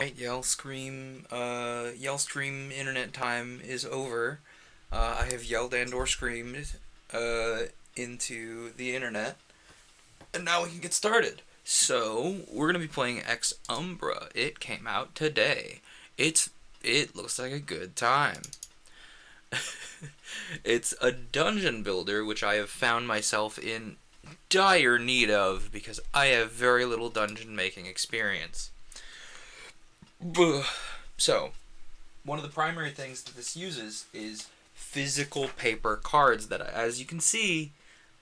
Right, Yell Scream internet time is over. I have yelled and or screamed uh, into the internet, and now we can get started. So we're gonna be playing X Umbra. It came out today. It looks like a good time. It's a dungeon builder, which I have found myself in dire need of because I have very little dungeon making experience. So, one of the primary things that this uses is physical paper cards that, as you can see,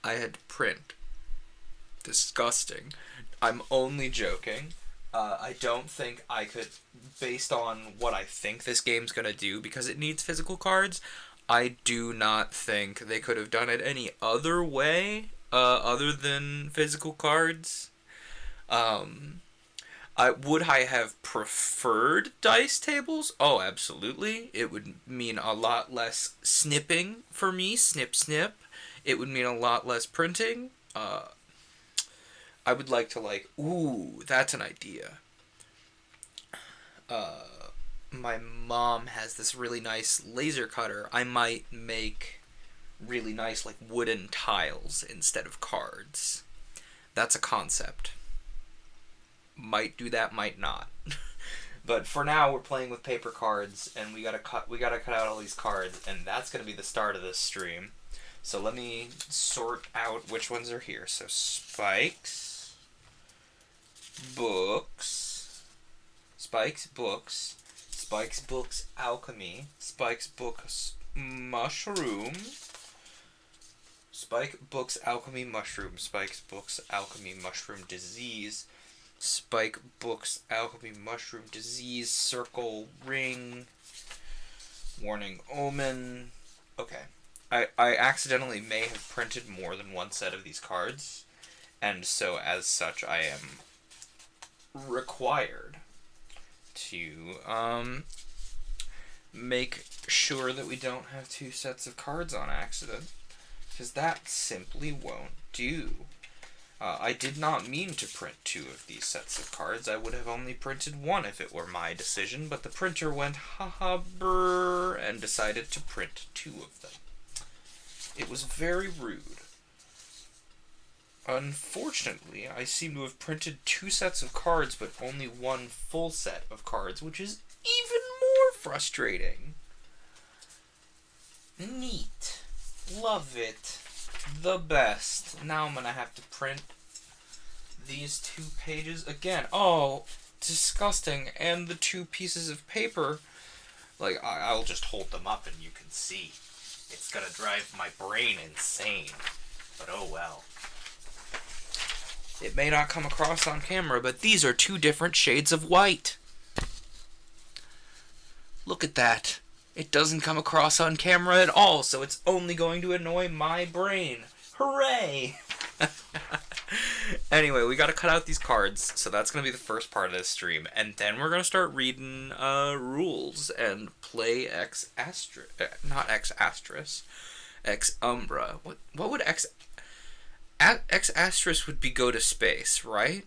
I had to print. Disgusting. I'm only joking. I don't think I could, based on what I think this game's gonna do, because it needs physical cards, I do not think they could have done it any other way, other than physical cards. Um, would I have preferred dice tables? Oh, absolutely. It would mean a lot less snipping for me. Snip, snip. It would mean a lot less printing. I would like to ooh, that's an idea. My mom has this really nice laser cutter. I might make really nice wooden tiles instead of cards. That's a concept. Might do that, might not. But for now, we're playing with paper cards, and we gotta cut out all these cards, and that's gonna be the start of this stream. So let me sort out which ones are here. So spikes, books, spikes, books, spikes, books, alchemy, spikes, books, mushroom, spike, books, alchemy, mushroom, spikes, books, alchemy, mushroom, disease. Spike, books, alchemy, mushroom, disease, circle, ring, warning, omen. Okay. I accidentally may have printed more than one set of these cards, and so as such I am required to make sure that we don't have two sets of cards on accident, because that simply won't do. I did not mean to print two of these sets of cards. I would have only printed one if it were my decision, but the printer went haha brr and decided to print two of them. It was very rude. Unfortunately, I seem to have printed two sets of cards, but only one full set of cards, which is even more frustrating. Neat. Love it. The best. Now I'm gonna have to print these two pages again. Oh, disgusting. And the two pieces of paper, I'll just hold them up and you can see. It's gonna drive my brain insane. But oh well. It may not come across on camera, but these are two different shades of white. Look at that. It doesn't come across on camera at all, so it's only going to annoy my brain. Hooray! Anyway, we gotta cut out these cards, so that's gonna be the first part of this stream, and then we're gonna start reading rules and play not X asterisk, X Umbra. What would X asterisk would be go to space, right?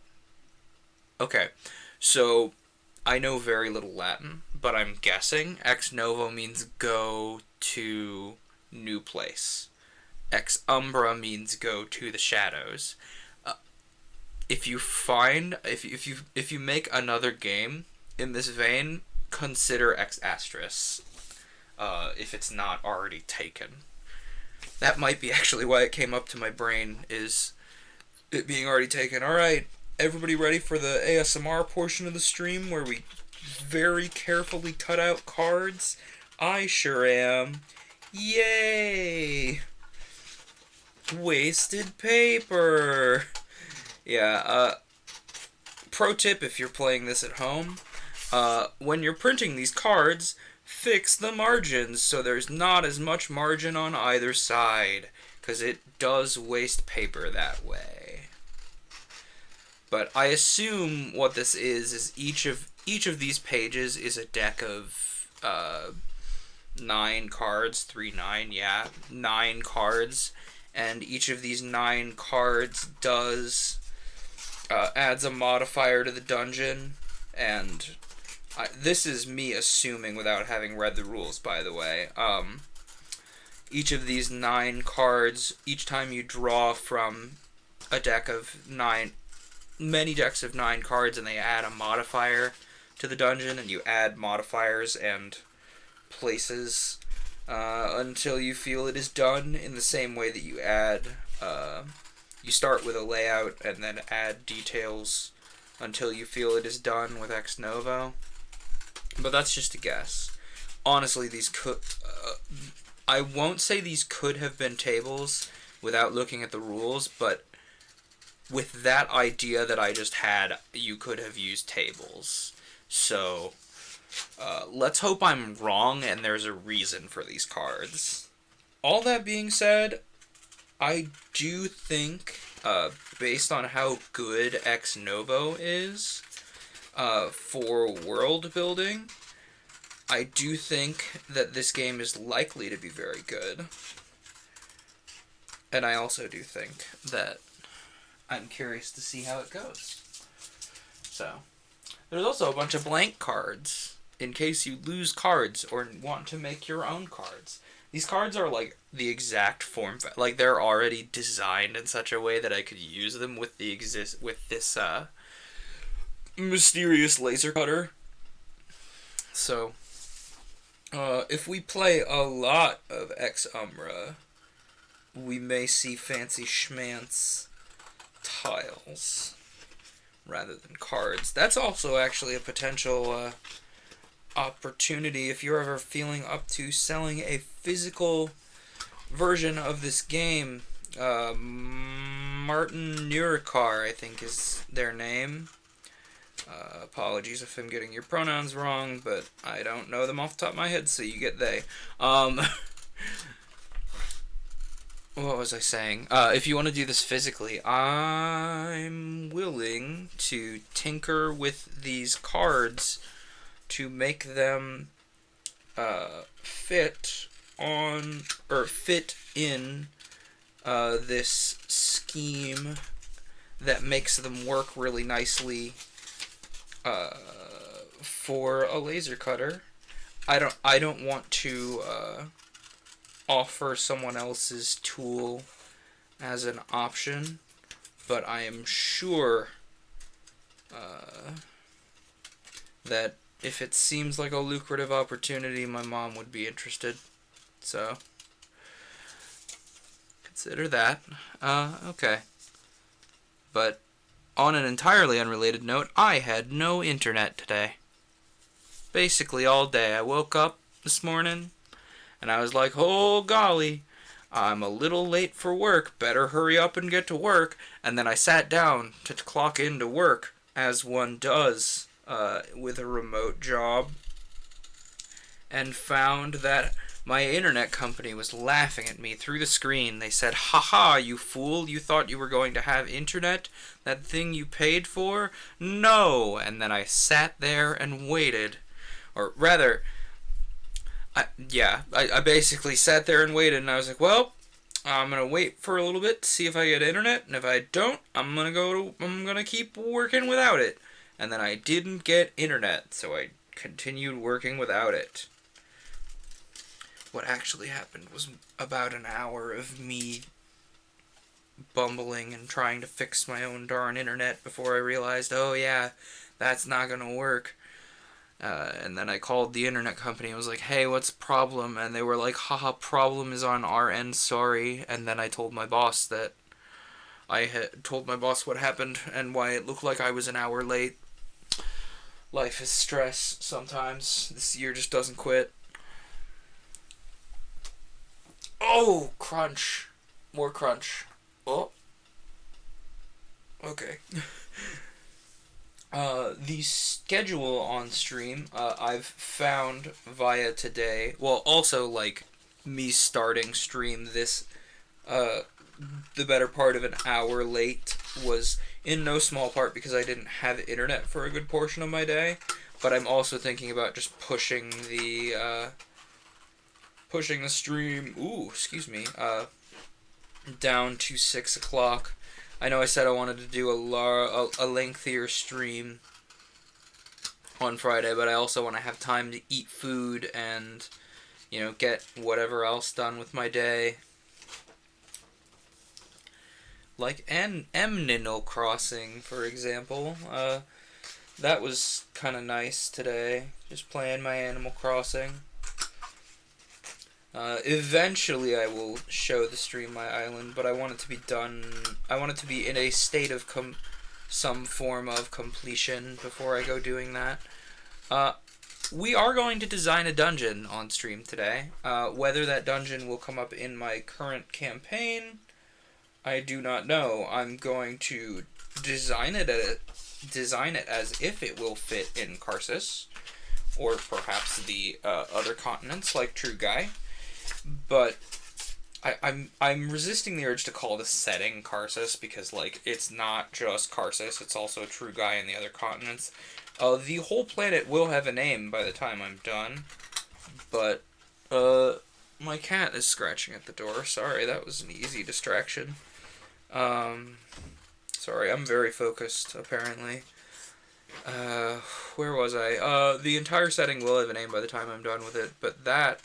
Okay, so I know very little Latin, but I'm guessing ex novo means go to new place. Ex umbra means go to the shadows. If you make another game in this vein, consider X asterisk. If it's not already taken, that might be actually why it came up to my brain, is it being already taken. All right, everybody ready for the ASMR portion of the stream where we very carefully cut out cards? I sure am. Yay! Wasted paper. Yeah, pro tip if you're playing this at home, when you're printing these cards, fix the margins so there's not as much margin on either side, because it does waste paper that way. But I assume what this is each of these pages is a deck of 9 cards, 3, 9, yeah, 9 cards, and each of these 9 cards adds a modifier to the dungeon, and This is me assuming without having read the rules, by the way. Each of these 9 cards, each time you draw from a deck of 9, many decks of 9 cards, and they add a modifier to the dungeon, and you add modifiers and places until you feel it is done, in the same way that you add, you start with a layout and then add details until you feel it is done with ex novo. But that's just a guess. Honestly, these could... I won't say these could have been tables without looking at the rules, but with that idea that I just had, you could have used tables. So, let's hope I'm wrong and there's a reason for these cards. All that being said, I do think, based on how good Ex Novo is for world building, I do think that this game is likely to be very good. And I also do think that I'm curious to see how it goes. So, there's also a bunch of blank cards, in case you lose cards or want to make your own cards. These cards are like the exact form, like they're already designed in such a way that I could use them with this mysterious laser cutter. So, if we play a lot of Ex Umbra, we may see fancy schmance tiles rather than cards. That's also actually a potential opportunity if you're ever feeling up to selling a physical version of this game. Martin Nurikar, I think, is their name. Apologies if I'm getting your pronouns wrong, but I don't know them off the top of my head, so you get they. What was I saying? If you want to do this physically, I'm willing to tinker with these cards to make them fit in this scheme that makes them work really nicely for a laser cutter. I don't want to offer someone else's tool as an option, but I am sure that if it seems like a lucrative opportunity, my mom would be interested. So, consider that. Okay. But, on an entirely unrelated note, I had no internet today. Basically all day. I woke up this morning, and I was like, oh golly, I'm a little late for work, better hurry up and get to work. And then I sat down to clock into work, as one does with a remote job, and found that my internet company was laughing at me through the screen. They said, haha, you fool, you thought you were going to have internet? That thing you paid for? No! And then I sat there and waited. Or rather, I basically sat there and waited, and I was like, well, I'm gonna wait for a little bit to see if I get internet, and if I don't, I'm gonna keep working without it. And then I didn't get internet, so I continued working without it. What actually happened was about an hour of me bumbling and trying to fix my own darn internet before I realized, oh yeah, that's not gonna work. And then I called the internet company and was like, hey, what's the problem? And they were like, haha, problem is on our end, sorry. And then I told my boss that I had told my boss what happened and why it looked like I was an hour late. Life is stress sometimes. This year just doesn't quit. Oh, crunch. More crunch. Oh. Okay. The schedule on stream, I've found via today, well, also, like, me starting stream this, the better part of an hour late was in no small part because I didn't have internet for a good portion of my day, but I'm also thinking about just pushing the stream, down to 6 o'clock. I know I said I wanted to do a lengthier stream on Friday, but I also want to have time to eat food and, you know, get whatever else done with my day. Like Animal Crossing, for example. That was kind of nice today, just playing my Animal Crossing. Eventually I will show the stream my island, but I want it to be done, I want it to be in a state of some form of completion before I go doing that. We are going to design a dungeon on stream today. Whether that dungeon will come up in my current campaign, I do not know. I'm going to design it as if it will fit in Karsus, or perhaps the other continents like True Guy. But I'm resisting the urge to call the setting Karsus because, like, it's not just Karsus, it's also True Guy and the other continents. The whole planet will have a name by the time I'm done, but my cat is scratching at the door. Sorry, that was an easy distraction. Sorry, I'm very focused, apparently. Where was I? The entire setting will have a name by the time I'm done with it, but that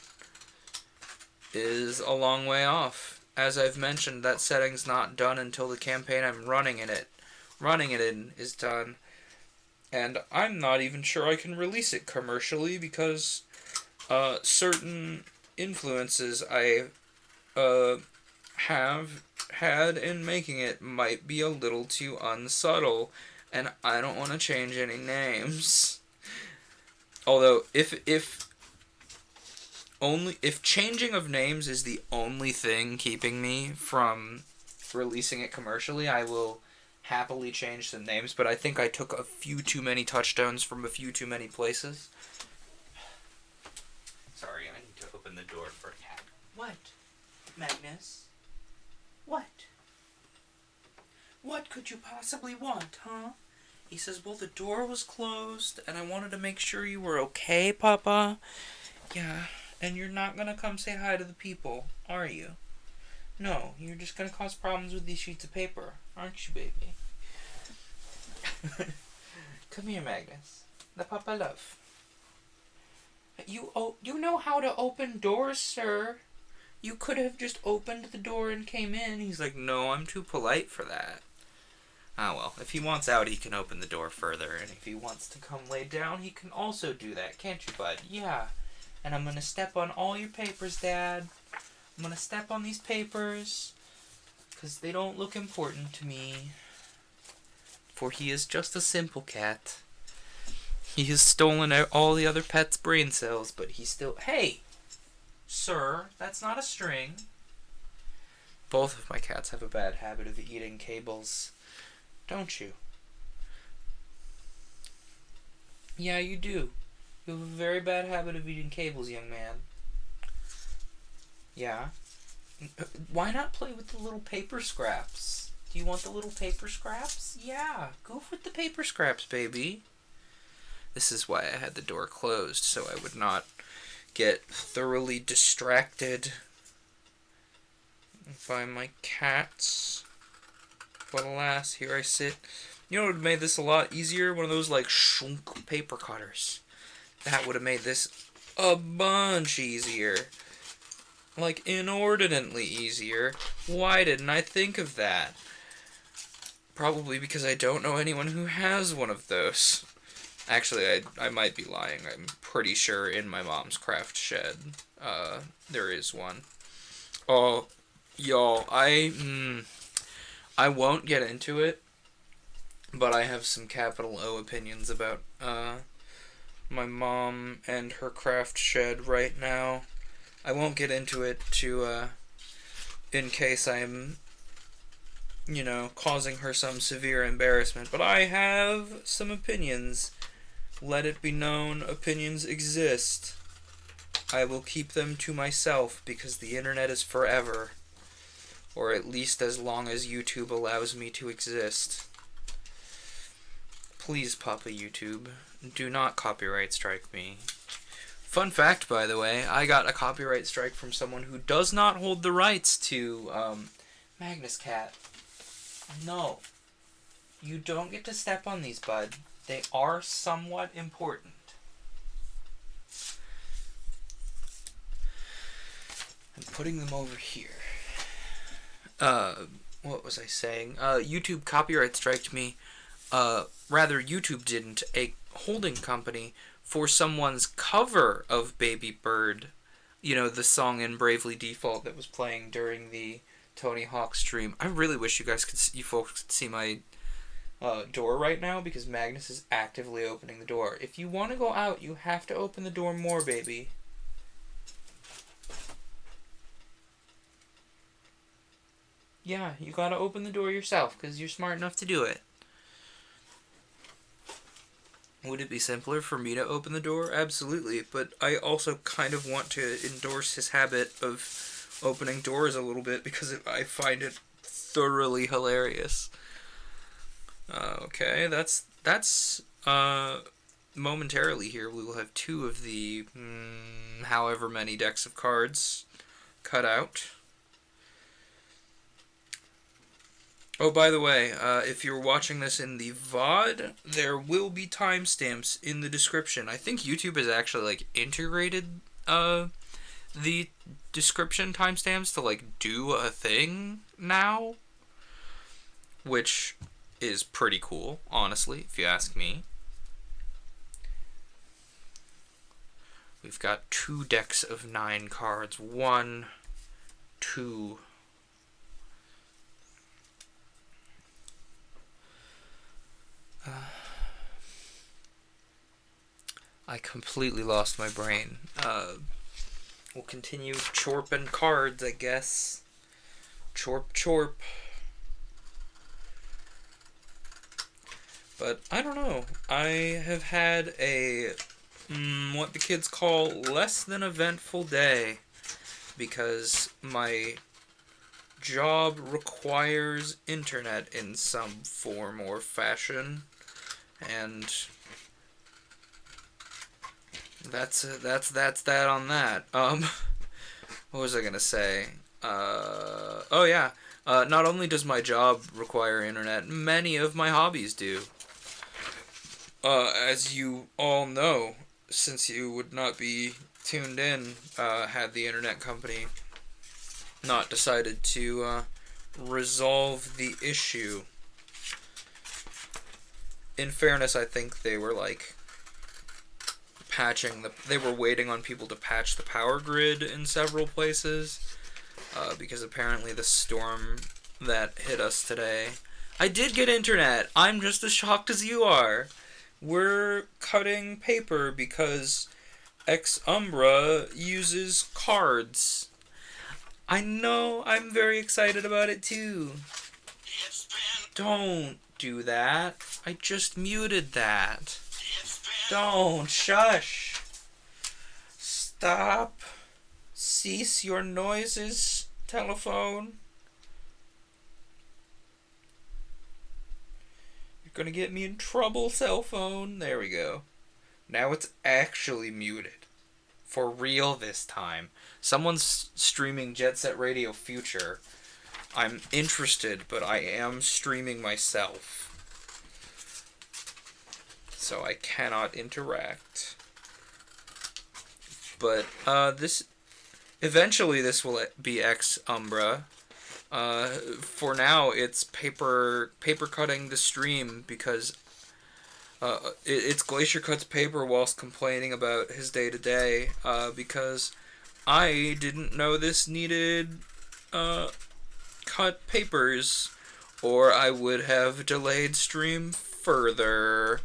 is a long way off. As I've mentioned, that setting's not done until the campaign I'm running it in is done. And I'm not even sure I can release it commercially because certain influences I have had in making it might be a little too unsubtle, and I don't want to change any names. Although, if changing of names is the only thing keeping me from releasing it commercially, I will happily change some names, but I think I took a few too many touchdowns from a few too many places. Sorry, I need to open the door for a cat. What? Magnus? What? What could you possibly want, huh? He says, well, the door was closed, and I wanted to make sure you were okay, Papa. Yeah, and you're not gonna come say hi to the people, are you? No, you're just gonna cause problems with these sheets of paper, aren't you, baby? Come here, Magnus. The Papa love. You know how to open doors, sir. You could have just opened the door and came in. He's like, no, I'm too polite for that. Ah, well, if he wants out, he can open the door further, and if he wants to come lay down, he can also do that, can't you, bud? Yeah. And I'm gonna step on all your papers, Dad. I'm gonna step on these papers, because they don't look important to me. For he is just a simple cat. He has stolen all the other pets' brain cells, but he still... Hey! Sir, that's not a string. Both of my cats have a bad habit of eating cables. Don't you? Yeah, you do. You have a very bad habit of eating cables, young man. Yeah. Why not play with the little paper scraps? Do you want the little paper scraps? Yeah, go with the paper scraps, baby. This is why I had the door closed, so I would not get thoroughly distracted by my cats. But alas, here I sit. You know what would have made this a lot easier? One of those, like, shunk paper cutters. That would have made this a bunch easier. Like, inordinately easier. Why didn't I think of that? Probably because I don't know anyone who has one of those. Actually, I might be lying. I'm pretty sure in my mom's craft shed, there is one. Oh, y'all, I won't get into it, but I have some capital O opinions about, my mom and her craft shed right now. I won't get into it in case I'm, causing her some severe embarrassment, but I have some opinions. Let it be known, opinions exist. I will keep them to myself because the internet is forever. Or at least as long as YouTube allows me to exist. Please, Papa YouTube, do not copyright strike me. Fun fact, by the way, I got a copyright strike from someone who does not hold the rights to, Magnus Cat. No. You don't get to step on these, bud. They are somewhat important. I'm putting them over here. What was I saying? YouTube copyright striked me. Rather, YouTube didn't. A holding company for someone's cover of Baby Bird. You know, the song in Bravely Default that was playing during the Tony Hawk stream. I really wish you guys could, you folks could see my door right now, because Magnus is actively opening the door. If you want to go out, you have to open the door more, baby. Yeah, you gotta open the door yourself, because you're smart enough to do it. Would it be simpler for me to open the door? Absolutely, but I also kind of want to endorse his habit of opening doors a little bit, because I find it thoroughly hilarious. Okay, that's momentarily here we will have 2 of the however many decks of cards cut out. Oh, by the way, if you're watching this in the VOD, there will be timestamps in the description. I think YouTube has actually, like, integrated, the description timestamps to, like, do a thing now. Which is pretty cool, honestly, if you ask me. We've got 2 decks of 9 cards. 1, 2... I completely lost my brain. We'll continue chorping cards, I guess. Chorp, chorp. But I don't know. I have had a what the kids call less than eventful day, because my job requires internet in some form or fashion, and that's that on that. What was I gonna say? Oh yeah. Not only does my job require internet, many of my hobbies do. As you all know, since you would not be tuned in, had the internet company not decided to resolve the issue. In fairness, I think they were like they were waiting on people to patch the power grid in several places, because apparently the storm that hit us today. I did get internet. I'm just as shocked as you are. We're cutting paper because Umbra uses cards. I know, I'm very excited about it too. Don't do that. I just muted that. Don't, shush. Stop. Cease your noises, telephone. You're gonna get me in trouble, cell phone. There we go. Now it's actually muted. For real this time. Someone's streaming Jet Set Radio Future. I'm interested, but I am streaming myself. So I cannot interact. But, eventually this will be Umbra. For now, it's paper cutting the stream, because it's Glacier cuts paper whilst complaining about his day-to-day, because I didn't know this needed cut papers, or I would have delayed stream further.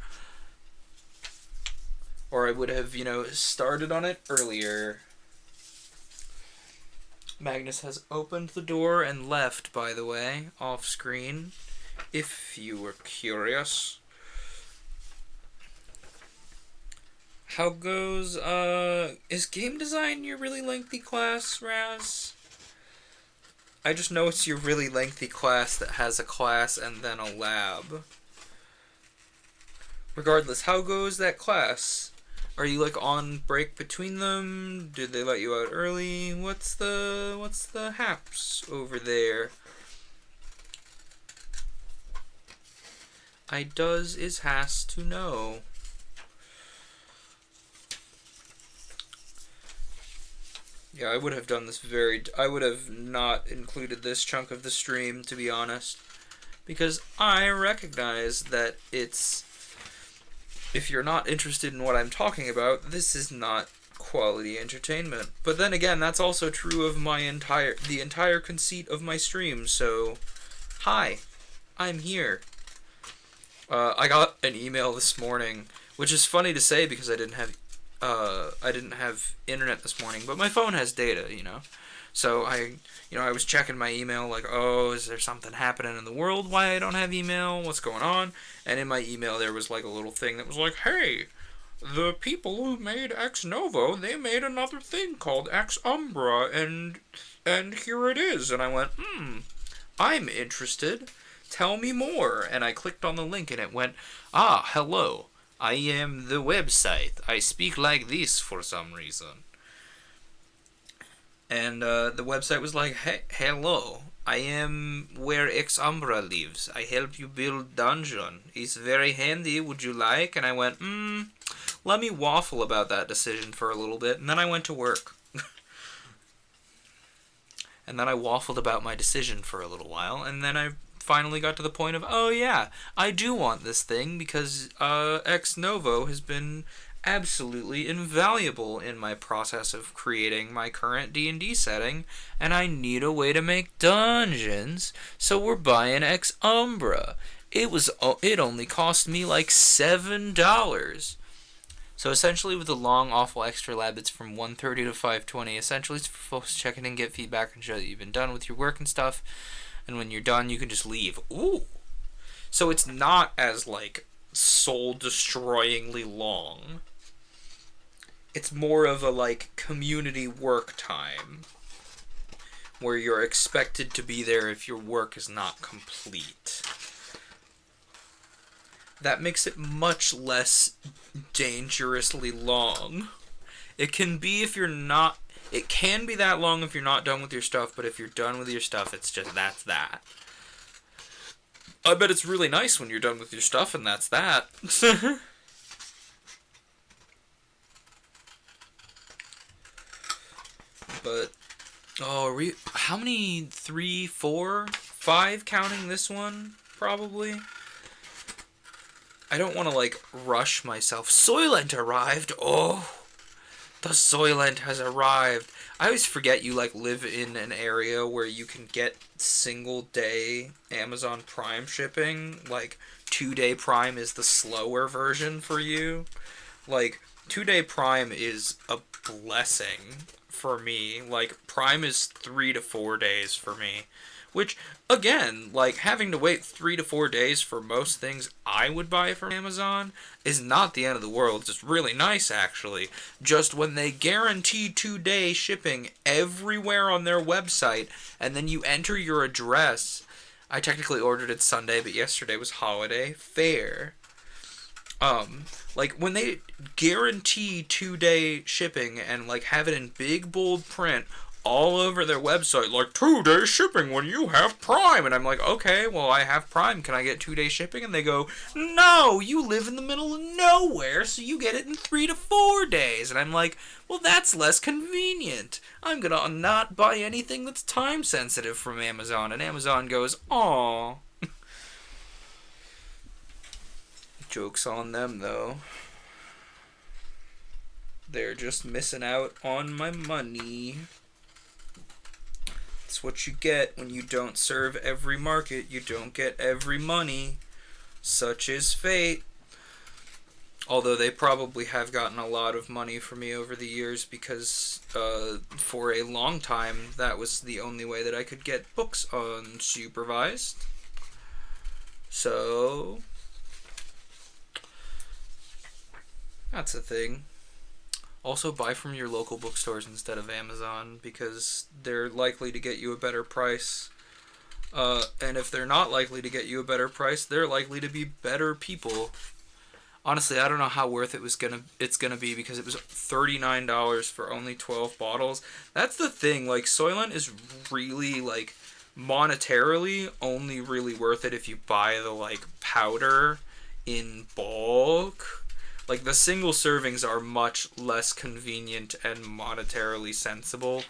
Or I would have, started on it earlier. Magnus has opened the door and left, by the way, off screen, if you were curious. How goes, is game design your really lengthy class, Raz? I just know it's your really lengthy class that has a class and then a lab. Regardless, how goes that class? Are you, like, on break between them? Did they let you out early? What's the haps over there? I does is has to know. Yeah, I would have done this I would have not included this chunk of the stream, to be honest. Because I recognize that if you're not interested in what I'm talking about, this is not quality entertainment. But then again, that's also true of the entire conceit of my stream, so hi, I'm here. I got an email this morning, which is funny to say because I didn't have internet this morning, but my phone has data, So I was checking my email like, oh, is there something happening in the world? Why I don't have email? What's going on? And in my email there was like a little thing that was like, hey, the people who made Ex Novo, they made another thing called Ex Umbra, and here it is. And I went, I'm interested. Tell me more. And I clicked on the link and it went, hello. I am the website. I speak like this for some reason. And the website was like, hey, hello. I am where Ex Umbra lives. I help you build dungeon. It's very handy. Would you like? And I went, let me waffle about that decision for a little bit. And then I went to work. And then I waffled about my decision for a little while. And then I finally got to the point of, oh yeah, I do want this thing because Ex Novo has been absolutely invaluable in my process of creating my current D&D setting, and I need a way to make dungeons, so we're buying Ex Umbra. It only cost me like $7. So essentially with the long, awful extra lab, it's from 1:30 to 5:20. Essentially it's for folks to check in and get feedback and show that you've been done with your work and stuff. And when you're done, you can just leave. Ooh. So it's not as, like, soul-destroyingly long. It's more of a, like, community work time. Where you're expected to be there if your work is not complete. That makes it much less dangerously long. It can be if you're not... It can be that long if you're not done with your stuff, but if you're done with your stuff, it's just, that's that. I bet it's really nice when you're done with your stuff, and that's that. But, how many? 3, 4, 5 counting this one? Probably. I don't want to, like, rush myself. Soylent arrived! Oh! The Soylent has arrived. I always forget you, like, live in an area where you can get single-day Amazon Prime shipping. Like, 2-day Prime is the slower version for you. Like, 2-day Prime is a blessing for me. Like, Prime is 3 to 4 days for me. Which, again, like, having to wait 3 to 4 days for most things I would buy from Amazon is not the end of the world. It's really nice, actually. Just when they guarantee 2-day shipping everywhere on their website, and then you enter your address. I technically ordered it Sunday, but yesterday was holiday. Fair. Like, when they guarantee 2-day shipping and, like, have it in big, bold print all over their website, like, 2-day shipping when you have Prime. And I'm like, okay, well, I have Prime. Can I get 2-day shipping? And they go, no, you live in the middle of nowhere, so you get it in 3 to 4 days. And I'm like, well, that's less convenient. I'm gonna not buy anything that's time sensitive from Amazon. And Amazon goes, aw. Joke's on them, though. They're just missing out on my money. It's what you get when you don't serve every market. You don't get every money. Such is fate. Although they probably have gotten a lot of money from me over the years because for a long time that was the only way that I could get books unsupervised. So that's a thing. Also, buy from your local bookstores instead of Amazon because they're likely to get you a better price. And if they're not likely to get you a better price, they're likely to be better people. Honestly, I don't know how worth it's gonna be because it was $39 for only 12 bottles. That's the thing. Like, Soylent is really, like, monetarily only really worth it if you buy the like powder in bulk. Like the single servings are much less convenient and monetarily sensible.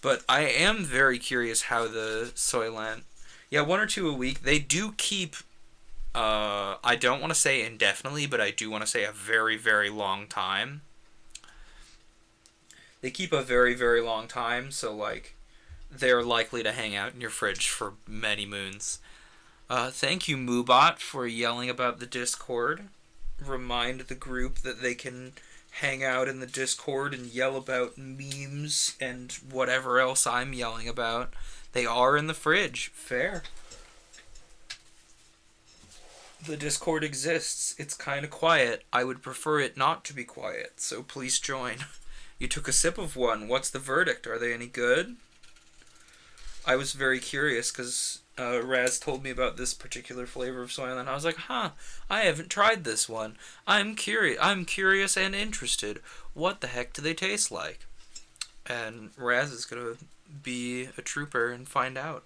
But I am very curious how the Soylent. Yeah, one or two a week. They do keep. I don't want to say indefinitely, but I do want to say a very, very long time. They keep a very, very long time, so like they're likely to hang out in your fridge for many moons. Thank you, Moobot, for yelling about the Discord. Remind the group that they can hang out in the Discord and yell about memes and whatever else I'm yelling about. They are in the fridge. Fair. The Discord exists. It's kind of quiet. I would prefer it not to be quiet, so please join. You took a sip of one. What's the verdict? Are they any good? I was very curious because Raz told me about this particular flavor of Soylent. I was like, huh, I haven't tried this one. I'm curious and interested. What the heck do they taste like? And Raz is going to be a trooper and find out.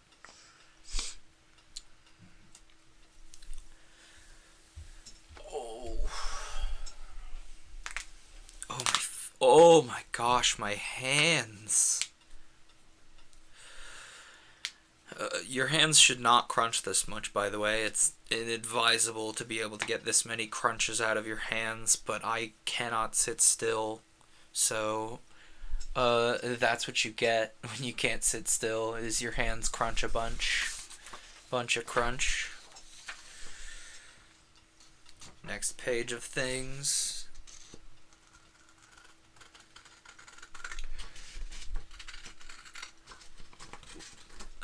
Oh my gosh, my hands. Your hands should not crunch this much, by the way. It's inadvisable to be able to get this many crunches out of your hands, but I cannot sit still. So, that's what you get when you can't sit still, is your hands crunch a bunch. Bunch of crunch. Next page of things.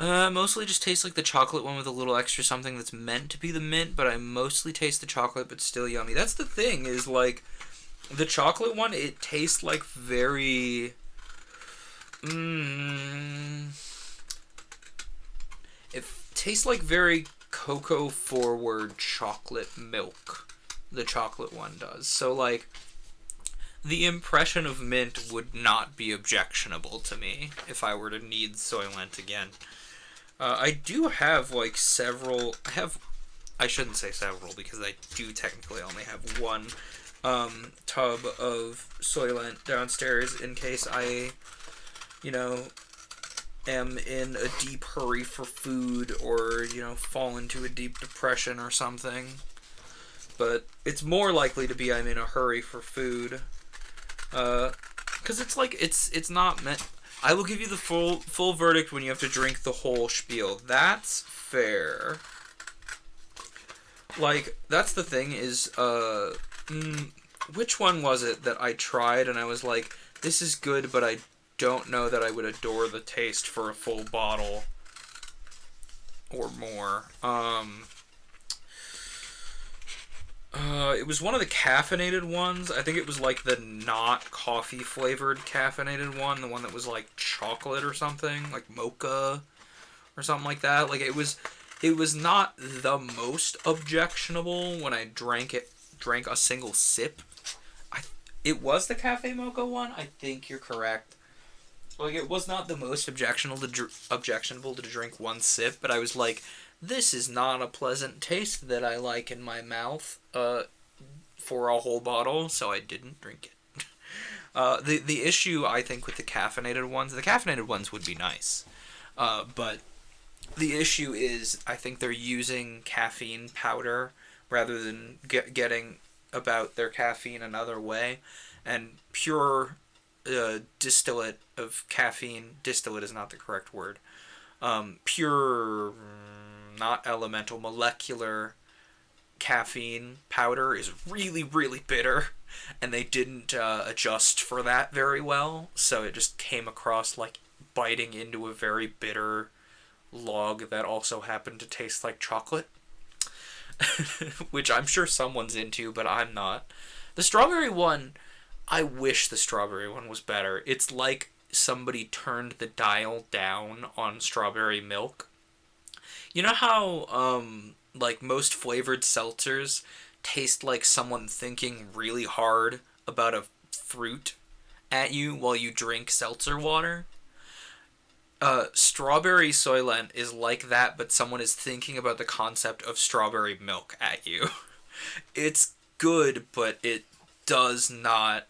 Mostly just tastes like the chocolate one with a little extra something that's meant to be the mint, but I mostly taste the chocolate, but still yummy. That's the thing, is like, the chocolate one, it tastes like very, it tastes like very cocoa forward chocolate milk. The chocolate one does. So like, the impression of mint would not be objectionable to me if I were to need Soylent again. I do have like several. I shouldn't say several because I do technically only have one tub of Soylent downstairs in case I, am in a deep hurry for food or, fall into a deep depression or something. But it's more likely to be I'm in a hurry for food. Because it's like, it's not meant. I will give you the full verdict when you have to drink the whole spiel. That's fair. Like, that's the thing is, which one was it that I tried and I was like, this is good, but I don't know that I would adore the taste for a full bottle or more. It was one of the caffeinated ones. I think it was like the not coffee flavored caffeinated one, the one that was like chocolate or something, like mocha or something like that. Like it was not the most objectionable when I drank a single sip. It was the cafe mocha one. I think you're correct. Like it was not the most objectionable to drink one sip, but I was like, this is not a pleasant taste that I like in my mouth for a whole bottle, so I didn't drink it. The issue, I think, with the caffeinated ones would be nice. But the issue is, I think they're using caffeine powder rather than getting about their caffeine another way. And pure distillate of caffeine, distillate is not the correct word, pure... not elemental, molecular caffeine powder is really, really bitter, and they didn't adjust for that very well, so it just came across like biting into a very bitter log that also happened to taste like chocolate, which I'm sure someone's into, but I'm not. The strawberry one, I wish the strawberry one was better. It's like somebody turned the dial down on strawberry milk. You know how, like, most flavored seltzers taste like someone thinking really hard about a fruit at you while you drink seltzer water? Strawberry Soylent is like that, but someone is thinking about the concept of strawberry milk at you. It's good, but it does not.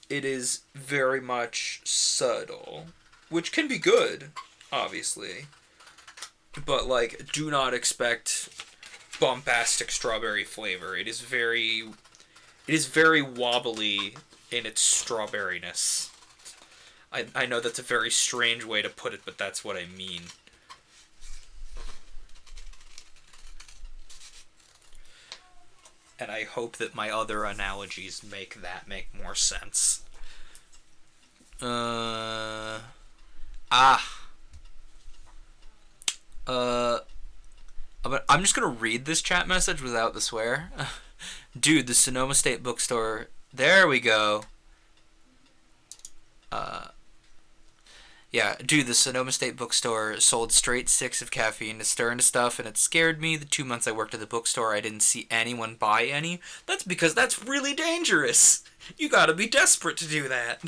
It is very much subtle, which can be good, obviously. But, like, do not expect bombastic strawberry flavor. It is very wobbly in its strawberryness. I know that's a very strange way to put it, but that's what I mean. And I hope that my other analogies make more sense. Uh, ah. But I'm just gonna read this chat message without the swear. Dude, the Sonoma State Bookstore. There we go. Yeah, dude, the Sonoma State Bookstore sold straight 6 of caffeine to stir into stuff, and it scared me. The 2 months I worked at the bookstore, I didn't see anyone buy any. That's because that's really dangerous. You gotta be desperate to do that.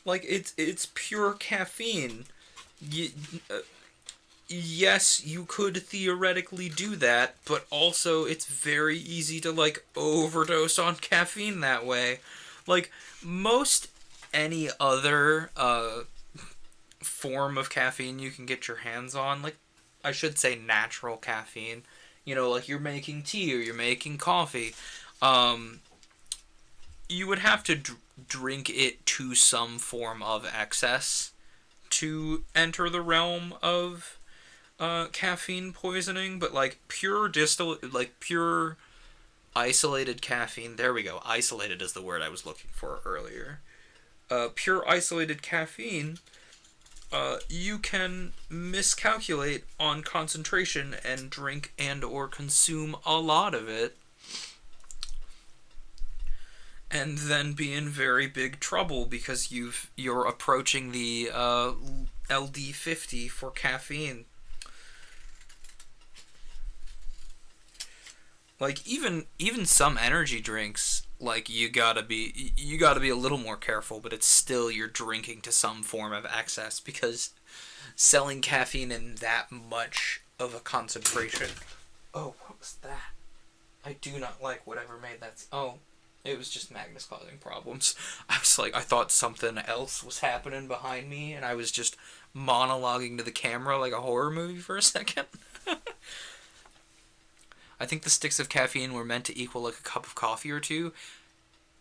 Like, it's pure caffeine. You, yes, you could theoretically do that, but also it's very easy to, like, overdose on caffeine that way. Like, most any other form of caffeine you can get your hands on, like, I should say natural caffeine, you know, like you're making tea or you're making coffee, you would have to drink it to some form of excess to enter the realm of caffeine poisoning, but like pure isolated caffeine. There we go. Isolated is the word I was looking for earlier. Pure isolated caffeine. You can miscalculate on concentration and drink and or consume a lot of it, and then be in very big trouble because you're approaching the LD50 for caffeine. Like even some energy drinks, like you gotta be a little more careful, but it's still you're drinking to some form of excess because selling caffeine in that much of a concentration. Oh, what was that? I do not like whatever made that. Oh, it was just Magnus causing problems. I was like, I thought something else was happening behind me, and I was just monologuing to the camera like a horror movie for a second. I think the sticks of caffeine were meant to equal like a cup of coffee or two.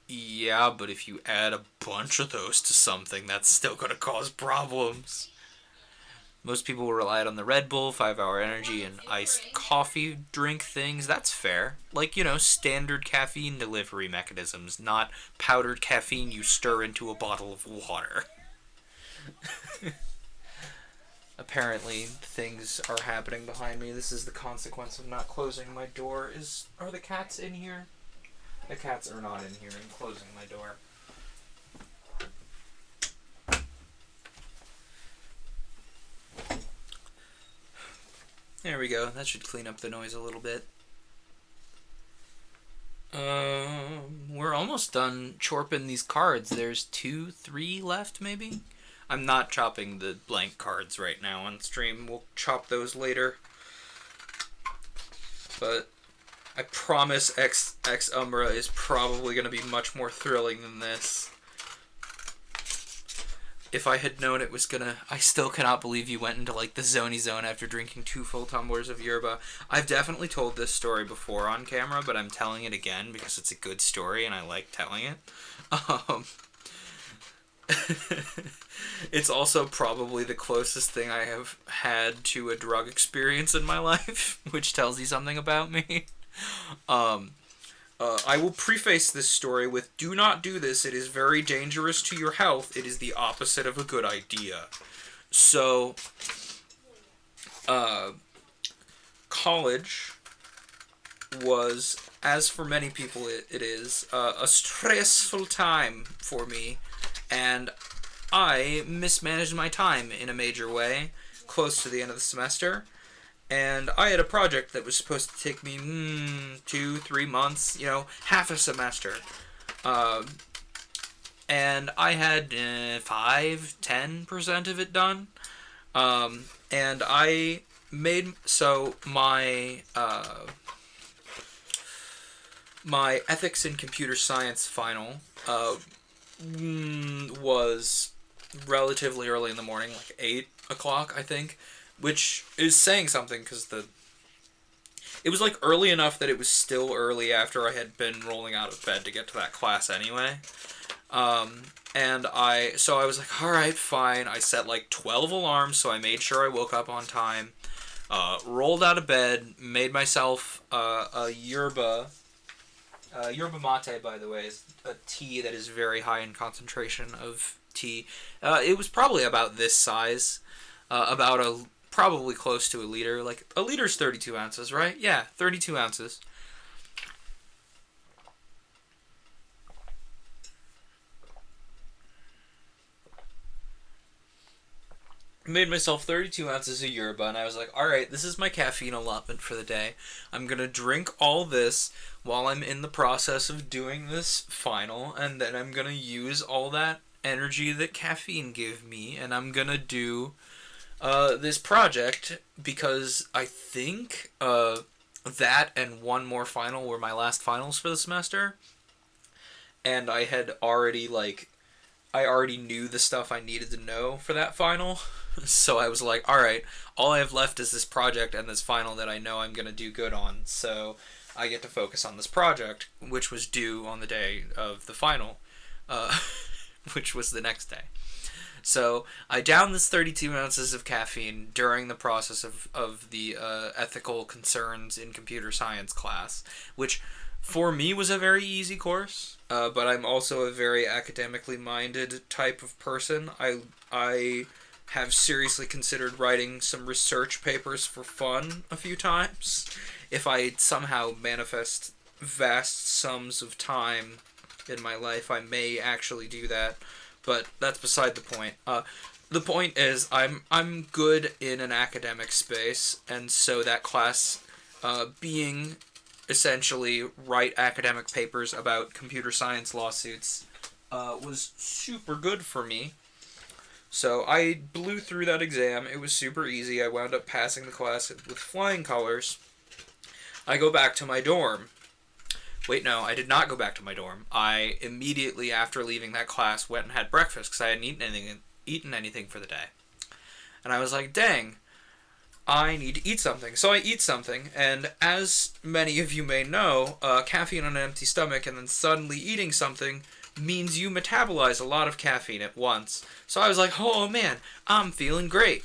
Yeah, but if you add a bunch of those to something, that's still going to cause problems. Most people relied on the Red Bull, 5-hour energy, and iced coffee drink things. That's fair. Like, you know, standard caffeine delivery mechanisms, not powdered caffeine you stir into a bottle of water. Apparently, things are happening behind me. This is the consequence of not closing my door. Are the cats in here? The cats are not in here. I'm closing my door. There we go. That should clean up the noise a little bit. We're almost done chorping these cards. There's 2, 3 left, maybe? I'm not chopping the blank cards right now on stream. We'll chop those later. But I promise X Umbra is probably going to be much more thrilling than this. If I had known it was gonna... I still cannot believe you went into, like, the Zony Zone after drinking 2 full tumblers of yerba. I've definitely told this story before on camera, but I'm telling it again because it's a good story and I like telling it. It's also probably the closest thing I have had to a drug experience in my life, which tells you something about me. I will preface this story with, do not do this. It is very dangerous to your health. It is the opposite of a good idea. So, college was, as for many people it is, a stressful time for me. And I mismanaged my time in a major way, close to the end of the semester. And I had a project that was supposed to take me 2-3 months, half a semester. Um, and I had 5-10% of it done. And I made so my ethics in computer science final was relatively early in the morning, like 8 o'clock, I think, which is saying something because it was like early enough that it was still early after I had been rolling out of bed to get to that class anyway. And I was like, all right, fine. I set like 12 alarms, so I made sure I woke up on time. Rolled out of bed, made myself a yerba. Yerba mate, by the way, is a tea that is very high in concentration of tea. It was probably about this size, probably close to a liter. Like a liter's 32 ounces, right? Yeah, 32 ounces. Made myself 32 ounces of yerba, and I was like, alright, this is my caffeine allotment for the day. I'm gonna drink all this while I'm in the process of doing this final, and then I'm gonna use all that energy that caffeine gave me, and I'm gonna do this project because I think that and one more final were my last finals for the semester, and I already knew the stuff I needed to know for that final. So I was like, all right, all I have left is this project and this final that I know I'm going to do good on. So I get to focus on this project, which was due on the day of the final, uh, which was the next day. So I downed this 32 ounces of caffeine during the process of the ethical concerns in computer science class, which for me was a very easy course. But I'm also a very academically minded type of person. I have seriously considered writing some research papers for fun a few times. If I somehow manifest vast sums of time in my life, I may actually do that. But that's beside the point. The point is, I'm good in an academic space, and so that class, being essentially write academic papers about computer science lawsuits, was super good for me. So I blew through that exam. It was super easy. I wound up passing the class with flying colors. I go back to my dorm. Wait, no, I did not go back to my dorm. I immediately after leaving that class went and had breakfast because I hadn't eaten anything for the day. And I was like, dang, I need to eat something. So I eat something, and as many of you may know, caffeine on an empty stomach and then suddenly eating something means you metabolize a lot of caffeine at once. So I was like, oh man, I'm feeling great.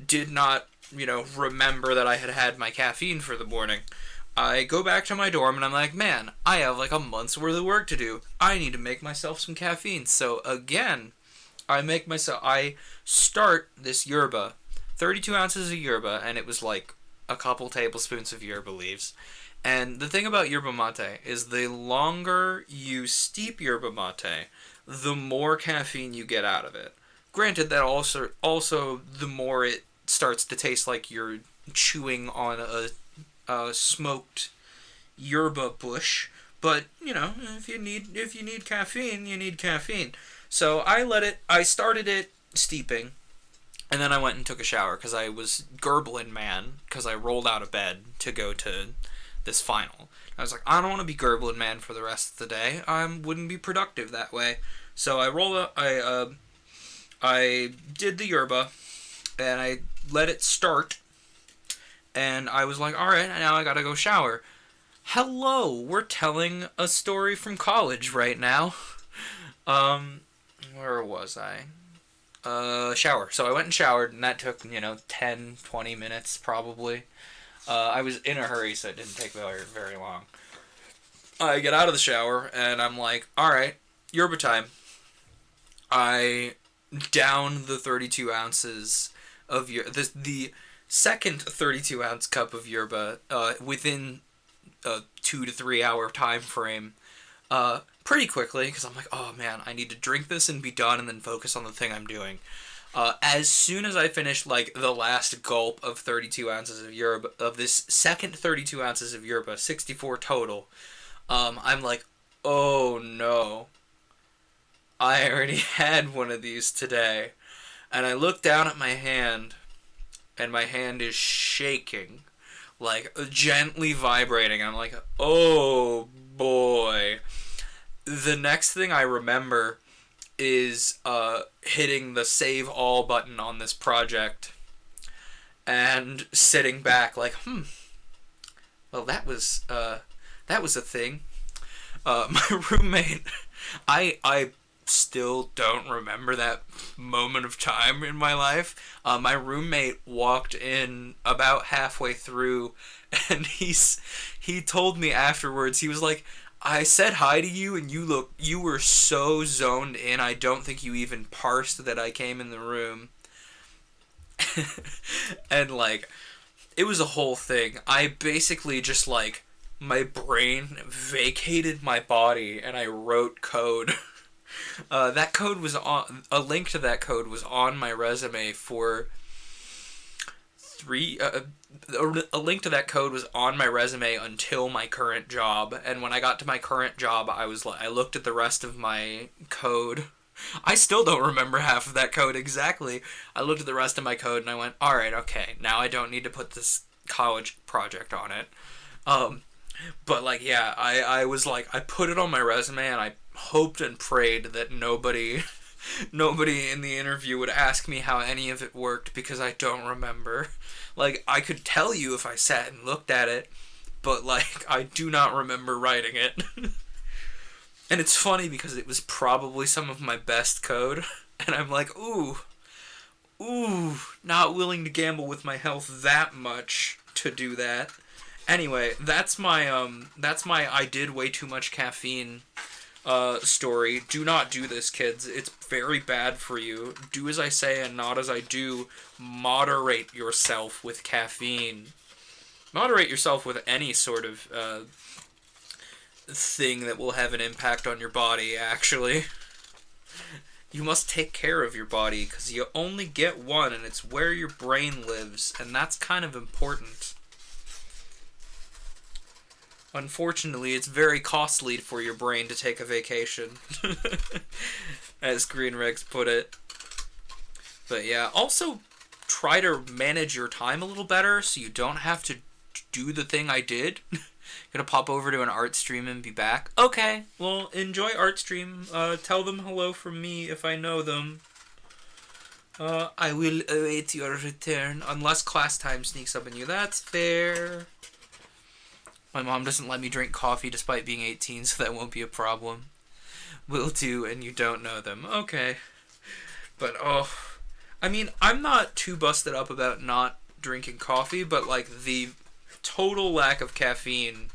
Did not, remember that I had had my caffeine for the morning. I go back to my dorm and I'm like, man, I have like a month's worth of work to do. I need to make myself some caffeine. So again, I start this yerba, 32 ounces of yerba, and it was like a couple tablespoons of yerba leaves. And the thing about yerba mate is the longer you steep yerba mate, the more caffeine you get out of it. Granted that also the more it starts to taste like you're chewing on a smoked yerba bush, but if you need caffeine, you need caffeine. So I started it steeping, and then I went and took a shower because I was gurgling, man, because I rolled out of bed to go to this final. I was like, I don't want to be gurgling, man, for the rest of the day. I wouldn't be productive that way. So I did the yerba, and I let it start, and I was like, all right, now I gotta go shower. Hello, we're telling a story from college right now. Where was I? Shower. So I went and showered, and that took, 10, 20 minutes probably. I was in a hurry, so it didn't take very long. I get out of the shower, and I'm like, alright, yerba time. I down the 32 ounces of the second 32 ounce cup of yerba within a 2 to 3 hour time frame pretty quickly because I'm like, oh man, I need to drink this and be done and then focus on the thing I'm doing. As soon as I finished like the last gulp of 32 ounces of yerba, of this second 32 ounces of yerba, 64 total, I'm like, oh no, I already had one of these today. And I look down at my hand, and my hand is shaking, like gently vibrating. I'm like, oh boy. The next thing I remember is hitting the save all button on this project and sitting back like, well, that was a thing. My roommate, I still don't remember that moment of time in my life. My roommate walked in about halfway through, and he told me afterwards. He was like, "I said hi to you, and you were so zoned in. I don't think you even parsed that I came in the room." And like, it was a whole thing. I basically just like my brain vacated my body, and I wrote code. That code was on a link to that code was on my resume for three. A link to that code was on my resume until my current job, and when I got to my current job, I looked at the rest of my code. I still don't remember half of that code exactly. I looked at the rest of my code and I went, all right, okay, now I don't need to put this college project on it. But like, yeah, I was like, I put it on my resume and I hoped and prayed that nobody in the interview would ask me how any of it worked because I don't remember. Like, I could tell you if I sat and looked at it, but like, I do not remember writing it. And it's funny because it was probably some of my best code, and I'm like, ooh, not willing to gamble with my health that much to do that. Anyway, that's my I did way too much caffeine story. Do not do this, kids. It's very bad for you. Do as I say and not as I do. Moderate yourself with caffeine. Moderate yourself with any sort of thing that will have an impact on your body, actually. You must take care of your body because you only get one, and it's where your brain lives, and that's kind of important. Unfortunately, it's very costly for your brain to take a vacation, as Green Regs put it. But yeah, also try to manage your time a little better so you don't have to do the thing I did. Gonna pop over to an art stream and be back. Okay, well, enjoy art stream. Tell them hello from me if I know them. I will await your return, unless class time sneaks up on you. That's fair. My mom doesn't let me drink coffee despite being 18, so that won't be a problem. Will do, and you don't know them. Okay. But, I mean, I'm not too busted up about not drinking coffee, but, like, the total lack of caffeine,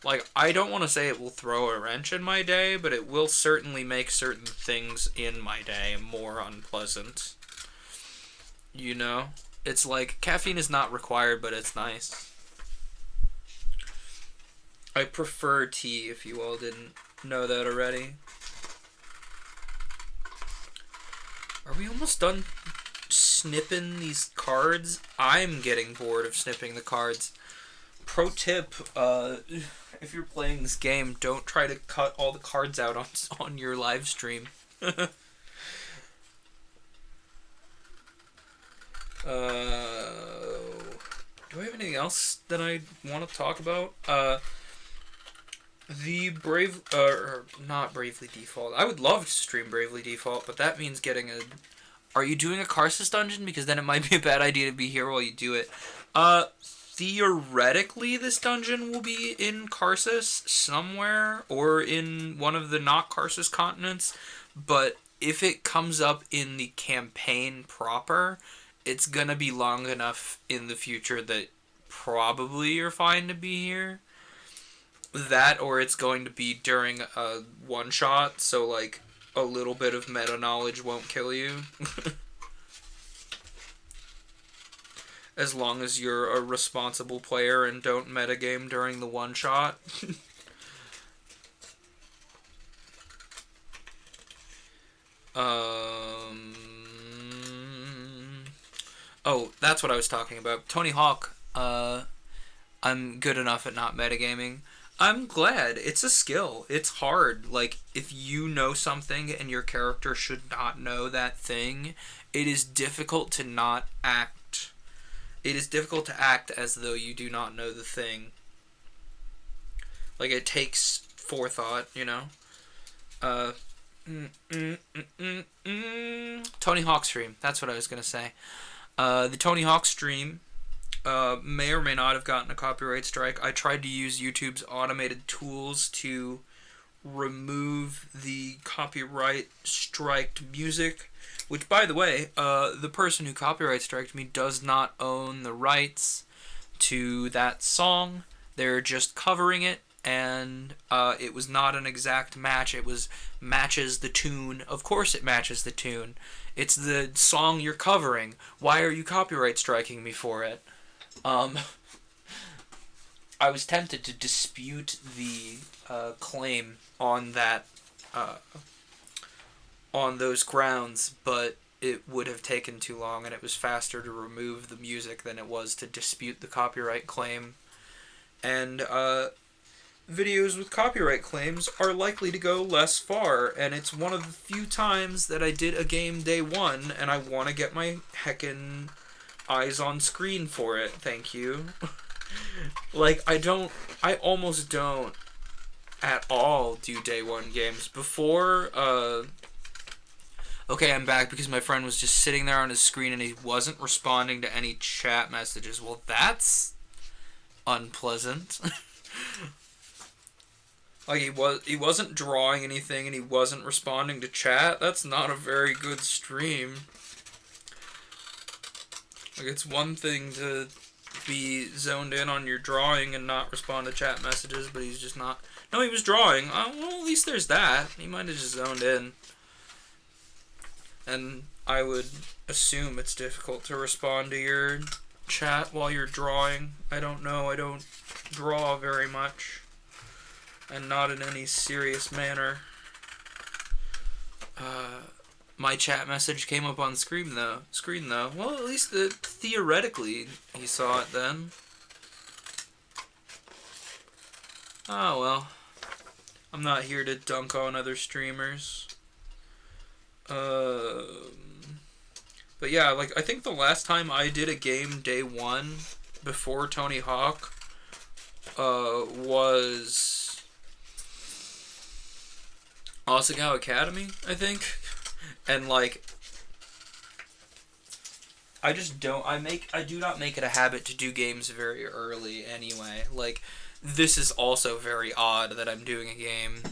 like, I don't want to say it will throw a wrench in my day, but it will certainly make certain things in my day more unpleasant. You know? It's like, caffeine is not required, but it's nice. I prefer tea, if you all didn't know that already. Are we almost done snipping these cards? I'm getting bored of snipping the cards. Pro tip, if you're playing this game, don't try to cut all the cards out on your live stream. Do I have anything else that I want to talk about? The not Bravely Default. I would love to stream Bravely Default, but that means getting a... Are you doing a Karsus dungeon? Because then it might be a bad idea to be here while you do it. Theoretically, this dungeon will be in Karsus somewhere, or in one of the not Karsus continents, but if it comes up in the campaign proper, it's gonna be long enough in the future that probably you're fine to be here. That, or it's going to be during a one-shot, so, like, a little bit of meta knowledge won't kill you. As long as you're a responsible player and don't metagame during the one-shot. Oh, that's what I was talking about. Tony Hawk. I'm good enough at not metagaming. I'm glad. It's a skill. It's hard. Like, if you know something and your character should not know that thing, it is difficult to not act. It is difficult to act as though you do not know the thing. Like, it takes forethought, you know? Uh, Tony Hawk stream. That's what I was gonna say. The Tony Hawk stream may or may not have gotten a copyright strike. I tried to use YouTube's automated tools to remove the copyright striked music, which, by the way, the person who copyright striked me does not own the rights to that song. They're just covering it, and it was not an exact match. It was matches the tune. Of course it matches the tune. It's the song you're covering. Why are you copyright striking me for it? I was tempted to dispute the claim on that on those grounds, but it would have taken too long, and it was faster to remove the music than it was to dispute the copyright claim. And videos with copyright claims are likely to go less far, and it's one of the few times that I did a game day one, and I want to get my heckin' eyes on screen for it. Thank you. Like, I almost don't at all do day one games. Before, okay, I'm back because my friend was just sitting there on his screen and he wasn't responding to any chat messages. Well, that's unpleasant. Like, he wasn't drawing anything and he wasn't responding to chat. That's not a very good stream. Like, it's one thing to be zoned in on your drawing and not respond to chat messages, but he's just not. No, he was drawing. Well, at least there's that. He might have just zoned in. And I would assume it's difficult to respond to your chat while you're drawing. I don't know. I don't draw very much. And not in any serious manner. My chat message came up on screen though. Well, at least theoretically he saw it then. Oh well. I'm not here to dunk on other streamers. But yeah, like, I think the last time I did a game day one before Tony Hawk was Asagao Academy, I think. And, like, I do not make it a habit to do games very early anyway. Like, this is also very odd that I'm doing a game.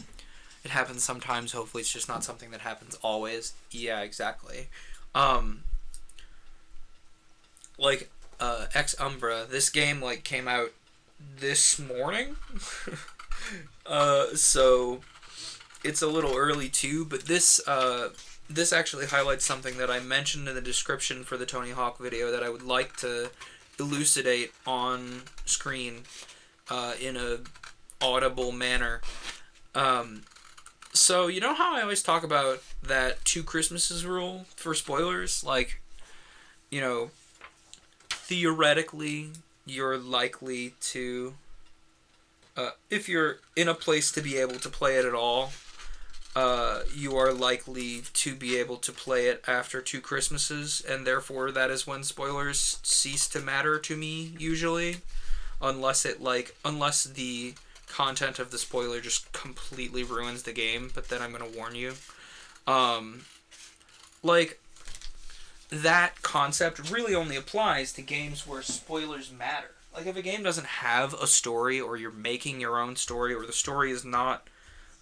It happens sometimes. Hopefully it's just not something that happens always. Yeah, exactly. Like, Umbra, this game, like, came out this morning. So it's a little early too, but this actually highlights something that I mentioned in the description for the Tony Hawk video that I would like to elucidate on screen in a audible manner. So, you know how I always talk about that 2 Christmases rule for spoilers? Like, you know, theoretically, you're likely to, if you're in a place to be able to play it at all, you are likely to be able to play it after 2 Christmases, and therefore that is when spoilers cease to matter to me, usually. Unless the content of the spoiler just completely ruins the game, but then I'm going to warn you. Like, that concept really only applies to games where spoilers matter. Like, if a game doesn't have a story, or you're making your own story, or the story is not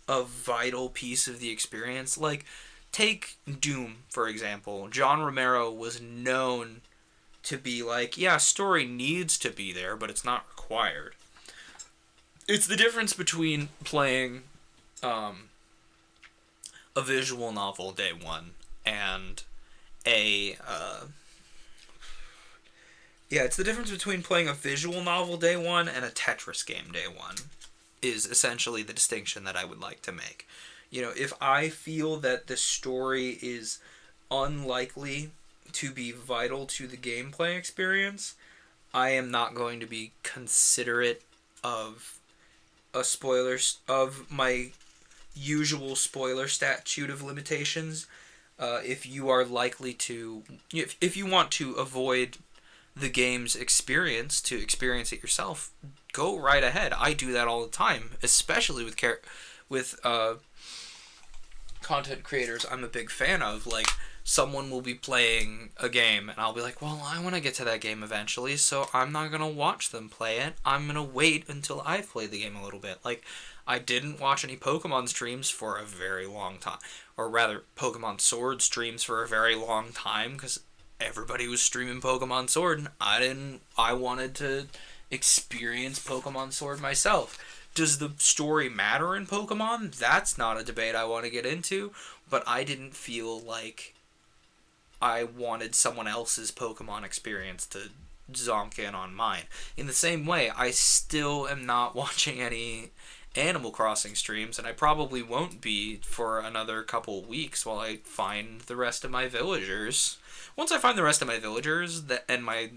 a vital piece of the experience, like, take Doom, for example. John Romero was known to be like, yeah, story needs to be there, but it's not required. It's the difference between playing a visual novel day one and it's the difference between playing a visual novel day one and a Tetris game day one, is essentially the distinction that I would like to make. You know, if I feel that the story is unlikely to be vital to the gameplay experience, I am not going to be considerate of of my usual spoiler statute of limitations. If you are likely to, if you want to avoid the game's experience, to experience it yourself, go right ahead. I do that all the time, especially with content creators I'm a big fan of. Like, someone will be playing a game and I'll be like, well, I want to get to that game eventually, so I'm not going to watch them play it. I'm going to wait until I've played the game a little bit. Like, I didn't watch any Pokemon streams for a very long time. Or rather, Pokemon Sword streams for a very long time, because everybody was streaming Pokemon Sword, and I wanted to experience Pokemon Sword myself. Does the story matter in Pokemon? That's not a debate I want to get into, but I didn't feel like I wanted someone else's Pokemon experience to zonk in on mine. In the same way, I still am not watching any Animal Crossing streams, and I probably won't be for another couple weeks while I find the rest of my villagers. Once I find the rest of my villagers and my,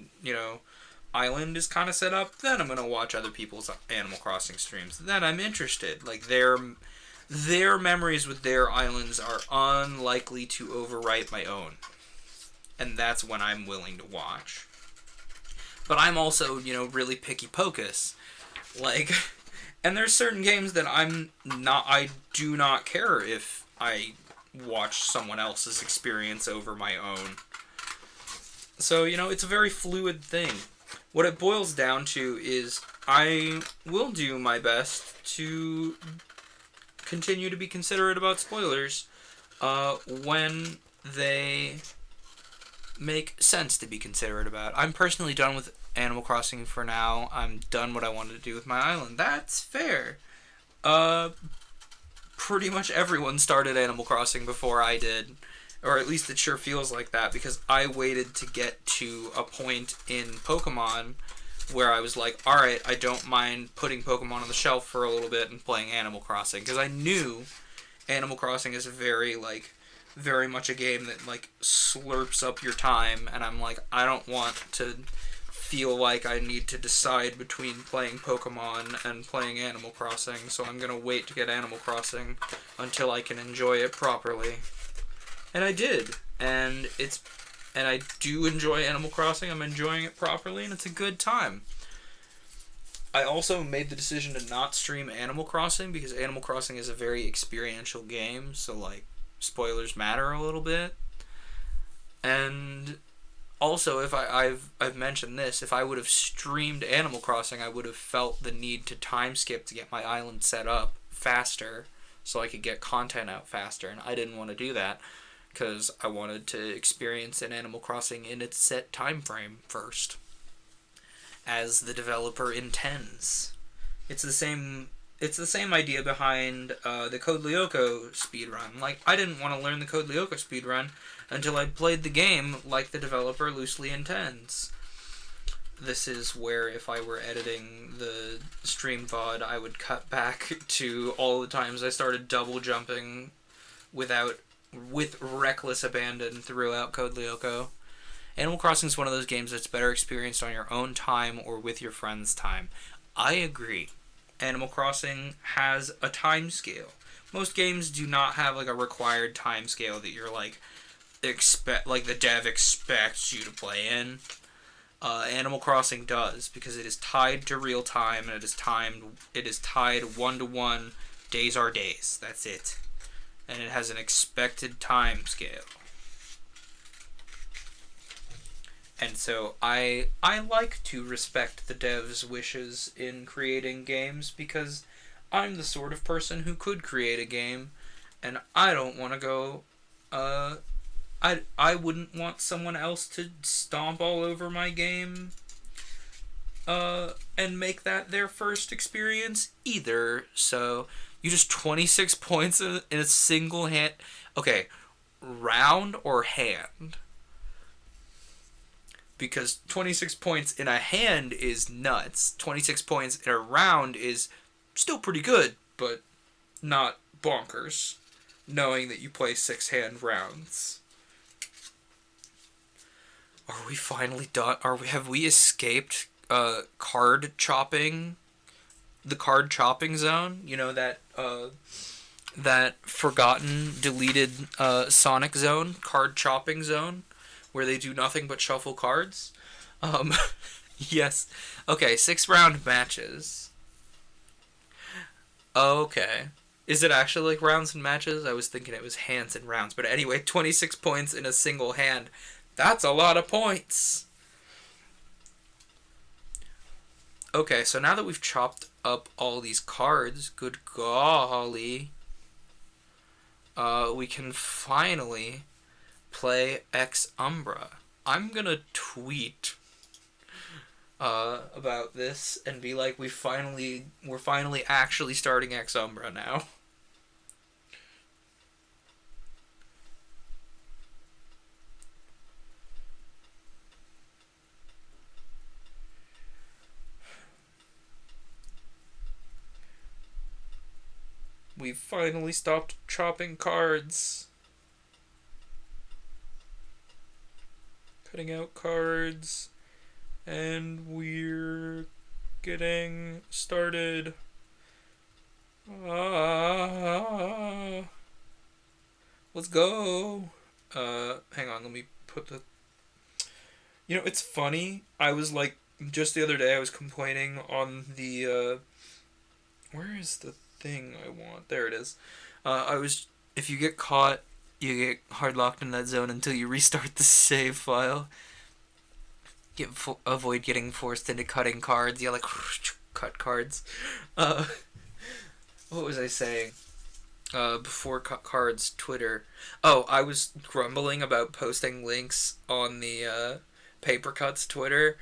island is kind of set up, then I'm going to watch other people's Animal Crossing streams. Then I'm interested. Like, their memories with their islands are unlikely to overwrite my own. And that's when I'm willing to watch. But I'm also, really picky pocus. Like, and there's certain games that I do not care if I watch someone else's experience over my own. So, it's a very fluid thing. What it boils down to is I will do my best to continue to be considerate about spoilers when they make sense to be considerate about. I'm personally done with Animal Crossing for now. I'm done what I wanted to do with my island. That's fair. Pretty much everyone started Animal Crossing before I did. Or at least it sure feels like that, because I waited to get to a point in Pokemon where I was like, alright, I don't mind putting Pokemon on the shelf for a little bit and playing Animal Crossing. Because I knew Animal Crossing is very much a game that, slurps up your time, and I'm like, I don't want to feel like I need to decide between playing Pokemon and playing Animal Crossing, so I'm gonna wait to get Animal Crossing until I can enjoy it properly. And I did, and I do enjoy Animal Crossing. I'm enjoying it properly, and it's a good time. I also made the decision to not stream Animal Crossing because Animal Crossing is a very experiential game, so spoilers matter a little bit. And also, if I've mentioned this, if I would have streamed Animal Crossing, I would have felt the need to time skip to get my island set up faster, so I could get content out faster, and I didn't want to do that, because I wanted to experience an Animal Crossing in its set time frame first, as the developer intends. It's the same idea behind the Code Lyoko speedrun. I didn't want to learn the Code Lyoko speedrun until I'd played the game like the developer loosely intends. This is where, if I were editing the stream VOD, I would cut back to all the times I started double jumping with reckless abandon throughout Code Lyoko. Animal Crossing is one of those games that's better experienced on your own time or with your friends' time. I agree. Animal Crossing has a time scale. Most games do not have a required time scale that you're the dev expects you to play in. Animal Crossing does, because it is tied to real time, and it is tied 1-to-1. Days are days. That's it. And it has an expected time scale. And so I like to respect the devs' wishes in creating games, because I'm the sort of person who could create a game, and I don't want to go, I wouldn't want someone else to stomp all over my game, and make that their first experience either. So, you just 26 points in a single hand. Okay, round or hand? Because 26 points in a hand is nuts. 26 points in a round is still pretty good, but not bonkers, knowing that you play 6-hand rounds. Are we finally done? Have we escaped card chopping? The card chopping zone? You know, that forgotten, deleted Sonic zone, card chopping zone, where they do nothing but shuffle cards. Um, yes. Okay, 6 round matches. Okay. Is it actually like rounds and matches? I was thinking it was hands and rounds. But anyway, 26 points in a single hand. That's a lot of points. Okay, so now that we've chopped up all these cards, good golly, we can finally play X Umbra. I'm gonna tweet about this and be like, we're finally actually starting X Umbra now. We've finally stopped chopping cards. Cutting out cards. And we're getting started. Let's go. Hang on, let me put the... You know, it's funny. I was like, just the other day I was complaining on the, where is the thing I want? There it is. If you get caught, you get hard locked in that zone until you restart the save file. Avoid getting forced into cutting cards. Yeah, like, cut cards. What was I saying? Before cut cards, Twitter. Oh, I was grumbling about posting links on the Paper Cuts Twitter,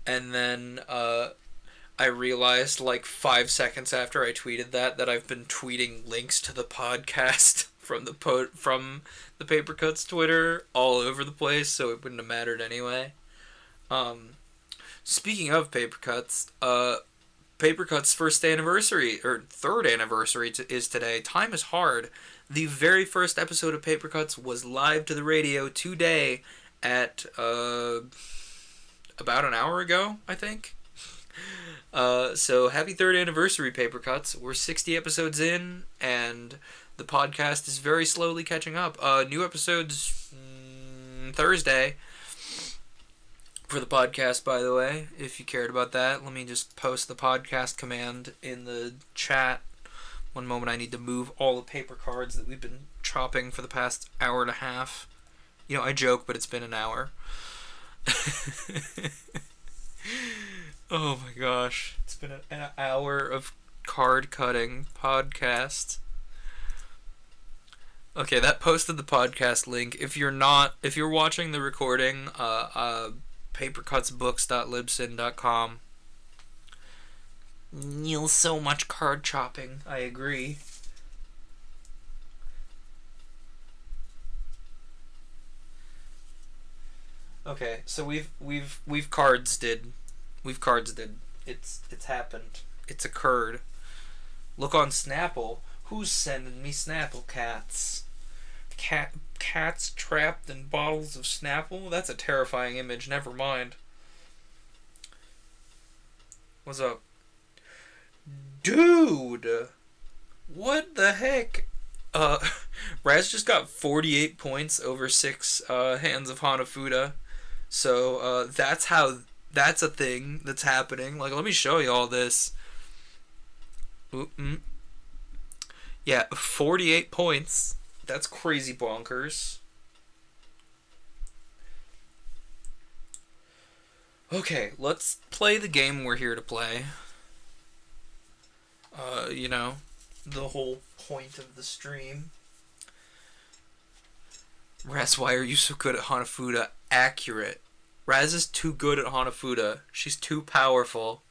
and then I realized like 5 seconds after I tweeted that I've been tweeting links to the podcast from the Paper Cuts Twitter all over the place, so it wouldn't have mattered anyway. Speaking of Paper Cuts, Paper Cuts' first anniversary, or third anniversary is today. Time is hard. The very first episode of Paper Cuts was live to the radio today at, about an hour ago, I think. So happy third anniversary, Paper Cuts. We're 60 episodes in, and the podcast is very slowly catching up. New episodes Thursday for the podcast, by the way, if you cared about that. Let me just post the podcast command in the chat. One moment, I need to move all the paper cards that we've been chopping for the past hour and a half. You know, I joke, but it's been an hour. Oh my gosh. It's been an hour of card cutting podcast. Okay, that posted the podcast link. If you're watching the recording, papercutsbooks.libsyn.com. Neil, so much card chopping. I agree. Okay, so we've cards did. We've cards did. It's happened. It's occurred. Look on Snapple. Who's sending me Snapple cats? Cats trapped in bottles of Snapple? That's a terrifying image. Never mind. What's up? Dude! What the heck? Raz just got 48 points over 6 hands of Hanafuda. So, that's a thing that's happening. Like, let me show you all this. Yeah, 48 points. That's crazy bonkers. Okay, let's play the game we're here to play. You know, the whole point of the stream. Raz, why are you so good at Hanafuda? Accurate. Raz is too good at Hanafuda. She's too powerful.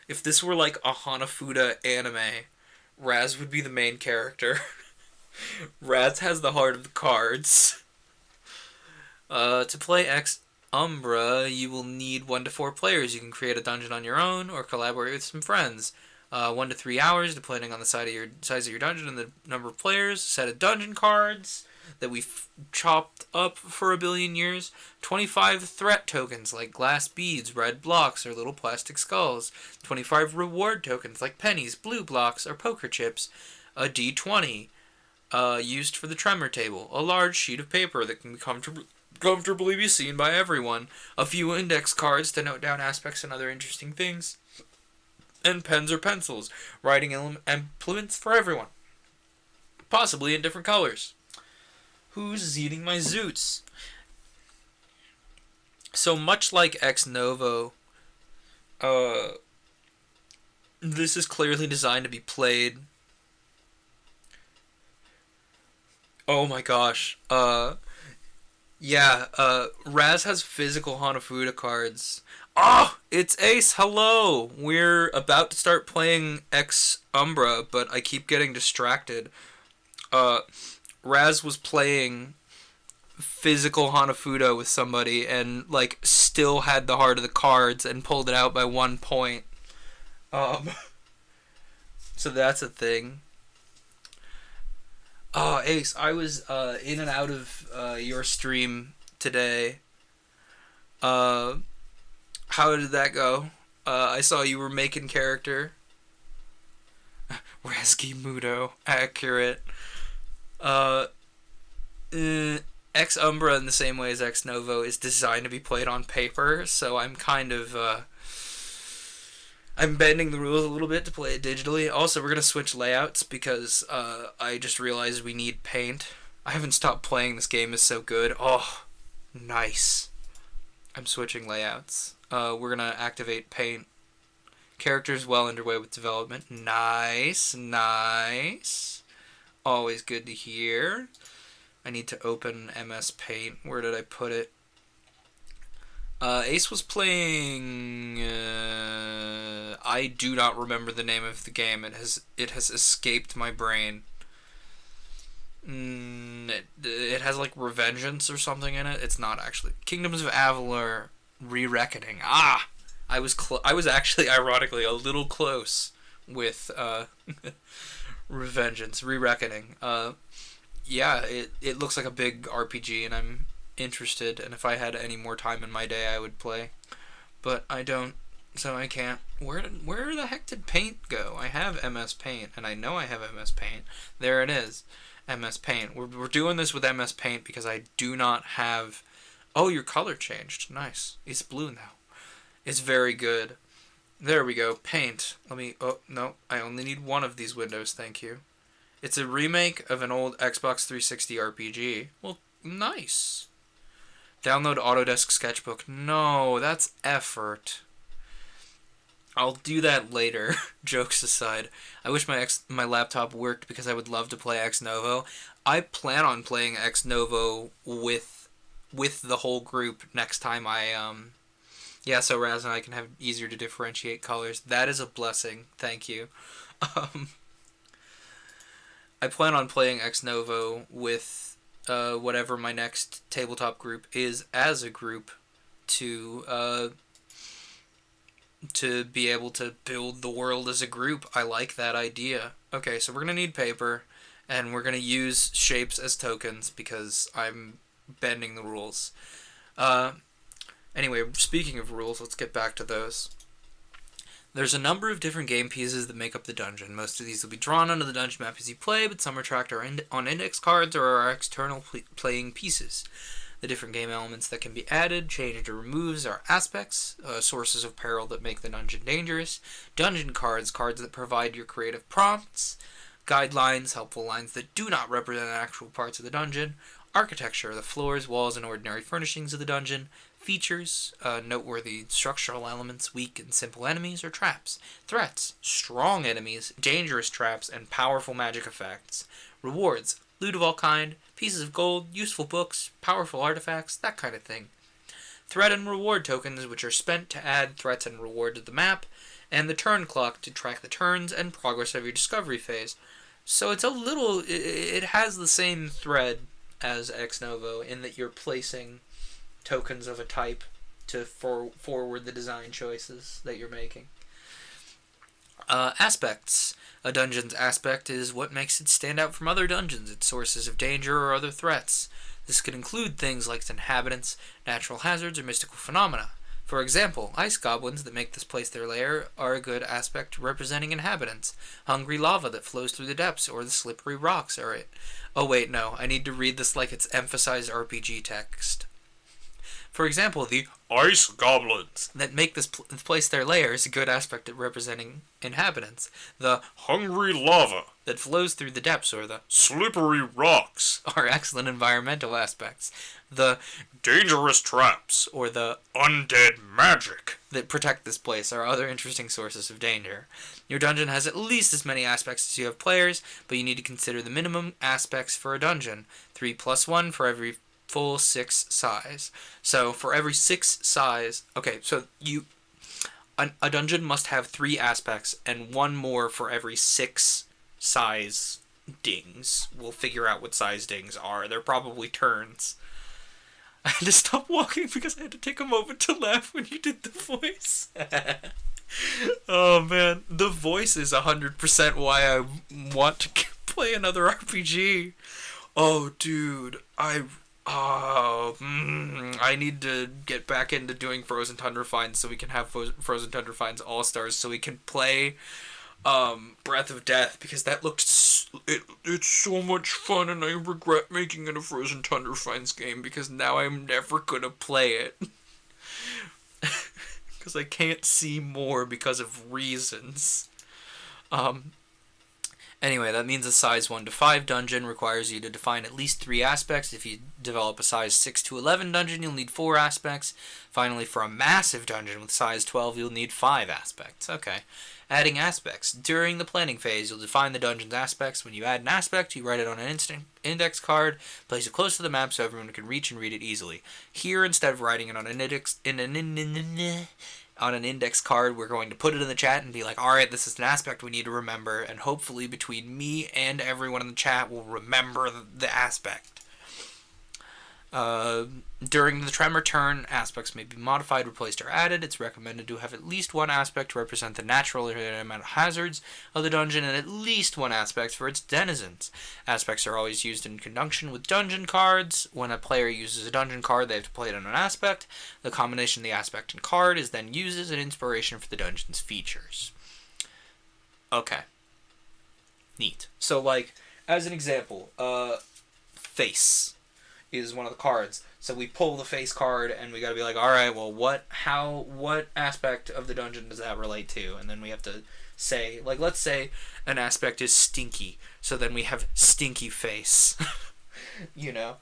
If this were like a Hanafuda anime, Raz would be the main character. Raz has the heart of the cards. To play X Umbra, you will need 1 to 4 players. You can create a dungeon on your own or collaborate with some friends. 1 to 3 hours, depending on the size of your dungeon and the number of players. Set of dungeon cards. that we've chopped up for a billion years, 25 threat tokens like glass beads, red blocks, or little plastic skulls, 25 reward tokens like pennies, blue blocks, or poker chips, a d20 used for the tremor table, a large sheet of paper that can comfortably be seen by everyone, a few index cards to note down aspects and other interesting things, and pens or pencils, writing implements for everyone, possibly in different colors. Who's eating my zoots? So much like Ex Novo, this is clearly designed to be played. Oh my gosh. Raz has physical Hanafuda cards. Oh, it's Ace. Hello. We're about to start playing Ex Umbra, but I keep getting distracted. Raz was playing physical Hanafuda with somebody and like still had the heart of the cards and pulled it out by 1 point. So that's a thing. Oh, Ace, I was in and out of your stream today. How did that go? I saw you were making character. Razzy Mudo, accurate. Ex Umbra, in the same way as Ex Novo, is designed to be played on paper, so I'm kind of I'm bending the rules a little bit to play it digitally. Also, we're gonna switch layouts because I just realized we need paint. I haven't stopped playing this game. It's so good. Oh, nice. I'm switching layouts. We're gonna activate paint. Characters well underway with development. Nice, nice. Always good to hear. I need to open MS Paint. Where did I put it? Ace was playing. I do not remember the name of the game. It has escaped my brain. It has like Revengeance or something in it. It's not actually Kingdoms of Avalor Re-Reckoning. I was actually ironically a little close with Revengeance Re-Reckoning. Yeah, it looks like a big RPG, and I'm interested. And if I had any more time in my day, I would play, but I don't, so I can't. Where the heck did Paint go? I have MS Paint, and I know I have MS Paint. There it is, MS Paint. We're doing this with MS Paint because I do not have. Oh, your color changed. Nice. It's blue now. It's very good. There we go. Paint. Let me. Oh no, I only need one of these windows. Thank you. It's a remake of an old Xbox 360 RPG. Well, nice. Download Autodesk Sketchbook. No, that's effort. I'll do that later. Jokes aside. I wish my laptop worked because I would love to play Ex Novo. I plan on playing Ex Novo with the whole group next time so Raz and I can have easier to differentiate colors. That is a blessing. Thank you. I plan on playing Ex Novo with whatever my next tabletop group is as a group to be able to build the world as a group. I like that idea. Okay, so we're going to need paper, and we're going to use shapes as tokens because I'm bending the rules. Anyway, speaking of rules, let's get back to those. There's a number of different game pieces that make up the dungeon. Most of these will be drawn onto the dungeon map as you play, but some are tracked on index cards or are external playing pieces. The different game elements that can be added, changed, or removed are aspects, sources of peril that make the dungeon dangerous, dungeon cards, cards that provide your creative prompts, guidelines, helpful lines that do not represent actual parts of the dungeon, architecture, the floors, walls, and ordinary furnishings of the dungeon, features, noteworthy structural elements, weak and simple enemies or traps, threats, strong enemies, dangerous traps, and powerful magic effects, rewards, loot of all kind, pieces of gold, useful books, powerful artifacts, that kind of thing. Threat and reward tokens, which are spent to add threats and reward to the map, and the turn clock to track the turns and progress of your discovery phase. So it's it has the same thread as Ex Novo in that you're placing tokens of a type to forward the design choices that you're making. Aspects. A dungeon's aspect is what makes it stand out from other dungeons, its sources of danger or other threats. This could include things like its inhabitants, natural hazards, or mystical phenomena. For example, ice goblins that make this place their lair are a good aspect representing inhabitants. Hungry lava that flows through the depths, or the slippery rocks are it. Oh wait, no, I need to read this like it's emphasized RPG text. For example, the ice goblins that make this place their lair is a good aspect at representing inhabitants. The hungry lava that flows through the depths, or the slippery rocks, are excellent environmental aspects. The dangerous traps, or the undead magic that protect this place, are other interesting sources of danger. Your dungeon has at least as many aspects as you have players, but you need to consider the minimum aspects for a dungeon. 3 + 1 for every full 6 size. So for every 6 size, okay, so a dungeon must have 3 aspects and 1 more for every 6 size dings. We'll figure out what size dings are. They're probably turns. I had to stop walking because I had to take a moment to laugh when you did the voice. Oh man, the voice is 100% why I want to play another RPG. Oh dude, I need to get back into doing Frozen Tundra Finds so we can have Frozen Tundra Finds All-Stars so we can play Breath of Death, because that looked it's so much fun, and I regret making it a Frozen Tundra Finds game because now I'm never gonna play it. Because I can't see more because of reasons. Anyway, that means a size 1 to 5 dungeon requires you to define at least 3 aspects. If you develop a size 6 to 11 dungeon, you'll need 4 aspects. Finally, for a massive dungeon with size 12, you'll need 5 aspects. Okay. Adding aspects. During the planning phase, you'll define the dungeon's aspects. When you add an aspect, you write it on an index card, place it close to the map so everyone can reach and read it easily. Here, instead of writing it on an index card, we're going to put it in the chat and be like, alright, this is an aspect we need to remember, and hopefully between me and everyone in the chat will remember the aspect. During the tremor turn, aspects may be modified, replaced, or added. It's recommended to have at least 1 aspect to represent the natural or elemental hazards of the dungeon, and at least 1 aspect for its denizens. Aspects are always used in conjunction with dungeon cards. When a player uses a dungeon card, they have to play it on an aspect. The combination of the aspect and card is then used as an inspiration for the dungeon's features. Okay. Neat. So, like, as an example, face is one of the cards. So we pull the face card and we gotta be like, alright, well, what aspect of the dungeon does that relate to? And then we have to say, like, let's say an aspect is stinky. So then we have stinky face. You know?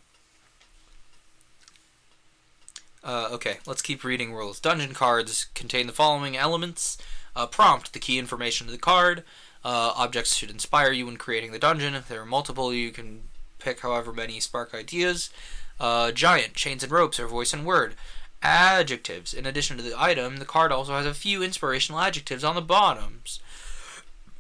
Okay, let's keep reading rules. Dungeon cards contain the following elements. Prompt, the key information to the card. Objects should inspire you when creating the dungeon. If there are multiple, you can pick however many spark ideas. Giant, chains and ropes, or voice and word. Adjectives. In addition to the item, the card also has a few inspirational adjectives on the bottoms.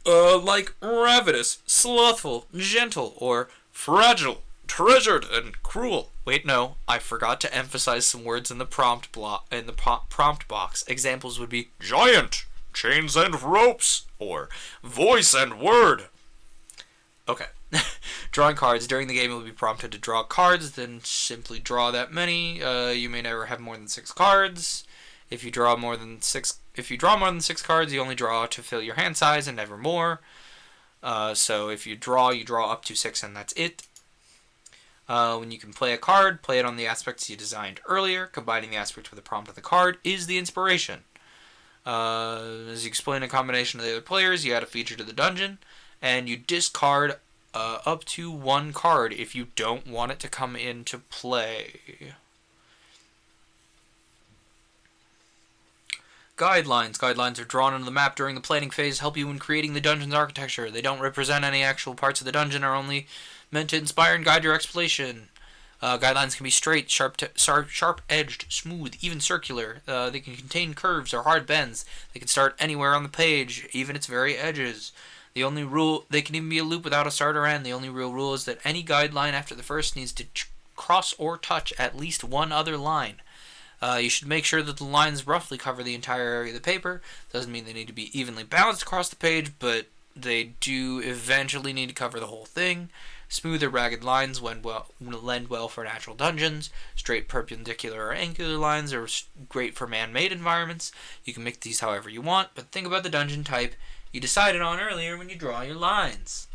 Like ravenous, slothful, gentle, or fragile, treasured, and cruel. Wait, no, I forgot to emphasize some words in the prompt box. Examples would be giant, chains and ropes, or voice and word. Okay. Drawing cards. During the game, you'll be prompted to draw cards, then simply draw that many. You may never have more than 6 cards. If you draw more than 6 cards, you only draw to fill your hand size and never more. So if you draw up to 6 and that's it. When you can play a card, play it on the aspects you designed earlier. Combining the aspect with the prompt of the card is the inspiration. As you explain a combination of the other players, you add a feature to the dungeon, and you discard up to 1 card if you don't want it to come into play. Guidelines. Guidelines are drawn onto the map during the planning phase, help you in creating the dungeon's architecture. They don't represent any actual parts of the dungeon, are only meant to inspire and guide your exploration. Guidelines can be straight, sharp-edged, smooth, even circular. They can contain curves or hard bends. They can start anywhere on the page, even its very edges. The only rule, they can even be a loop without a start or end. The only real rule is that any guideline after the first needs to cross or touch at least one other line. You should make sure that the lines roughly cover the entire area of the paper. Doesn't mean they need to be evenly balanced across the page, but they do eventually need to cover the whole thing. Smooth or ragged lines lend well for natural dungeons. Straight perpendicular or angular lines are great for man-made environments. You can make these however you want, but think about the dungeon type you decided on earlier when you draw your lines.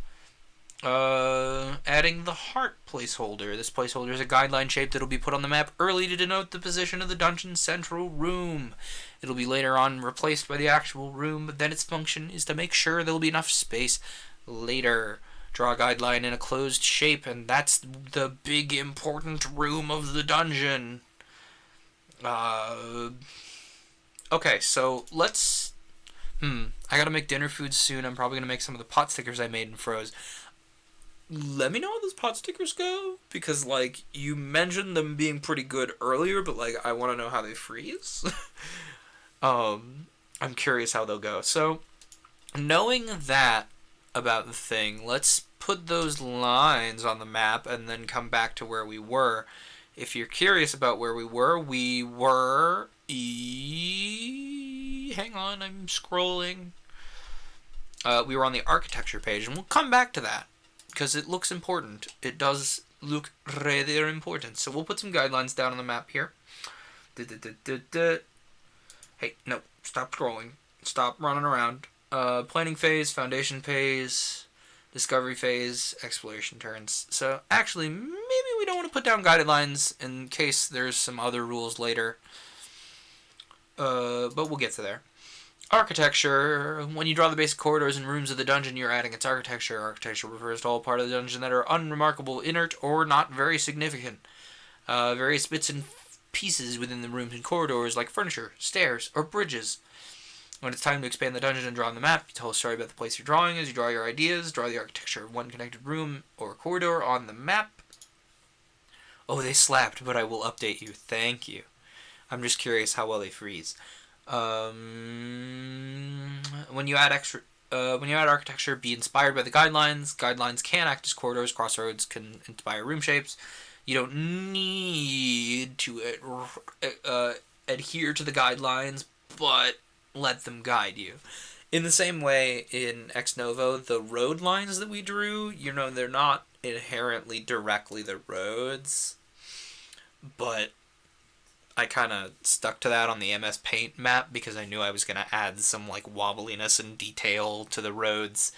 Adding the heart placeholder. This placeholder is a guideline shape that will be put on the map early to denote the position of the dungeon's central room. It'll be later on replaced by the actual room, but then its function is to make sure there'll be enough space later. Draw a guideline in a closed shape, and that's the big important room of the dungeon. Okay, so let's... I gotta make dinner food soon. I'm probably gonna make some of the pot stickers I made and froze. Let me know how those pot stickers go, because, like, you mentioned them being pretty good earlier, but, like, I want to know how they freeze. I'm curious how they'll go. So, knowing that about the thing, let's put those lines on the map and then come back to where we were. If you're curious about where we were, hang on, I'm scrolling. We were on the architecture page, and we'll come back to that, because it looks important. It does look rather important. So we'll put some guidelines down on the map here. Hey, no, stop scrolling. Stop running around. Planning phase, foundation phase, discovery phase, exploration turns. So actually, maybe we don't want to put down guidelines in case there's some other rules later. But we'll get to there. Architecture. When you draw the basic corridors and rooms of the dungeon, you're adding its architecture. Architecture refers to all part of the dungeon that are unremarkable, inert, or not very significant. Various bits and pieces within the rooms and corridors, like furniture, stairs, or bridges. When it's time to expand the dungeon and draw on the map, you tell a story about the place you're drawing. As you draw your ideas, draw the architecture of one connected room or corridor on the map. Oh, they slapped, but I will update you. Thank you. I'm just curious how well they freeze. When you add architecture, be inspired by the guidelines. Guidelines can act as corridors. Crossroads can inspire room shapes. You don't need to adhere to the guidelines, but let them guide you. In the same way, in Ex Novo, the road lines that we drew, they're not inherently directly the roads, but I kind of stuck to that on the MS Paint map because I knew I was going to add some like wobbliness and detail to the roads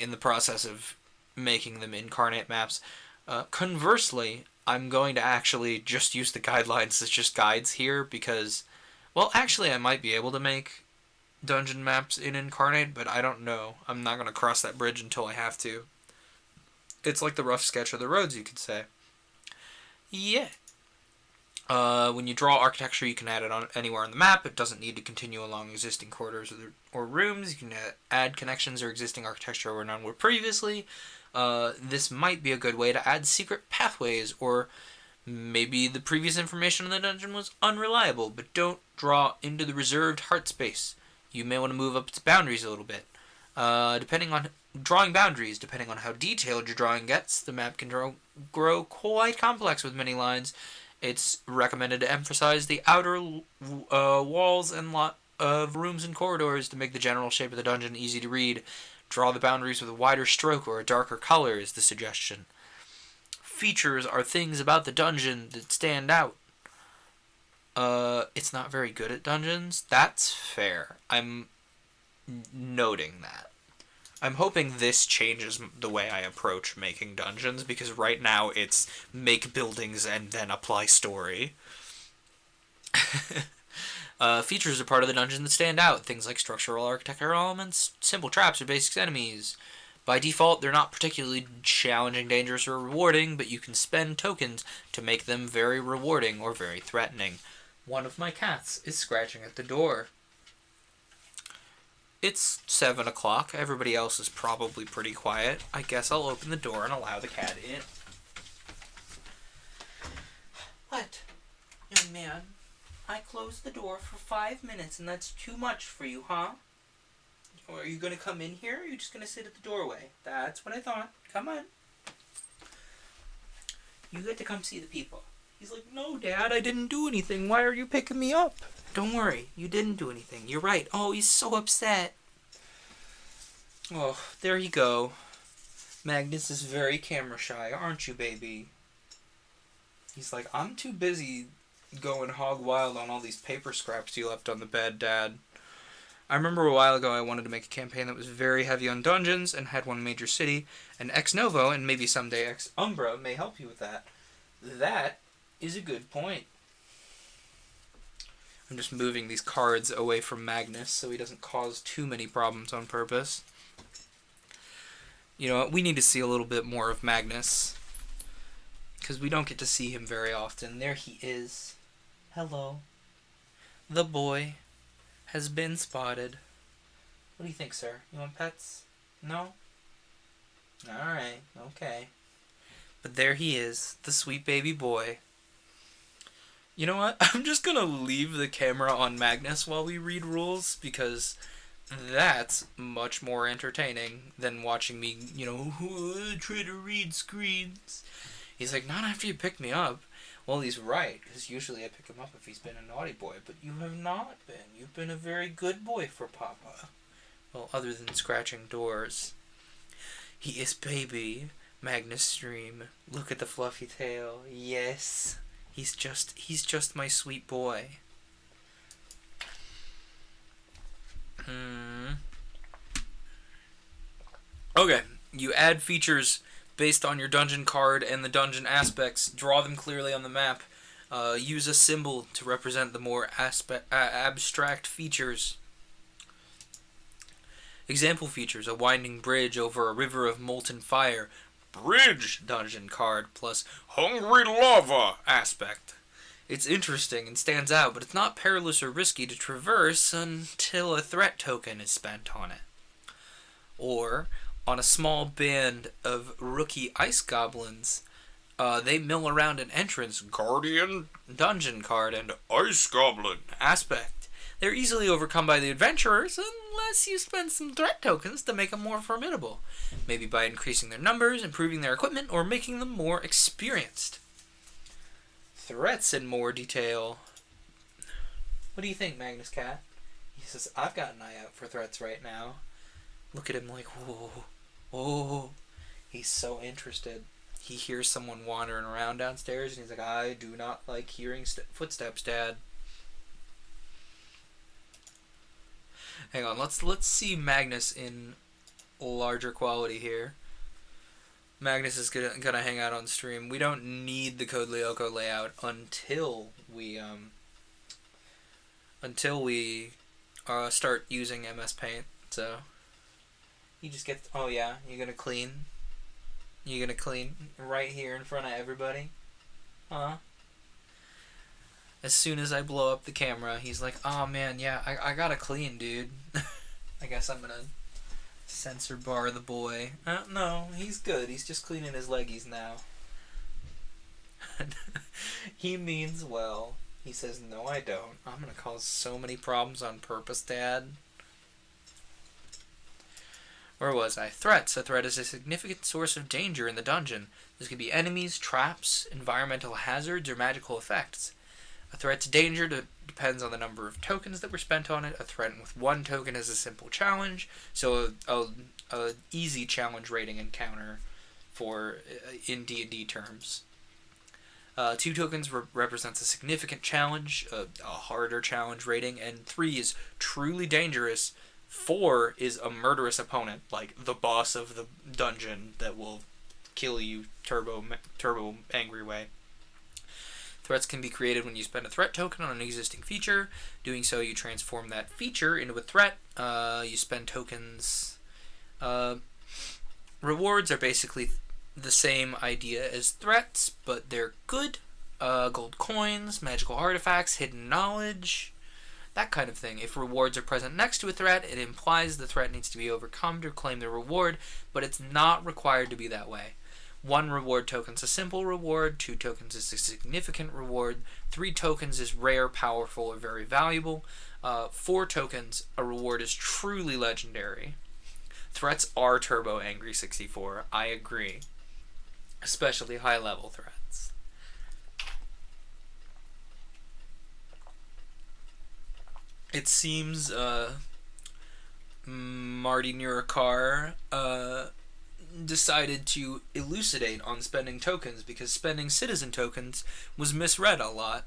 in the process of making them incarnate maps. Conversely, I'm going to actually just use the guidelines as just guides here because, well, actually I might be able to make dungeon maps in incarnate, but I don't know. I'm not going to cross that bridge until I have to. It's like the rough sketch of the roads, you could say. Yeah. When you draw architecture, you can add it on anywhere on the map. It doesn't need to continue along existing corridors or rooms. You can add connections or existing architecture where none were previously. This might be a good way to add secret pathways, or maybe the previous information in the dungeon was unreliable, but don't draw into the reserved heart space. You may want to move up its boundaries a little bit. Depending on how detailed your drawing gets, the map can grow quite complex with many lines. It's recommended to emphasize the outer walls and of rooms and corridors to make the general shape of the dungeon easy to read. Draw the boundaries with a wider stroke or a darker color is the suggestion. Features are things about the dungeon that stand out. It's not very good at dungeons. That's fair. I'm noting that. I'm hoping this changes the way I approach making dungeons, because right now it's make buildings and then apply story. Features are part of the dungeon that stand out. Things like structural architectural elements, simple traps, or basic enemies. By default, they're not particularly challenging, dangerous, or rewarding, but you can spend tokens to make them very rewarding or very threatening. One of my cats is scratching at the door. It's 7 o'clock. Everybody else is probably pretty quiet. I guess I'll open the door and allow the cat in. What? Young man, I closed the door for 5 minutes and that's too much for you, huh? Or are you going to come in here, or are you just going to sit at the doorway? That's what I thought. Come on. You get to come see the people. He's like, no, Dad, I didn't do anything. Why are you picking me up? Don't worry, you didn't do anything. You're right. Oh, he's so upset. Oh, there you go. Magnus is very camera shy, aren't you, baby? He's like, I'm too busy going hog wild on all these paper scraps you left on the bed, Dad. I remember a while ago I wanted to make a campaign that was very heavy on dungeons and had one major city, and Ex Novo, and maybe someday Ex Umbra, may help you with that. That is a good point. I'm just moving these cards away from Magnus so he doesn't cause too many problems on purpose. You know what, we need to see a little bit more of Magnus, because we don't get to see him very often. There he is. Hello. The boy has been spotted. What do you think, sir? You want pets? No? Alright, okay. But there he is, the sweet baby boy. You know what? I'm just gonna leave the camera on Magnus while we read rules, because that's much more entertaining than watching me, try to read screens. He's like, not after you pick me up. Well, he's right, because usually I pick him up if he's been a naughty boy, but you have not been. You've been a very good boy for Papa. Well, other than scratching doors. He is baby Magnus Stream. Look at the fluffy tail. Yes. He's just my sweet boy. Okay, you add features based on your dungeon card and the dungeon aspects. Draw them clearly on the map. Use a symbol to represent the more abstract features. Example features: a winding bridge over a river of molten fire. Bridge dungeon card plus hungry lava aspect. It's interesting and stands out, but it's not perilous or risky to traverse until a threat token is spent on it. Or, on a small band of rookie ice goblins, they mill around an entrance, Guardian dungeon card and Ice Goblin aspect. They're easily overcome by the adventurers unless you spend some threat tokens to make them more formidable. Maybe by increasing their numbers, improving their equipment, or making them more experienced. Threats in more detail. What do you think, Magnus Cat? He says, I've got an eye out for threats right now. Look at him like, whoa. He's so interested. He hears someone wandering around downstairs, and he's like, I do not like hearing footsteps, Dad. Hang on, let's see Magnus in larger quality here. Magnus is gonna hang out on stream. We don't need the Code Lyoko layout until we start using MS Paint. So he just gets. Oh yeah, you're gonna clean. You're gonna clean right here in front of everybody, huh? As soon as I blow up the camera, he's like, oh man, yeah, I gotta clean, dude. I guess I'm gonna censor bar the boy. No, he's good. He's just cleaning his leggies now. He means well. He says, no, I don't. I'm gonna cause so many problems on purpose, Dad. Where was I? Threats. A threat is a significant source of danger in the dungeon. This could be enemies, traps, environmental hazards, or magical effects. A threat's danger depends on the number of tokens that were spent on it. A threat with one token is a simple challenge, so a easy challenge rating encounter for in D&D terms. 2 tokens represents a significant challenge, a harder challenge rating, and 3 is truly dangerous. 4 is a murderous opponent, like the boss of the dungeon that will kill you turbo angry way. Threats can be created when you spend a threat token on an existing feature. Doing so, you transform that feature into a threat. You spend tokens. Rewards are basically the same idea as threats, but they're good. Gold coins, magical artifacts, hidden knowledge, that kind of thing. If rewards are present next to a threat, it implies the threat needs to be overcome to claim the reward, but it's not required to be that way. 1 reward token is a simple reward, 2 tokens is a significant reward, 3 tokens is rare, powerful, or very valuable, 4 tokens, a reward is truly legendary. Threats are Turbo Angry 64, I agree. Especially high level threats. It seems Marty Nurakar decided to elucidate on spending tokens because spending citizen tokens was misread a lot.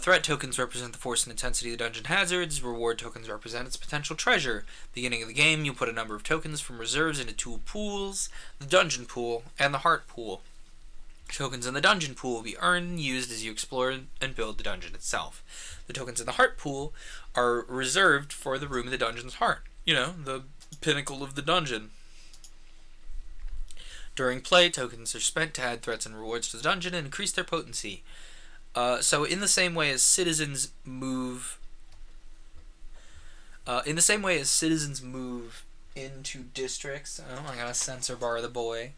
Threat tokens represent the force and intensity of the dungeon hazards. Reward tokens represent its potential treasure. Beginning of the game, you put a number of tokens from reserves into two pools, the dungeon pool and the heart pool. Tokens in the dungeon pool will be earned and used as you explore and build the dungeon itself. The tokens in the heart pool are reserved for the room in the dungeon's heart. The pinnacle of the dungeon. During play, tokens are spent to add threats and rewards to the dungeon and increase their potency. So in the same way as citizens move into districts, I got a censor bar the boy.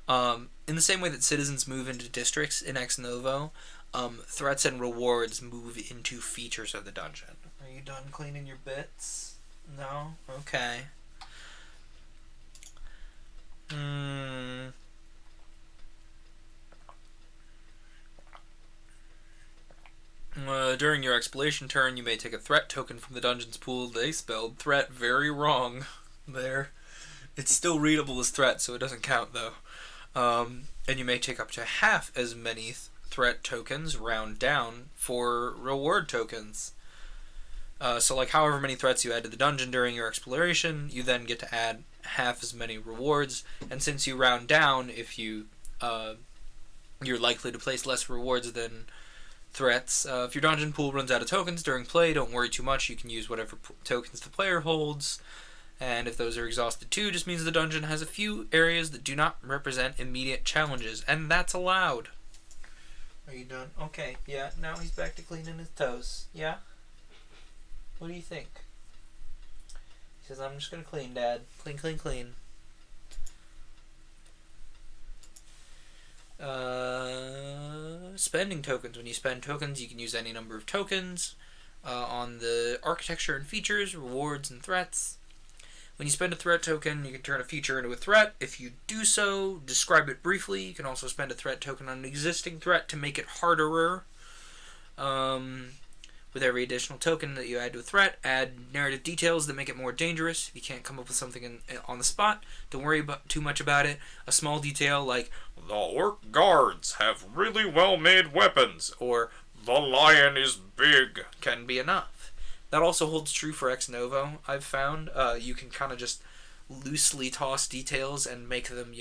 In the same way that citizens move into districts in Ex Novo, threats and rewards move into features of the dungeon. Are you done cleaning your bits? No? Okay. During your exploration turn, you may take a threat token from the dungeon's pool. They spelled threat very wrong there. It's still readable as threat, so it doesn't count, though. And you may take up to half as many threat tokens, round down, for reward tokens. So, however many threats you add to the dungeon during your exploration, you then get to add half as many rewards. And since you round down, if you're likely to place less rewards than threats. If your dungeon pool runs out of tokens during play, don't worry too much. You can use whatever tokens the player holds. And if those are exhausted too, it just means the dungeon has a few areas that do not represent immediate challenges. And that's allowed. Are you done? Okay, yeah. Now he's back to cleaning his toes. Yeah? What do you think? He says, I'm just going to clean, Dad. Clean, clean, clean. Spending tokens. When you spend tokens, you can use any number of tokens on the architecture and features, rewards, and threats. When you spend a threat token, you can turn a feature into a threat. If you do so, describe it briefly. You can also spend a threat token on an existing threat to make it harder. With every additional token that you add to a threat, add narrative details that make it more dangerous. If you can't come up with something on the spot, don't worry too much about it. A small detail like, the orc guards have really well-made weapons, or the lion is big, can be enough. That also holds true for Ex Novo, I've found. You can kind of just loosely toss details and make them,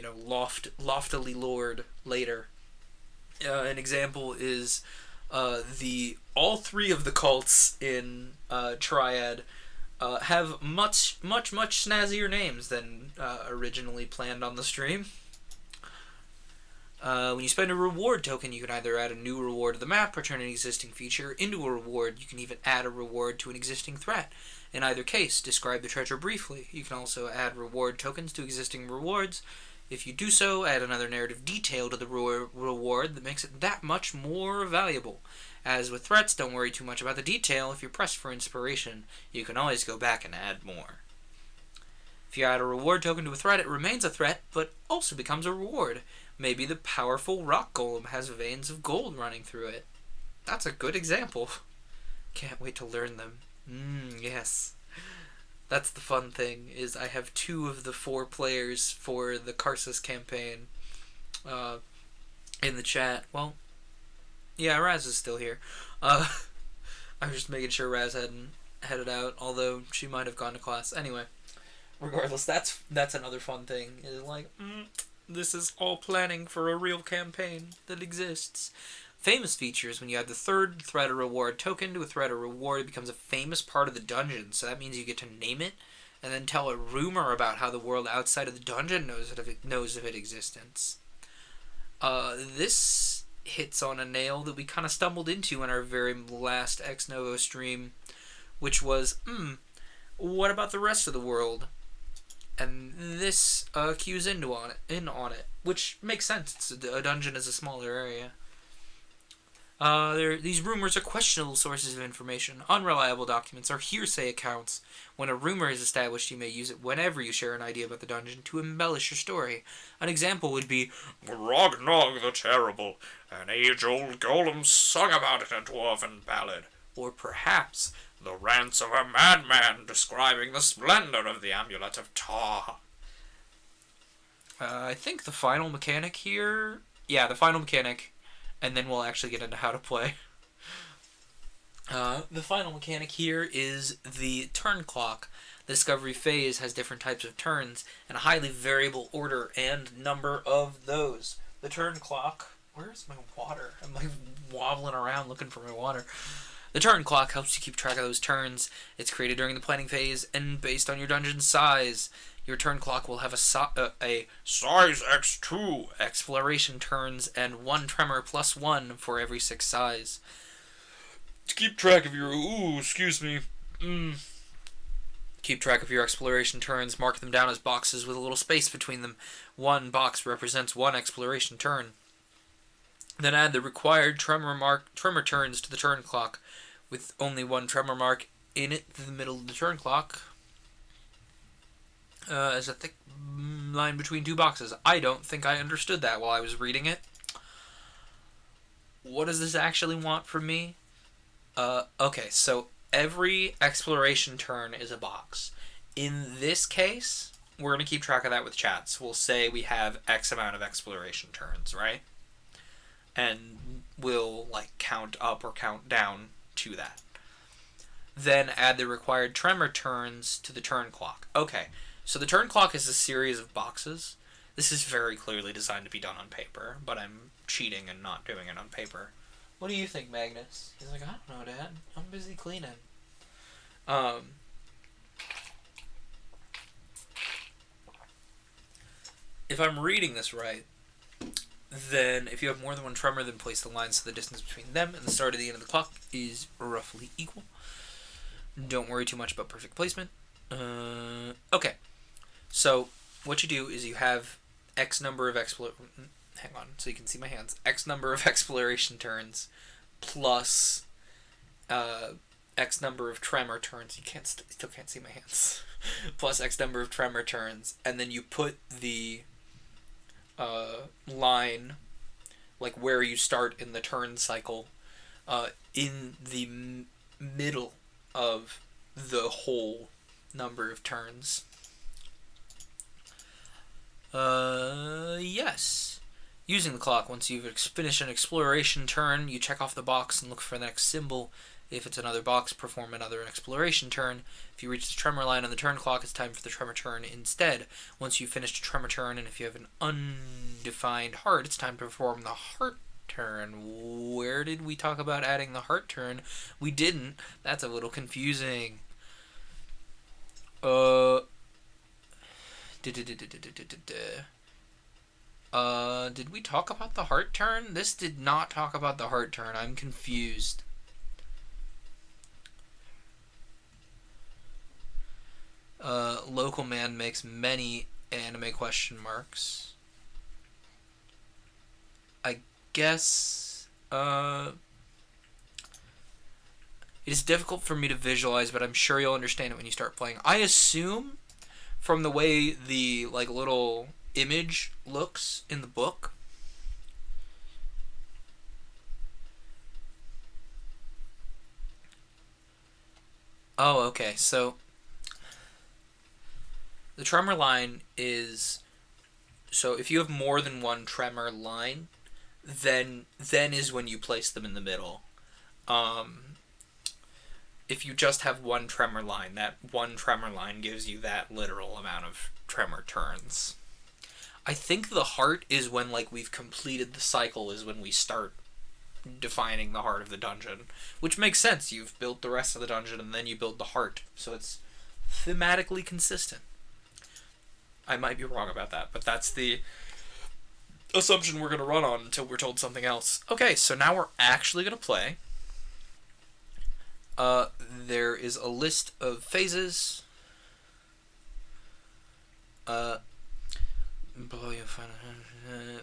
loftily lored later. An example is all three of the cults in Triad have much snazzier names than originally planned on the stream. When you spend a reward token, you can either add a new reward to the map or turn an existing feature into a reward. You can even add a reward to an existing threat. In either case, describe the treasure briefly. You can also add reward tokens to existing rewards. If you do so, add another narrative detail to the reward that makes it that much more valuable. As with threats, don't worry too much about the detail. If you're pressed for inspiration, you can always go back and add more. If you add a reward token to a threat, it remains a threat, but also becomes a reward. Maybe the powerful rock golem has veins of gold running through it. That's a good example. Can't wait to learn them. Yes. That's the fun thing, is I have 2 of the 4 players for the Karsus campaign in the chat. Well, yeah, Raz is still here. I was just making sure Raz hadn't headed out, although she might have gone to class. Anyway, regardless, that's another fun thing. Is this is all planning for a real campaign that exists. Famous features: when you add the third threat or reward token to a threat or reward, it becomes a famous part of the dungeon. So that means you get to name it and then tell a rumor about how the world outside of the dungeon knows of its existence. This hits on a nail that we kind of stumbled into in our very last Ex Novo stream, which was, what about the rest of the world? And this cues in on it, which makes sense. A dungeon is a smaller area. These rumors are questionable sources of information. Unreliable documents are hearsay accounts. When a rumor is established, you may use it whenever you share an idea about the dungeon to embellish your story. An example would be, Grognog the Terrible, an age-old golem sung about it in a dwarven ballad. Or perhaps, The rants of a madman describing the splendor of the amulet of Tar. I think the final mechanic here... Yeah, the final mechanic, and then we'll actually get into how to play. The final mechanic here is the turn clock. The discovery phase has different types of turns, and a highly variable order and number of those. The turn clock... Where's my water? I'm like wobbling around looking for my water. The turn clock helps you keep track of those turns. It's created during the planning phase, and based on your dungeon's size. Your turn clock will have a size X2 exploration turns and 1 tremor plus 1 for every 6 size. To keep track of your... Keep track of your exploration turns. Mark them down as boxes with a little space between them. 1 box represents 1 exploration turn. Then add the required tremor turns to the turn clock, with only 1 tremor mark in it in the middle of the turn clock. As a thick line between 2 boxes. I don't think I understood that while I was reading it. What does this actually want from me? Okay, so every exploration turn is a box. In this case, we're going to keep track of that with chats. We'll say we have X amount of exploration turns, right? And we'll, count up or count down to that. Then add the required tremor turns to the turn clock. Okay, so the turn clock is a series of boxes. This is very clearly designed to be done on paper, but I'm cheating and not doing it on paper. What do you think, Magnus? He's like, I don't know, Dad. I'm busy cleaning. If I'm reading this right, then if you have more than 1 tremor, then place the lines so the distance between them and the start and the end of the clock is roughly equal. Don't worry too much about perfect placement. Okay. So, what you do is you have X number of hang on, so you can see my hands. X number of exploration turns plus X number of tremor turns. You still can't see my hands. Plus X number of tremor turns, and then you put the line, where you start in the turn cycle, in the middle of the whole number of turns. Yes. Using the clock, once you've finished an exploration turn, you check off the box and look for the next symbol. If it's another box, perform another exploration turn. If you reach the tremor line on the turn clock, it's time for the tremor turn instead. Once you've finished a tremor turn, and if you have an undefined heart, it's time to perform the heart turn. Where did we talk about adding the heart turn? We didn't. That's a little confusing. Did we talk about the heart turn? This did not talk about the heart turn. I'm confused. Local man makes many anime question marks. I guess, it is difficult for me to visualize, but I'm sure you'll understand it when you start playing. I assume, from the way the, little image looks in the book, oh, okay, so the tremor line is, so if you have more than 1 tremor line, then is when you place them in the middle. If you just have 1 tremor line, that 1 tremor line gives you that literal amount of tremor turns. I think the heart is when, we've completed the cycle, is when we start defining the heart of the dungeon. Which makes sense. You've built the rest of the dungeon, and then you build the heart. So it's thematically consistent. I might be wrong about that, but that's the assumption we're going to run on until we're told something else. Okay, so now we're actually going to play. There is a list of phases.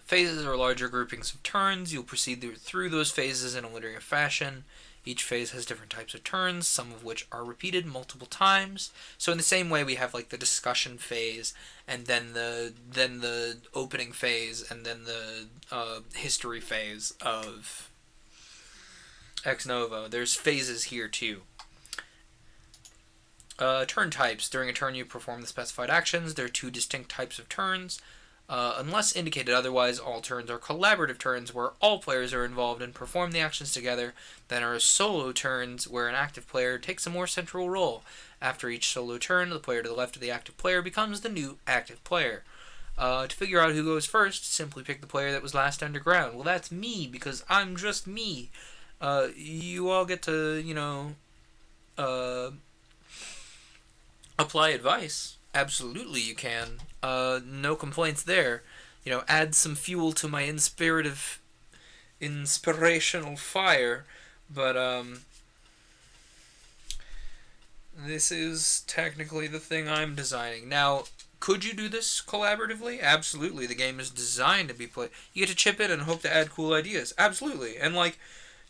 Phases are larger groupings of turns. You'll proceed through those phases in a linear fashion. Each phase has different types of turns, some of which are repeated multiple times. So in the same way, we have the discussion phase, and then the opening phase, and then the history phase of Ex Novo. There's phases here too, Turn types. During a turn, you perform the specified actions. There are 2 distinct types of turns. Unless indicated otherwise, all turns are collaborative turns where all players are involved and perform the actions together. Then are solo turns where an active player takes a more central role. After each solo turn, the player to the left of the active player becomes the new active player. To figure out who goes first, simply pick the player that was last underground. Well, that's me, because I'm just me. You all get to, apply advice. Absolutely, you can. No complaints there. Add some fuel to my inspirational fire. But, this is technically the thing I'm designing. Now, could you do this collaboratively? Absolutely. The game is designed to be played. You get to chip in and hope to add cool ideas. Absolutely. And,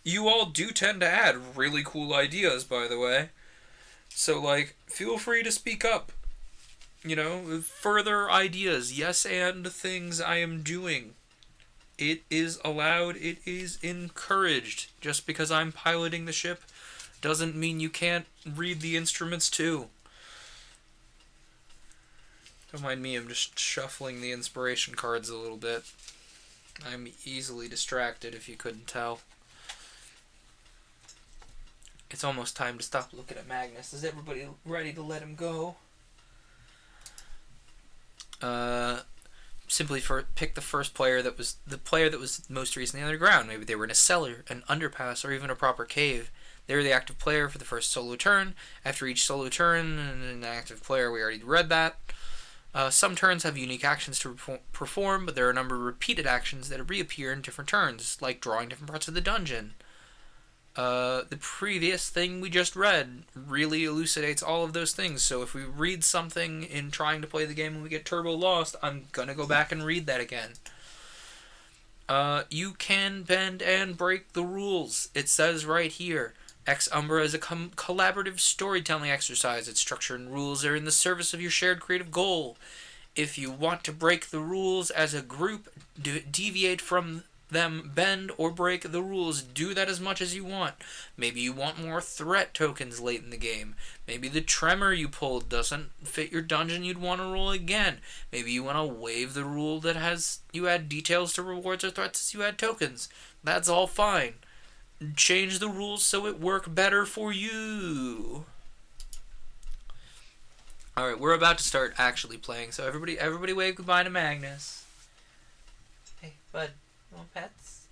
you all do tend to add really cool ideas, by the way. So, feel free to speak up. Further ideas, yes, and things I am doing. It is allowed, it is encouraged. Just because I'm piloting the ship doesn't mean you can't read the instruments too. Don't mind me, I'm just shuffling the inspiration cards a little bit. I'm easily distracted if you couldn't tell. It's almost time to stop looking at Magnus. Is everybody ready to let him go? Simply pick the first player that was the player that was most recently underground. Maybe they were in a cellar, an underpass, or even a proper cave. They were the active player for the first solo turn. After each solo turn, an active player, we already read that. Some turns have unique actions to perform, but there are a number of repeated actions that reappear in different turns, like drawing different parts of the dungeon. The previous thing we just read really elucidates all of those things. So if we read something in trying to play the game and we get turbo lost, I'm gonna go back and read that again. You can bend and break the rules. It says right here. Umbra is a collaborative storytelling exercise. Its structure and rules are in the service of your shared creative goal. If you want to break the rules as a group, deviate from them, bend or break the rules, do that as much as you want. Maybe you want more threat tokens late in the game. Maybe the tremor you pulled doesn't fit your dungeon, you'd want to roll again. Maybe you want to waive the rule that has you add details to rewards or threats as you add tokens. That's all fine. Change the rules so it work better for you. Alright, we're about to start actually playing, so everybody wave goodbye to Magnus. Hey, bud. You want pets?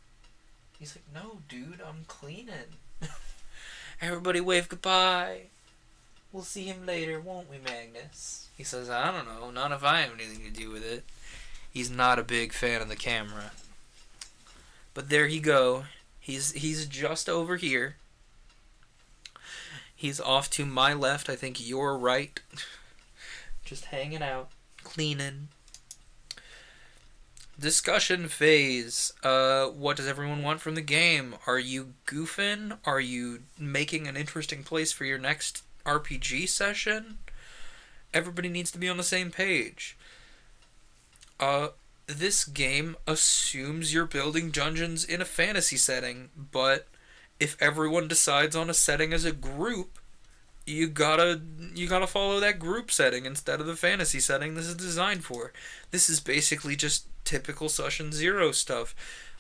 He's like, no, dude, I'm cleaning. Everybody wave goodbye. We'll see him later, won't we, Magnus? He says, I don't know, not if I have anything to do with it. He's not a big fan of the camera. But there he go. He's just over here. He's off to my left, I think your right. Just hanging out, cleaning. Discussion phase. What does everyone want from the game? Are you goofing? Are you making an interesting place for your next RPG session? Everybody needs to be on the same page. This game assumes you're building dungeons in a fantasy setting, but if everyone decides on a setting as a group, you gotta follow that group setting instead of the fantasy setting this is designed for. This is basically just typical Session 0 stuff.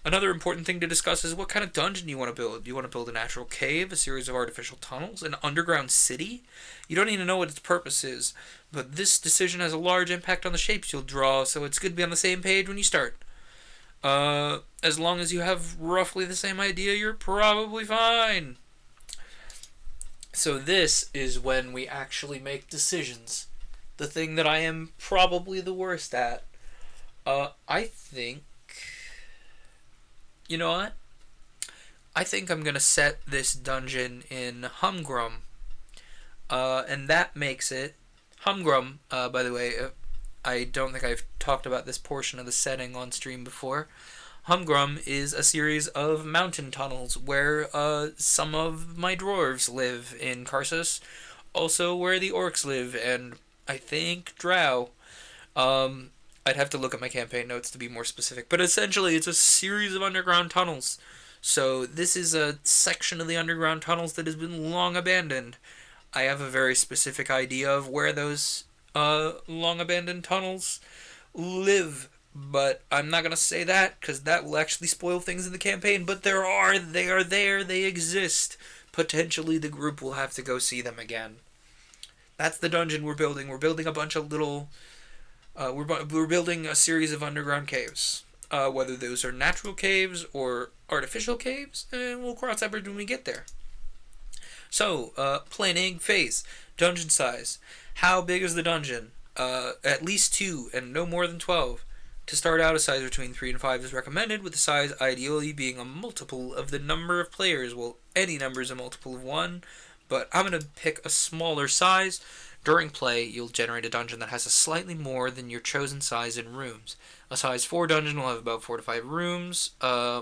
Another important thing to discuss is what kind of dungeon you want to build. Do you want to build a natural cave, a series of artificial tunnels, an underground city? You don't even know what its purpose is, but this decision has a large impact on the shapes you'll draw, so it's good to be on the same page when you start. As long as you have roughly the same idea, you're probably fine. So this is when we actually make decisions. The thing that I am probably the worst at. I think... You know what? I think I'm going to set this dungeon in Humgrum. And that makes it... Humgrum, by the way, I don't think I've talked about this portion of the setting on stream before. Humgrum is a series of mountain tunnels where some of my dwarves live in Karsus. Also where the orcs live, and I think Drow. I'd have to look at my campaign notes to be more specific. But essentially, it's a series of underground tunnels. So this is a section of the underground tunnels that has been long abandoned. I have a very specific idea of where those long abandoned tunnels live, but I'm not gonna say that because that will actually spoil things in the campaign. But they are there, they exist. Potentially, the group will have to go see them again. That's the dungeon we're building. We're building a bunch of little. We're building a series of underground caves. Whether those are natural caves or artificial caves, and we'll cross that bridge when we get there. So, planning phase. Dungeon size. How big is the dungeon? At least 2 and no more than 12. To start out, a size between 3 and 5 is recommended, with the size ideally being a multiple of the number of players. Well, any number is a multiple of 1, but I'm going to pick a smaller size. During play, you'll generate a dungeon that has a slightly more than your chosen size in rooms. A size 4 dungeon will have about 4 to 5 rooms.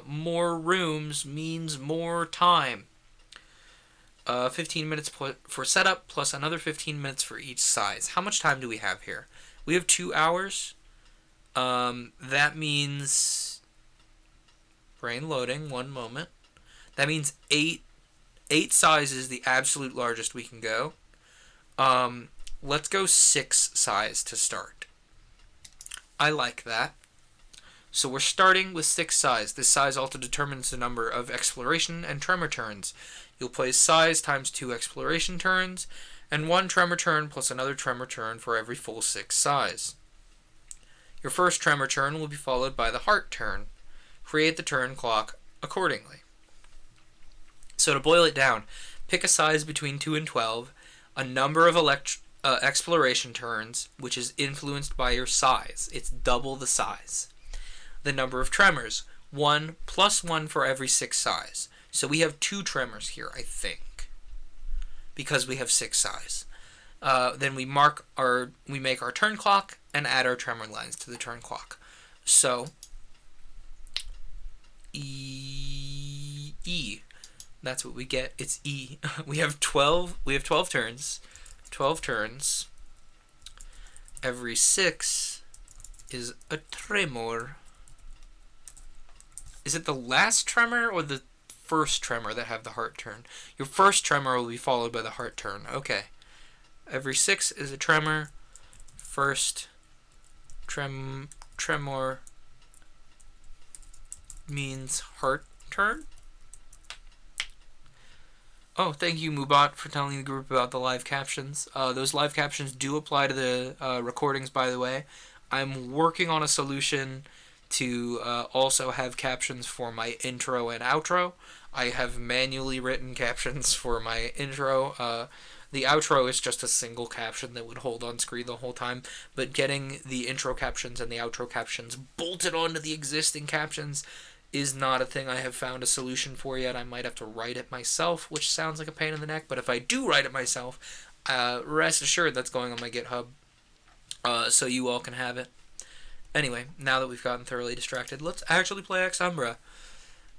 More rooms means more time. 15 minutes for setup, plus another 15 minutes for each size. How much time do we have here? We have 2 hours. That means... brain loading, one moment. That means 8 sizes, the absolute largest we can go. Let's go 6 size to start. I like that. So we're starting with 6 size. This size also determines the number of exploration and tremor turns. You'll play size times 2 exploration turns, and 1 tremor turn plus another tremor turn for every full 6 size. Your first tremor turn will be followed by the heart turn. Create the turn clock accordingly. So to boil it down, pick a size between 2 and 12, a number of exploration turns, which is influenced by your size. It's double the size. The number of tremors, 1 plus 1 for every 6 size. So we have 2 tremors here, I think, because we have 6 size. Then we make our turn clock and add our tremor lines to the turn clock. So E. That's what we get. It's E. We have 12 turns. 12 turns. Every 6 is a tremor. Is it the last tremor or the first tremor that have the heart turn? Your first tremor will be followed by the heart turn. Okay. Every 6 is a tremor. First tremor means heart turn. Oh, thank you, Mubot, for telling the group about the live captions. Those live captions do apply to the recordings, by the way. I'm working on a solution to also have captions for my intro and outro. I have manually written captions for my intro. The outro is just a single caption that would hold on screen the whole time, but getting the intro captions and the outro captions bolted onto the existing captions is not a thing I have found a solution for yet. I might have to write it myself, which sounds like a pain in the neck, but if I do write it myself, rest assured that's going on my GitHub, so you all can have it. Anyway, now that we've gotten thoroughly distracted, let's actually play Umbra.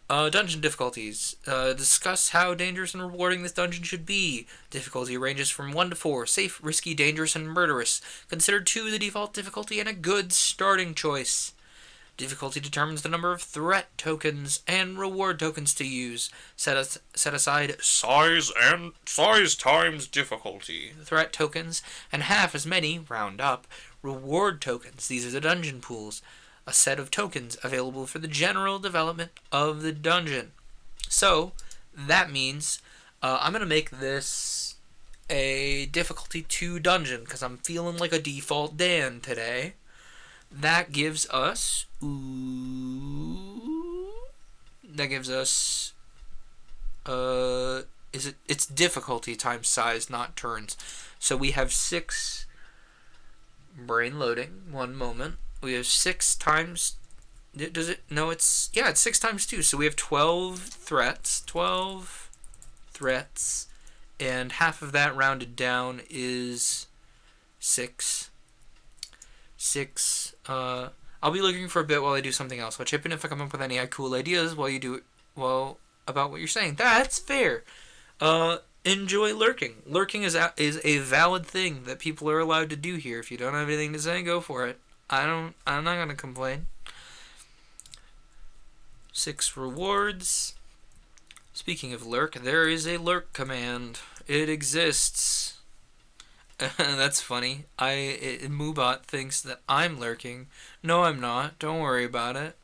Dungeon difficulties. Discuss how dangerous and rewarding this dungeon should be. Difficulty ranges from 1 to 4. Safe, risky, dangerous, and murderous. Consider 2 the default difficulty and a good starting choice. Difficulty determines the number of threat tokens and reward tokens to use. Set aside size times difficulty. Threat tokens, and half as many, round up, reward tokens. These are the dungeon pools. A set of tokens available for the general development of the dungeon. So, that means I'm going to make this a difficulty 2 dungeon, because I'm feeling like a default Dan today. That gives us... it's difficulty times size, not turns. So we have 6... brain loading, one moment. We have 6 times... Does it? No, it's... Yeah, it's 6 times 2. So we have 12 threats. 12 threats. And half of that rounded down is 6. 6. I'll be looking for a bit while I do something else. I'll chip in if I come up with any cool ideas while you do it. Well, about what you're saying. That's fair. Enjoy lurking. Lurking is a valid thing that people are allowed to do here. If you don't have anything to say, go for it. I'm not gonna complain. 6 rewards. Speaking of lurk, there is a lurk command. It exists. That's funny. Moobot thinks that I'm lurking. No, I'm not. Don't worry about it.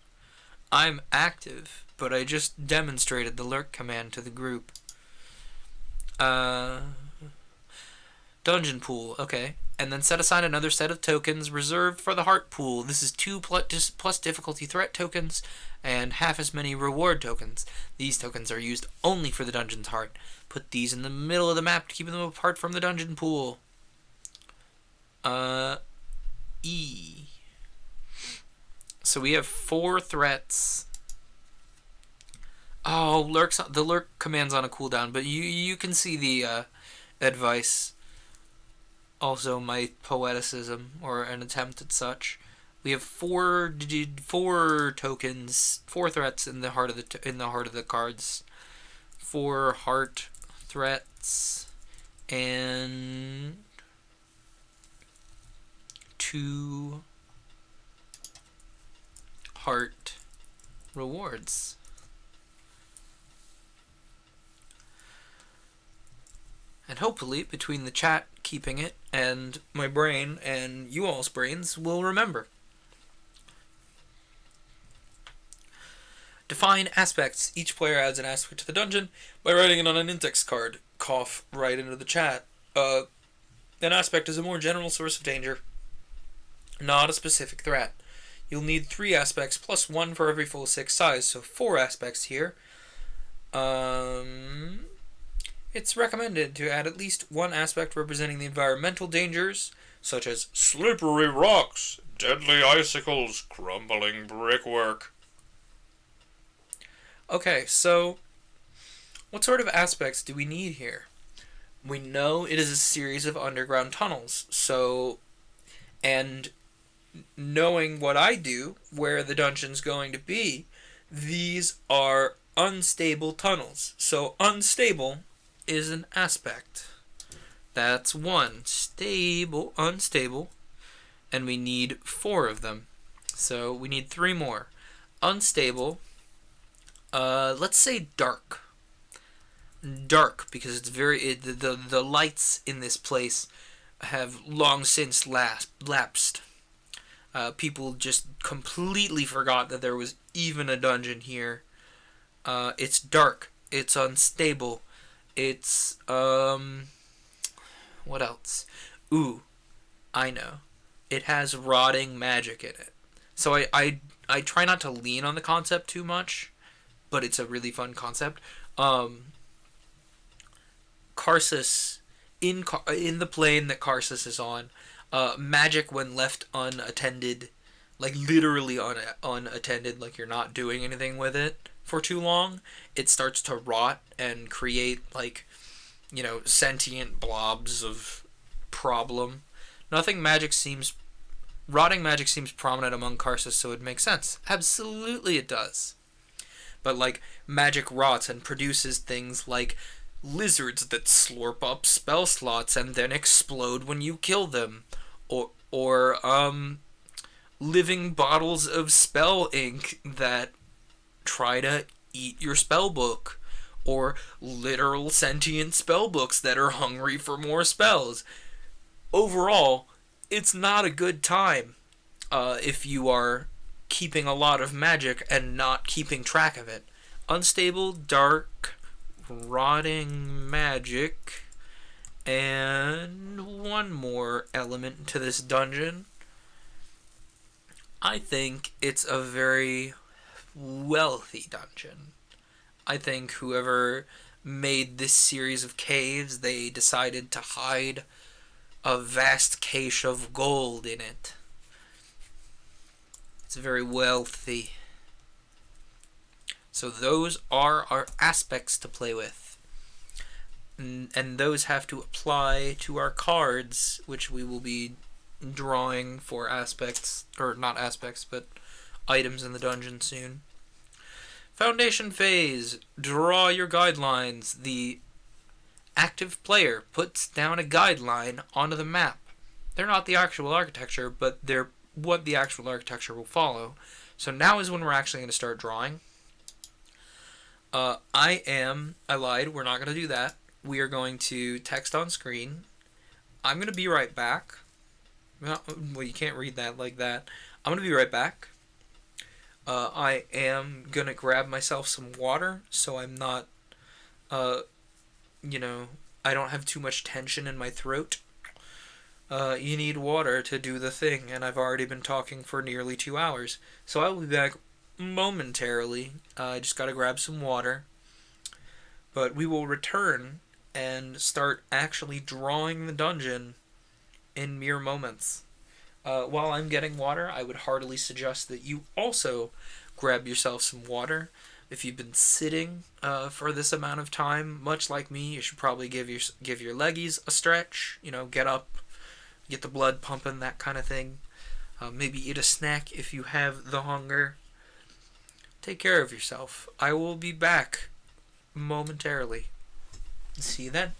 I'm active, but I just demonstrated the lurk command to the group. Uh, Dungeon pool. Okay. And then set aside another set of tokens reserved for the heart pool. This is 2 plus difficulty threat tokens and half as many reward tokens. These tokens are used only for the dungeon's heart. Put these in the middle of the map to keep them apart from the dungeon pool. E. So we have 4 threats. Oh, the lurk command's on a cooldown, but you can see the advice. Also, my poeticism or an attempt at such. We have 4 tokens, 4 threats in the heart of the cards. 4 heart threats and 2 heart rewards. And hopefully, between the chat keeping it and my brain and you all's brains, we'll remember. Define aspects. Each player adds an aspect to the dungeon by writing it on an index card. Cough right into the chat. An aspect is a more general source of danger, not a specific threat. You'll need 3 aspects plus 1 for every full 6 size, so 4 aspects here. It's recommended to add at least 1 aspect representing the environmental dangers, such as slippery rocks, deadly icicles, crumbling brickwork. Okay, so what sort of aspects do we need here? We know it is a series of underground tunnels, and knowing what I do, where the dungeon's going to be, these are unstable tunnels. So unstable is an aspect. That's 1. Stable, unstable. And we need 4 of them. So we need 3 more. Unstable. Let's say dark. Dark, because it's the lights in this place have long since lapsed. People just completely forgot that there was even a dungeon here. It's dark. It's unstable. It's, what else? Ooh, I know. It has rotting magic in it. So I try not to lean on the concept too much, but it's a really fun concept. Karsus, in the plane that Karsus is on, magic when left unattended, like literally unattended, like you're not doing anything with it for too long, it starts to rot and create, like, sentient blobs of problem. Rotting magic seems prominent among Karsus, so it makes sense. Absolutely it does. But, like, magic rots and produces things like lizards that slurp up spell slots and then explode when you kill them. Or living bottles of spell ink that try to eat your spell book, or literal sentient spell books that are hungry for more spells. Overall, it's not a good time if you are keeping a lot of magic and not keeping track of it. Unstable, dark, rotting magic, and 1 more element to this dungeon. I think it's a very wealthy dungeon. I think whoever made this series of caves, they decided to hide a vast cache of gold in it. It's very wealthy. So those are our aspects to play with. And those have to apply to our cards, which we will be drawing for aspects, or not aspects, but items in the dungeon soon. Foundation phase. Draw your guidelines. The active player puts down a guideline onto the map. They're not the actual architecture, but they're what the actual architecture will follow. So now is when we're actually going to start drawing. I lied, we're not going to do that. We are going to text on screen. I'm gonna be right back. Well, you can't read that like that. I'm gonna be right back. I am gonna grab myself some water so I'm not, uh, you know, I don't have too much tension in my throat. You need water to do the thing, and I've already been talking for nearly 2 hours. So I will be back momentarily. I just gotta grab some water. But we will return and start actually drawing the dungeon in mere moments. While I'm getting water, I would heartily suggest that you also grab yourself some water. If you've been sitting for this amount of time, much like me, you should probably give your leggies a stretch. Get up, get the blood pumping, that kind of thing. Maybe eat a snack if you have the hunger. Take care of yourself. I will be back momentarily. See you then.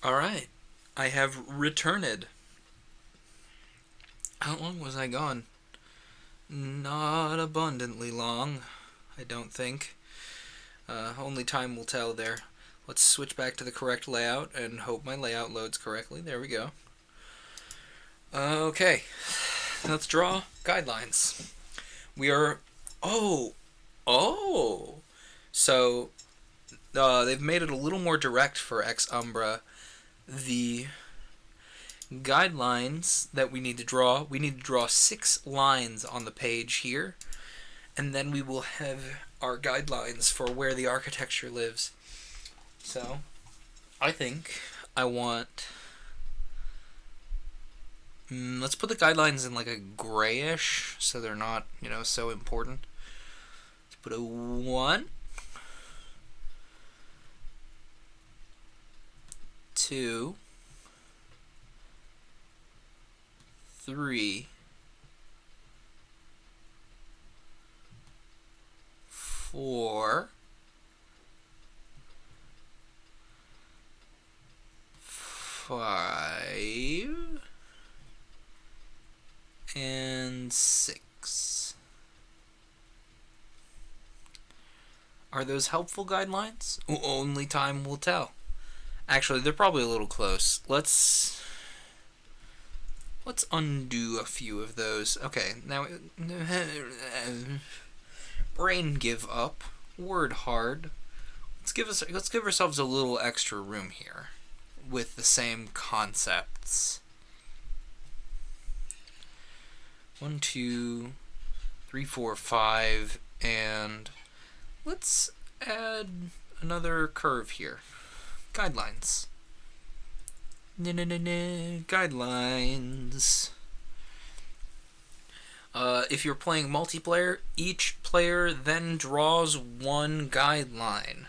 Alright, I have returned. How long was I gone? Not abundantly long, I don't think. Only time will tell there. Let's switch back to the correct layout and hope my layout loads correctly. There we go. Okay, let's draw guidelines. We are... Oh! Oh! So, they've made it a little more direct for Umbra. The guidelines that we need to draw 6 lines on the page here, and then we will have our guidelines for where the architecture lives. So, I think I want... let's put the guidelines in like a grayish, so they're not, so important. Let's put a 1, 2, 3, 4, 5, and 6. Are those helpful guidelines? Only time will tell. Actually, they're probably a little close. Let's undo a few of those. Okay, now brain give up. Word hard. Let's give ourselves a little extra room here with the same concepts. 1, 2, 3, 4, 5, and let's add another curve here. Guidelines. Guidelines. If you're playing multiplayer, each player then draws 1 guideline.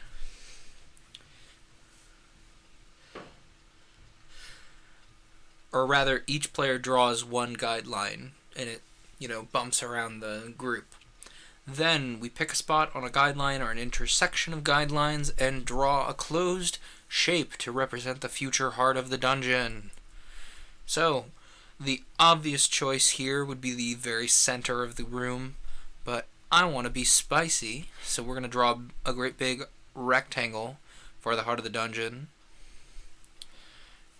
Or rather, each player draws 1 guideline, and it, bumps around the group. Then we pick a spot on a guideline or an intersection of guidelines and draw a closed shape to represent the future heart of the dungeon. So, the obvious choice here would be the very center of the room, but I want to be spicy, so we're going to draw a great big rectangle for the heart of the dungeon.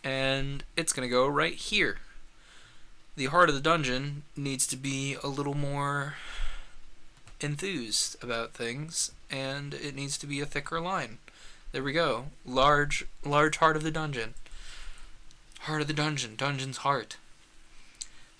And it's going to go right here. The heart of the dungeon needs to be a little more enthused about things, and it needs to be a thicker line. There we go. Large heart of the dungeon. Heart of the dungeon. Dungeon's heart.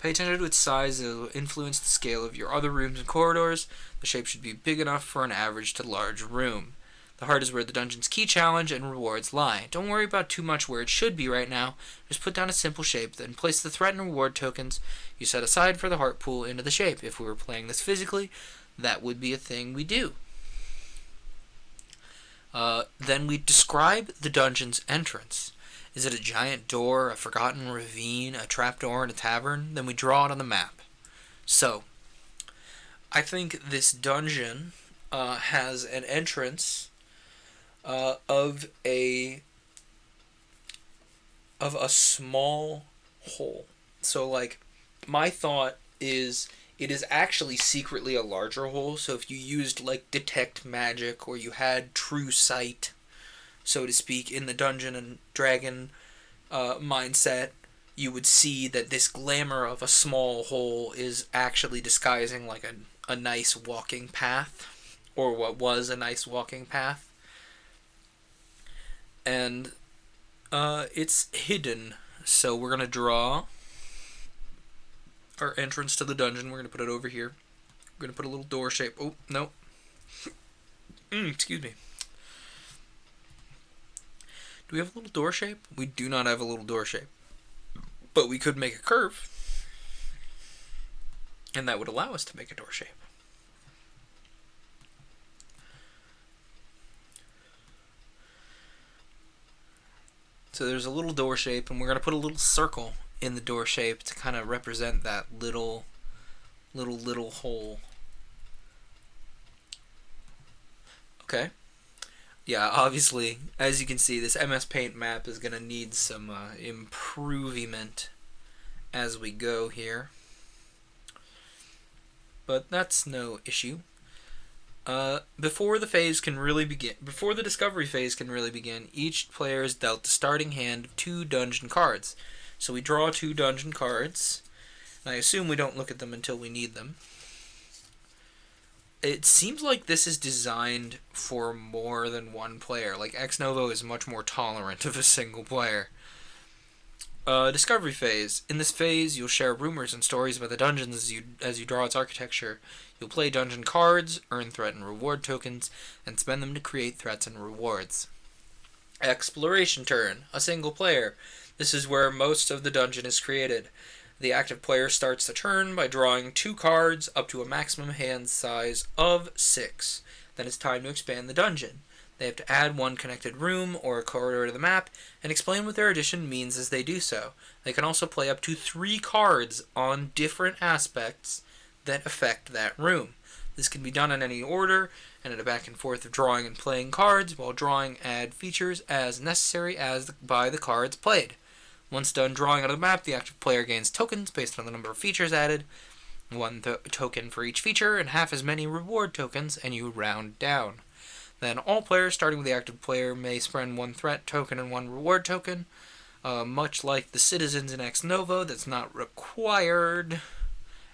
Pay attention to its size. It will influence the scale of your other rooms and corridors. The shape should be big enough for an average to large room. The heart is where the dungeon's key challenge and rewards lie. Don't worry about too much where it should be right now. Just put down a simple shape, then place the threat and reward tokens you set aside for the heart pool into the shape. If we were playing this physically, that would be a thing we do. Then we describe the dungeon's entrance. Is it a giant door, a forgotten ravine, a trapdoor in a tavern? Then we draw it on the map. So, I think this dungeon has an entrance of a small hole. So, like, my thought is it is actually secretly a larger hole. So if you used, like, detect magic, or you had true sight, so to speak, in the Dungeon and Dragon mindset, you would see that this glamour of a small hole is actually disguising, like, a nice walking path, or what was a nice walking path. And it's hidden. So we're going to draw our entrance to the dungeon. We're going to put it over here. We're going to put a little door shape. Oh, no. Excuse me. Do we have a little door shape? We do not have a little door shape. But we could make a curve. And that would allow us to make a door shape. So there's a little door shape, and we're going to put a little circle in the door shape to kind of represent that little hole. Okay. Yeah, obviously, as you can see, this MS Paint map is going to need some improvement as we go here. But that's no issue. Before the discovery phase can really begin, each player is dealt the starting hand of 2 dungeon cards. So we draw 2 dungeon cards. And I assume we don't look at them until we need them. It seems like this is designed for more than one player. Like, Ex Novo is much more tolerant of a single player. Discovery phase. In this phase, you'll share rumors and stories about the dungeons as you draw its architecture. You'll play dungeon cards, earn threat and reward tokens, and spend them to create threats and rewards. Exploration turn. A single player. This is where most of the dungeon is created. The active player starts the turn by drawing 2 cards up to a maximum hand size of 6. Then it's time to expand the dungeon. They have to add 1 connected room or a corridor to the map and explain what their addition means as they do so. They can also play up to 3 cards on different aspects that affect that room. This can be done in any order and in a back and forth of drawing and playing cards, while drawing add features as necessary by the cards played. Once done drawing out of the map, the active player gains tokens based on the number of features added, 1 token for each feature, and half as many reward tokens, and you round down. Then all players, starting with the active player, may spend 1 threat token and 1 reward token. Much like the citizens in Ex Novo, that's not required,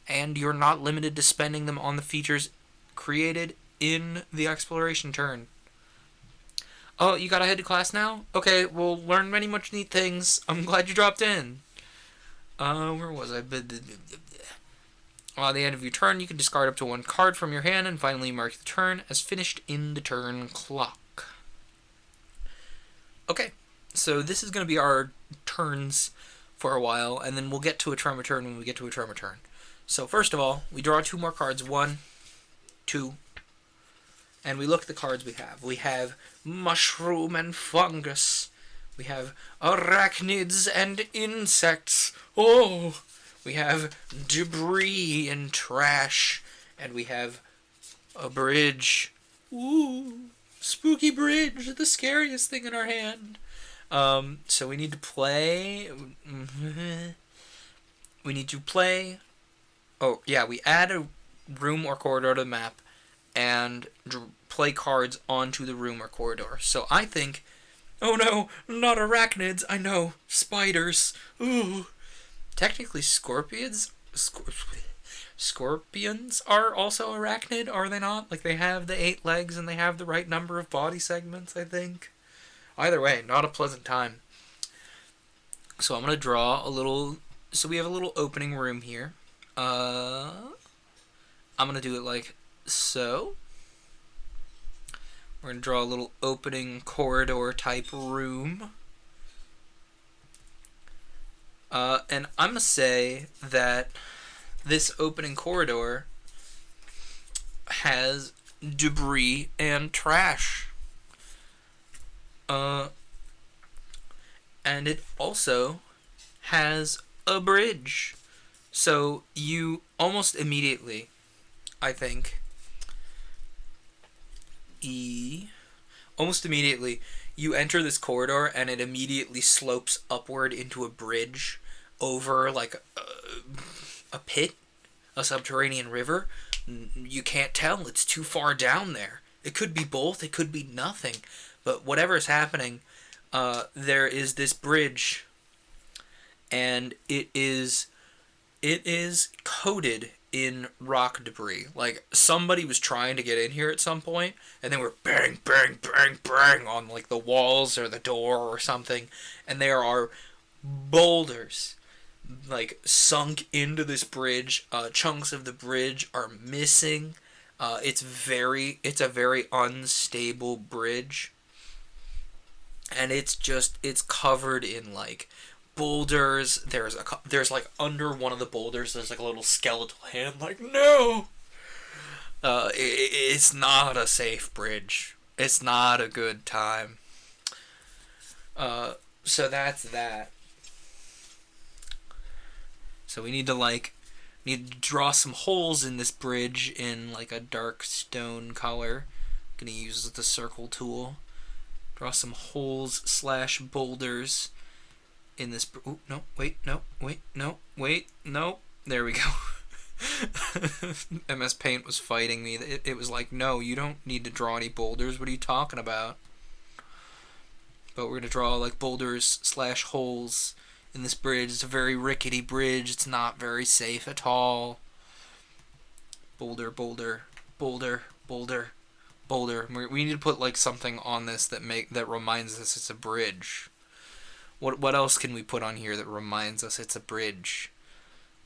and you're not limited to spending them on the features created in the exploration turn. Oh, you gotta head to class now? Okay, we'll learn many much neat things. I'm glad you dropped in. Where was I? On the end of your turn, you can discard up to 1 card from your hand, and finally mark the turn as finished in the turn clock. Okay, so this is going to be our turns for a while, and then we'll get to a tremor turn when we get to a tremor turn. So first of all, we draw 2 more cards, 1, 2, and we look at the cards we have. We have mushroom and fungus. We have arachnids and insects. Oh! We have debris and trash. And we have a bridge. Ooh! Spooky bridge, the scariest thing in our hand. So we need to play. We need to play. Oh, yeah, we add a room or corridor to the map and play cards onto the room or corridor. So I think, oh no, not arachnids, I know, spiders. Ooh. Technically scorpions are also arachnid, are they not? Like, they have the 8 legs and they have the right number of body segments, I think. Either way, not a pleasant time. So I'm going to draw a little, so we have a little opening room here. I'm going to do it like so. We're going to draw a little opening corridor type room. And I'm going to say that this opening corridor has debris and trash. And it also has a bridge. So you almost immediately, I think, you enter this corridor and it immediately slopes upward into a bridge over like a pit, a subterranean river. You can't tell, it's too far down there. It could be both, it could be nothing, but whatever is happening, there is this bridge, and it is coated in rock debris. Like, somebody was trying to get in here at some point, and they were bang, bang, bang, bang on like the walls or the door or something, and there are boulders like sunk into this bridge. Chunks of the bridge are missing. It's a very unstable bridge, and it's covered in like boulders. There's like under one of the boulders there's like a little skeletal hand. Like, no, it's not a safe bridge. It's not a good time. So that's that. So we need to draw some holes in this bridge in like a dark stone color. I'm gonna use the circle tool. Draw some holes slash boulders in this. Oh, no, wait, no, wait, no, wait, no. There we go. MS Paint was fighting me. It was like, no, you don't need to draw any boulders. What are you talking about? But we're going to draw like boulders slash holes in this bridge. It's a very rickety bridge. It's not very safe at all. Boulder, boulder, boulder, boulder, boulder. We need to put like something on this that reminds us it's a bridge. What else can we put on here that reminds us it's a bridge?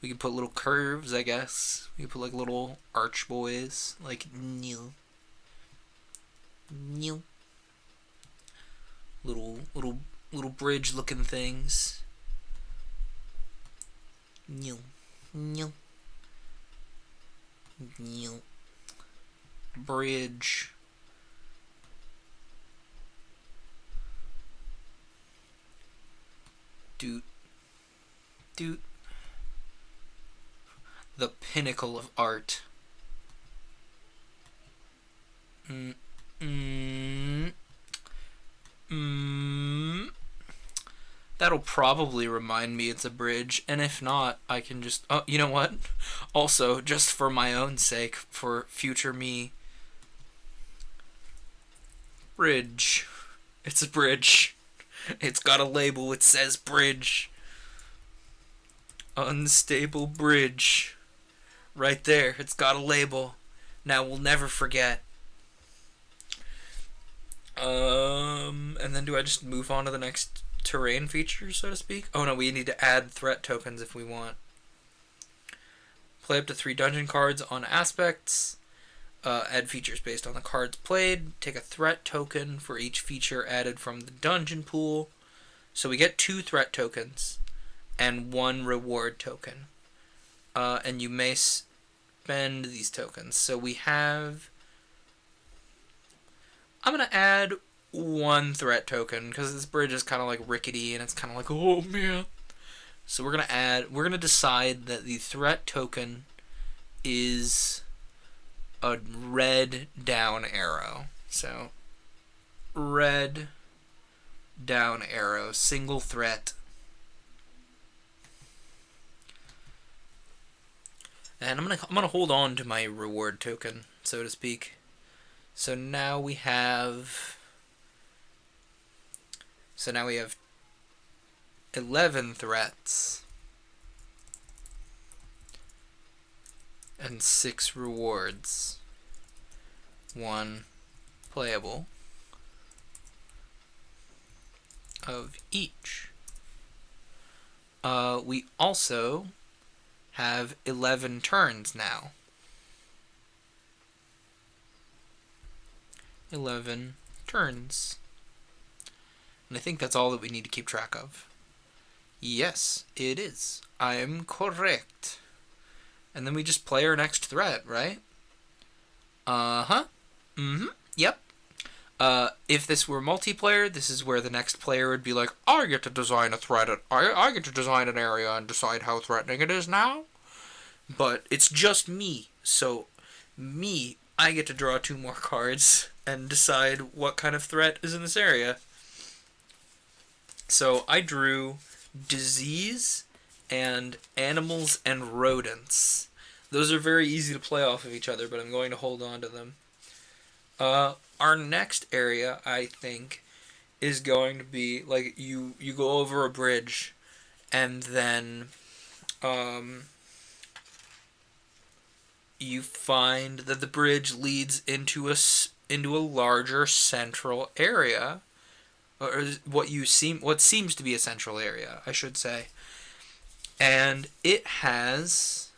We can put little curves, I guess. We can put like little arch boys, like new, new, little bridge looking things. New, new, new. Bridge. Doot, doot. The pinnacle of art. That'll probably remind me it's a bridge, and if not, I can just... Oh, you know what? Also, just for my own sake, for future me... Bridge. It's a bridge. It's got a label, it says bridge. Unstable bridge. Right there, it's got a label. Now we'll never forget. And then do I just move on to the next terrain feature, so to speak? Oh no, we need to add threat tokens if we want. Play up to 3 dungeon cards on aspects. Add features based on the cards played. Take a threat token for each feature added from the dungeon pool. So we get 2 threat tokens and 1 reward token. And you may spend these tokens. So we have... I'm going to add 1 threat token because this bridge is kind of like rickety and it's kind of like, oh man. So we're going to decide that the threat token is a red down arrow. So red down arrow, single threat. And I'm gonna hold on to my reward token, so to speak. So now we have 11 threats and 6 rewards. 1 playable of each. We also have 11 turns now. 11 turns. And I think that's all that we need to keep track of. Yes, it is. I am correct. And then we just play our next threat, right? Uh-huh. Mm-hmm. Yep. If this were multiplayer, this is where the next player would be like, I get to design a threat. I get to design an area and decide how threatening it is now. But it's just me. So, I get to draw 2 more cards and decide what kind of threat is in this area. So, I drew disease and animals and rodents. Those are very easy to play off of each other, but I'm going to hold on to them. Our next area, I think, is going to be, like, you go over a bridge, and then, you find that the bridge leads into a larger central area, or what seems to be a central area, I should say. And it has,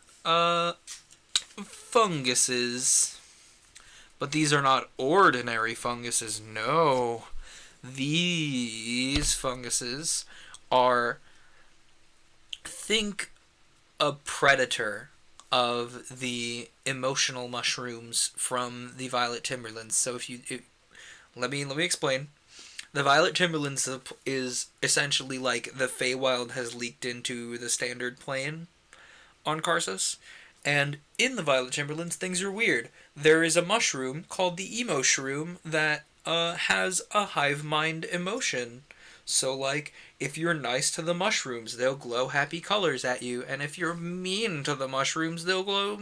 funguses. But these are not ordinary funguses, no. These funguses are, think a predator of the emotional mushrooms from the Violet Timberlands. So let me explain. The Violet Timberlands is essentially like the Feywild has leaked into the standard plane on Karsus. And in the Violet Timberlands, things are weird. There is a mushroom called the Emo Shroom that has a hive mind emotion. So, like, if you're nice to the mushrooms, they'll glow happy colors at you, and if you're mean to the mushrooms, they'll glow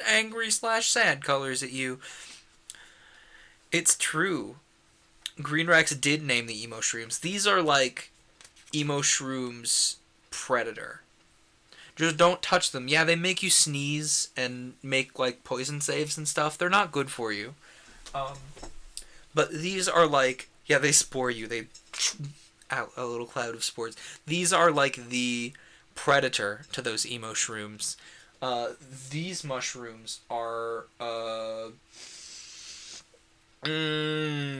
angry slash sad colors at you. It's true. Green Rex did name the emo shrooms. These are like emo shrooms predator. Just don't touch them. Yeah, they make you sneeze and make like poison saves and stuff. They're not good for you. Um, but these are like, yeah, they spore you. They out a little cloud of spores. These are like the predator to those emo shrooms. These mushrooms are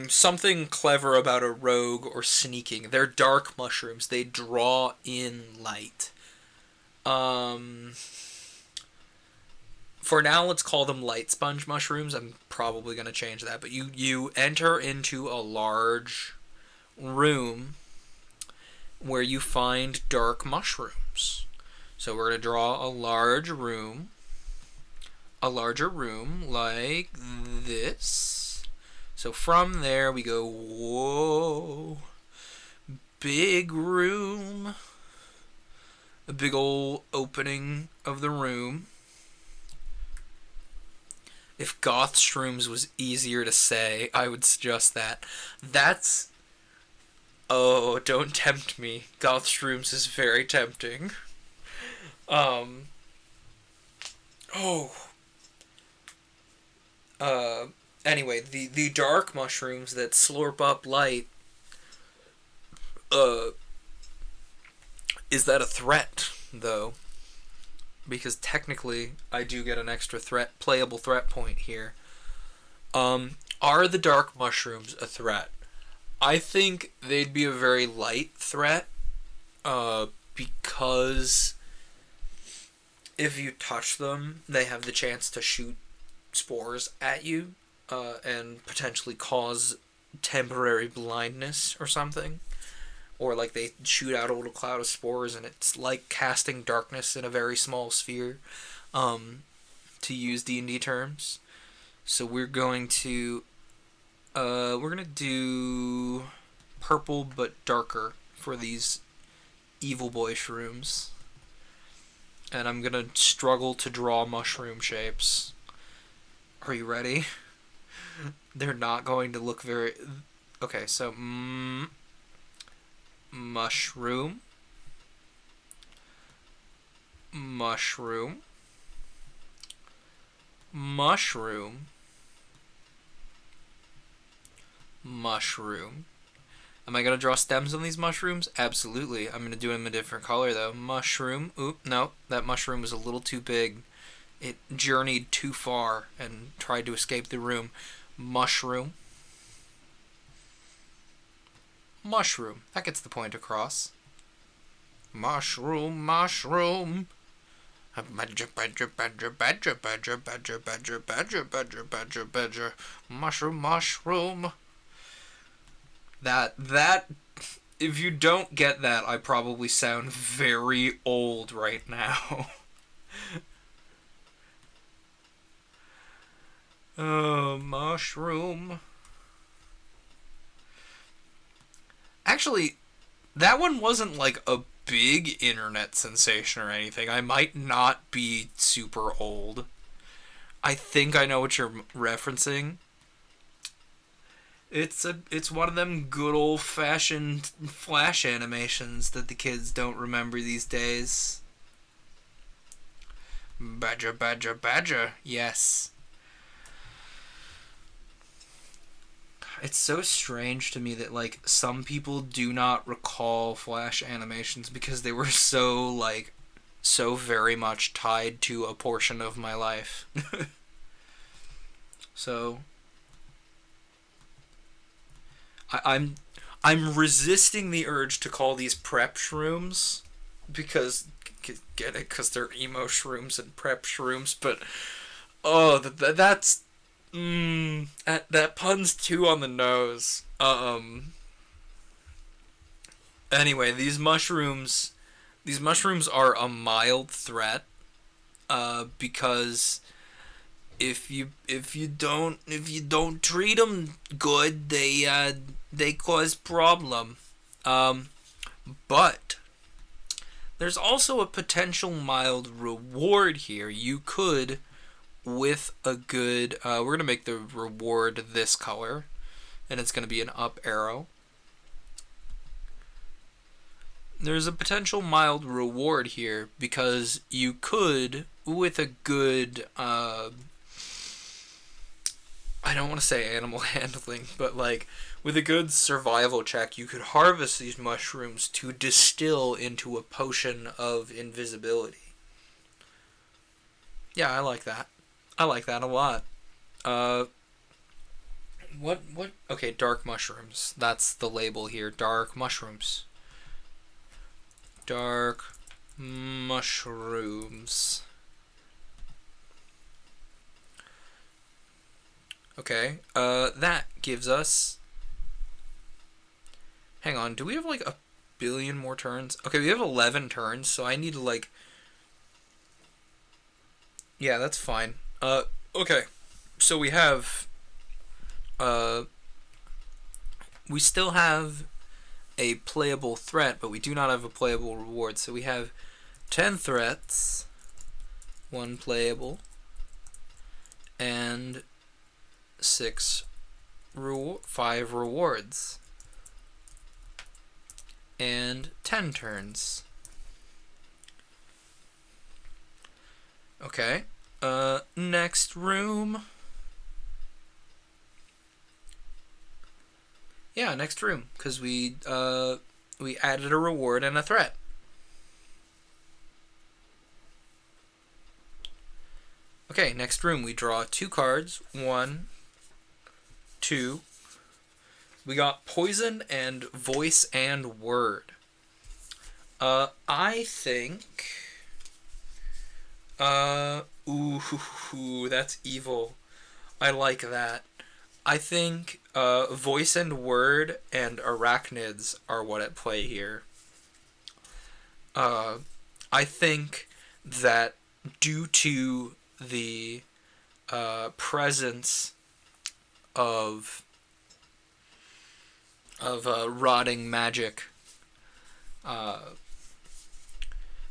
something clever about a rogue or sneaking. They're dark mushrooms. They draw in light. For now, let's call them light sponge mushrooms. I'm probably going to change that. But you enter into a large room where you find dark mushrooms. So we're going to draw a larger room like this. So from there we go, whoa, big room, a big old opening of the room. If goth shrooms was easier to say, I would suggest that. That's... Oh, don't tempt me. Goth shrooms is very tempting. Oh. Anyway, the dark mushrooms that slurp up light, is that a threat, though? Because technically, I do get an extra playable threat point here. Are the dark mushrooms a threat? I think they'd be a very light threat, because if you touch them, they have the chance to shoot spores at you, and potentially cause temporary blindness or something. Or like they shoot out a little cloud of spores and it's like casting darkness in a very small sphere, to use D&D terms. So we're going to do purple but darker for these evil boy shrooms. And I'm gonna struggle to draw mushroom shapes. Are you ready? They're not going to look very... Okay, so... mushroom. Mushroom. Mushroom. Mushroom. Am I going to draw stems on these mushrooms? Absolutely. I'm going to do them a different color, though. Mushroom. Oop, no. That mushroom was a little too big. It journeyed too far and tried to escape the room. Mushroom. Mushroom. That gets the point across. Mushroom, mushroom. Badger, badger, badger, badger, badger, badger, badger, badger, badger, badger, badger. Mushroom, mushroom. That, if you don't get that, I probably sound very old right now. Oh, mushroom. Actually, that one wasn't like a big internet sensation or anything. I might not be super old. I think I know what you're referencing. It's one of them good old-fashioned Flash animations that the kids don't remember these days. Badger, badger, badger. Yes. It's so strange to me that, like, some people do not recall Flash animations because they were so, like, so very much tied to a portion of my life. So, I'm resisting the urge to call these prep shrooms because, get it, because they're emo shrooms and prep shrooms, but, oh, that's... that pun's too on the nose. Anyway, these mushrooms are a mild threat, because if you don't treat them good, they cause problem. But there's also a potential mild reward here. You could, with a good, we're gonna make the reward this color, and it's gonna be an up arrow. There's a potential mild reward here because you could, with a good, I don't want to say animal handling, but like with a good survival check, you could harvest these mushrooms to distill into a potion of invisibility. Yeah, I like that. I like that a lot. Uh, what? Okay, dark mushrooms. That's the label here. Dark mushrooms. Dark mushrooms. Okay, that gives us... Hang on, do we have like a billion more turns? Okay, we have 11 turns, so I need to like... Yeah, that's fine. Okay. So we have... We still have a playable threat, but we do not have a playable reward. So we have 10 threats, 1 playable, and 5 rewards, and 10 turns. Okay. Next room. Yeah, next room, because we added a reward and a threat. Okay, next room, we draw 2 cards. 1, 2. We got poison and voice and word. I think... Ooh, that's evil. I like that. I think voice and word and arachnids are what at play here. I think that due to the presence of rotting magic,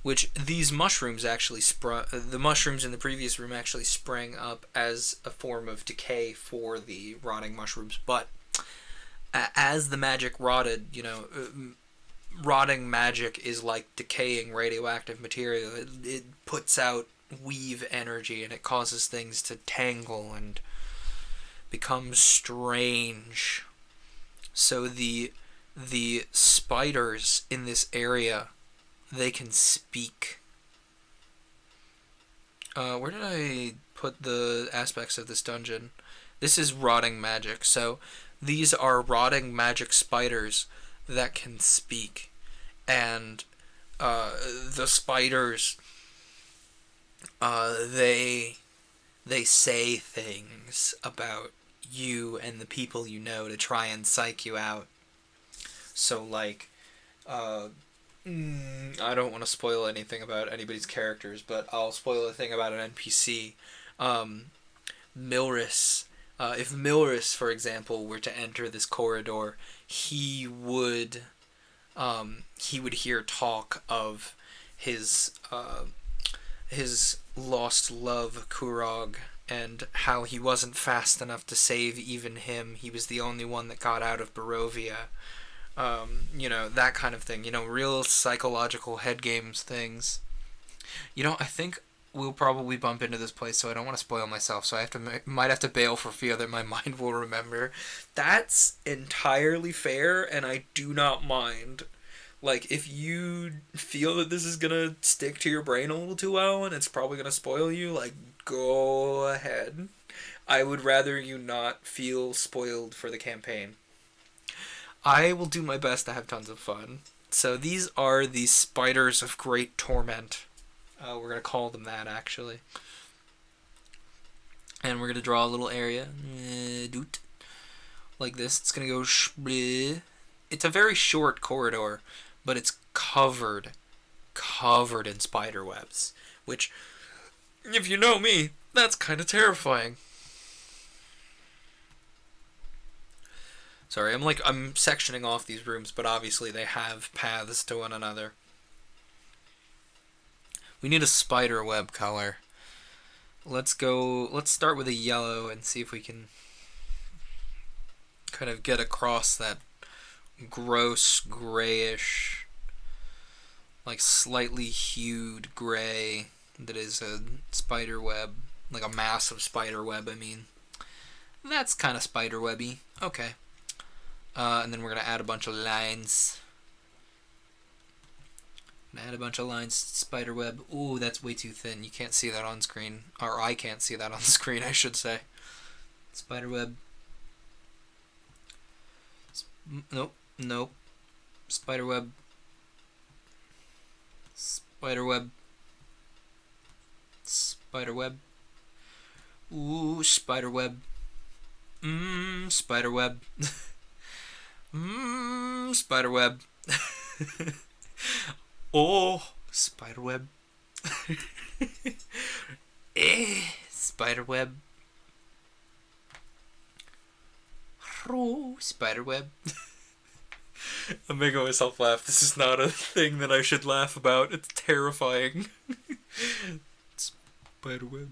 which these mushrooms actually the mushrooms in the previous room actually sprang up as a form of decay for the rotting mushrooms, but as the magic rotted, rotting magic is like decaying radioactive material. It puts out weave energy, and it causes things to tangle and become strange. So the spiders in this area, they can speak. Where did I put the aspects of this dungeon? This is rotting magic. So these are rotting magic spiders that can speak. And the spiders, they say things about you and the people you know to try and psych you out. So like, I don't want to spoil anything about anybody's characters, but I'll spoil a thing about an NPC. Milris. If Milris, for example, were to enter this corridor, he would hear talk of his lost love, Kurog, and how he wasn't fast enough to save even him. He was the only one that got out of Barovia. That kind of thing. Real psychological head games things. I think we'll probably bump into this place, so I don't want to spoil myself, so might have to bail for fear that my mind will remember. That's entirely fair, and I do not mind. Like, if you feel that this is gonna stick to your brain a little too well, and it's probably gonna spoil you, like, go ahead. I would rather you not feel spoiled for the campaign. I will do my best to have tons of fun. So these are the Spiders of Great Torment. We're going to call them that, actually. And we're going to draw a little area. Like this. It's going to go... It's a very short corridor, but it's covered in spider webs. Which, if you know me, That's kind of terrifying. Sorry, I'm sectioning off these rooms, but obviously they have paths to one another. We need a spider web color. Let's start with a yellow and see if we can kind of get across that gross grayish, like slightly hued gray that is a spider web, like a massive spider web, I mean. That's kind of spider webby. Okay. And then we're going to add a bunch of lines. Add a bunch of lines, spider web. Ooh, that's way too thin. You can't see that on screen. Or I can't see that on screen, I should say. Spider web. Nope. Nope. Spider web. Spider web. Spider web. Ooh, spider web. Spider web. Spider web. Oh, spider web. Spider web. Oh, spider web. I'm making myself laugh. This is not a thing that I should laugh about. It's terrifying. Spider web.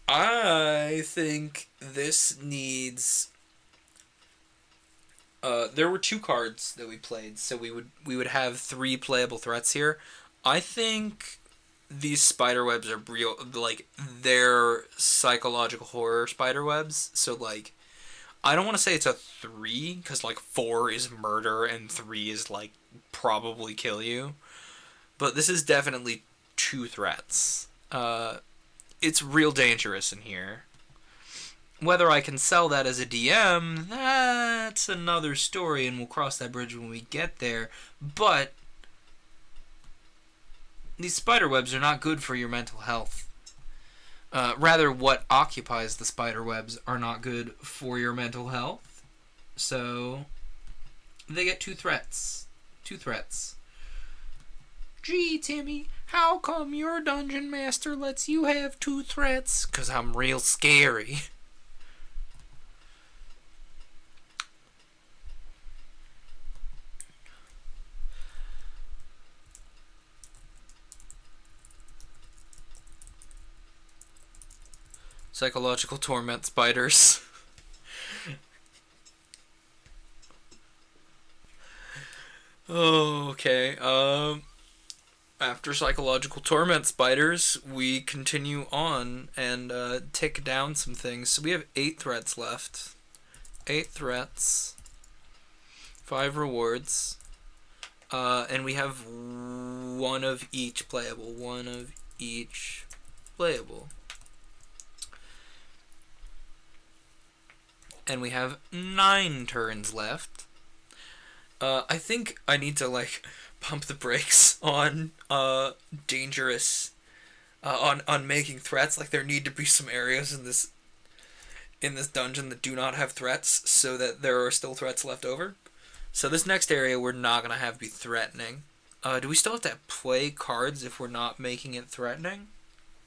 I think this needs. There were 2 cards that we played, so we would have 3 playable threats here. I think these spider webs are real, like they're psychological horror spider webs. So like, I don't want to say it's a 3 because like 4 is murder and 3 is like probably kill you, but this is definitely 2 threats. It's real dangerous in here. Whether I can sell that as a DM, that's another story, and we'll cross that bridge when we get there. But these spider webs are not good for your mental health. Rather, what occupies the spider webs are not good for your mental health. So, they get 2 threats. 2 threats. Gee, Timmy, how come your dungeon master lets you have 2 threats? 'Cause I'm real scary. Psychological torment spiders. Okay, after psychological torment spiders, we continue on and tick down some things. So we have 8 threats left. 8 threats. 5 rewards. And we have 1 of each playable. 1 of each playable. And we have 9 turns left. I think I need to like pump the brakes on dangerous on making threats. Like there need to be some areas in this dungeon that do not have threats, so that there are still threats left over. So this next area we're not gonna have be threatening. Do we still have to play cards if we're not making it threatening?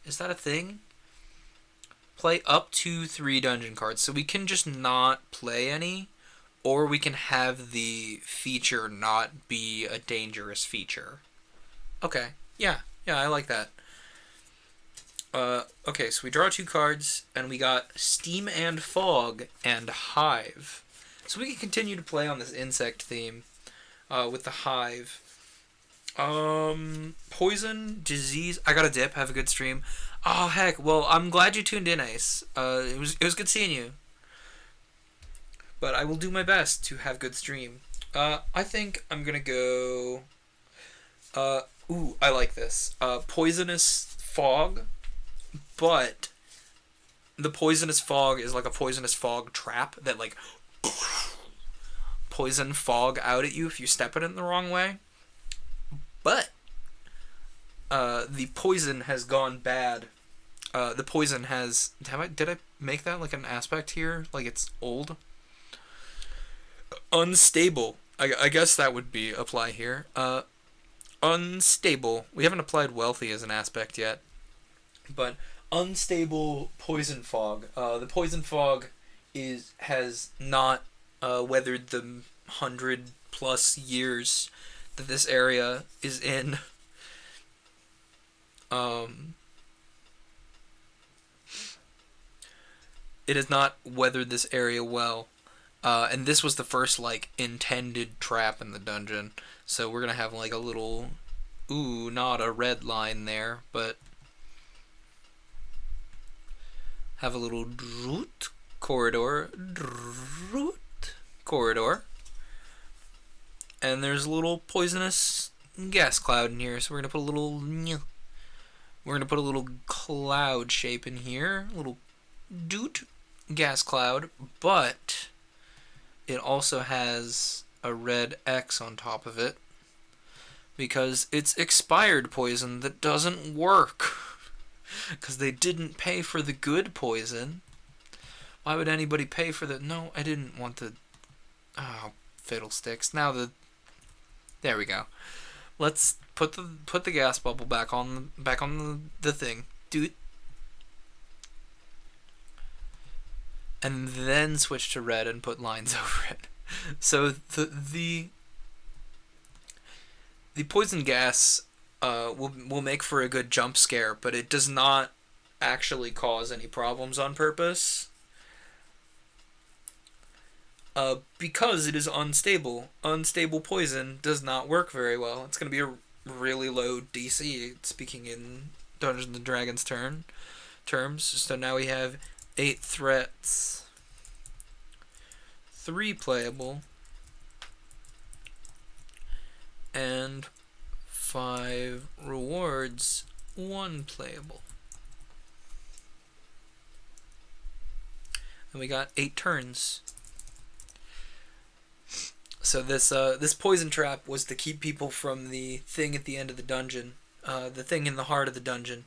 Is that a thing? Play up to 3 dungeon cards. So we can just not play any, or we can have the feature not be a dangerous feature. Okay. Yeah, I like that. Okay, so we draw 2 cards, and we got Steam and Fog and Hive. So we can continue to play on this insect theme with the Hive. Poison, disease. I got a dip. Have a good stream. Oh heck. Well, I'm glad you tuned in, Ace. It was good seeing you. But I will do my best to have good stream. I think I'm gonna go. Ooh, I like this. Poisonous fog, but the poisonous fog is like a poisonous fog trap that like poison fog out at you if you step in it in the wrong way. But the poison has gone bad. The poison has. Did I make that like an aspect here? Like it's old. Unstable. I guess that would be apply here. unstable. We haven't applied wealthy as an aspect yet, but unstable poison fog. The poison fog has not weathered the 100+ years that this area is in. It has not weathered this area well. And this was the first, like, intended trap in the dungeon. So we're going to have, like, a little... Ooh, not a red line there, but... Have a little droot corridor. Droot corridor. And there's a little poisonous gas cloud in here. So we're going to put a little... We're going to put a little cloud shape in here. A little doot gas cloud. But... it also has a red X on top of it because it's expired poison that doesn't work because they didn't pay for the good poison. Why would anybody pay for the... No, I didn't want the... Oh, fiddlesticks. Now there we go. Let's put the gas bubble back on the thing. Dude. And then switch to red and put lines over it. So the poison gas will make for a good jump scare, but it does not actually cause any problems on purpose. Because it is unstable. Unstable poison does not work very well. It's going to be a really low DC, speaking in Dungeons & Dragons terms. So now we have 8 threats, 3 playable, and 5 rewards, 1 playable. And we got 8 turns. So this poison trap was to keep people from the thing at the end of the dungeon, the thing in the heart of the dungeon.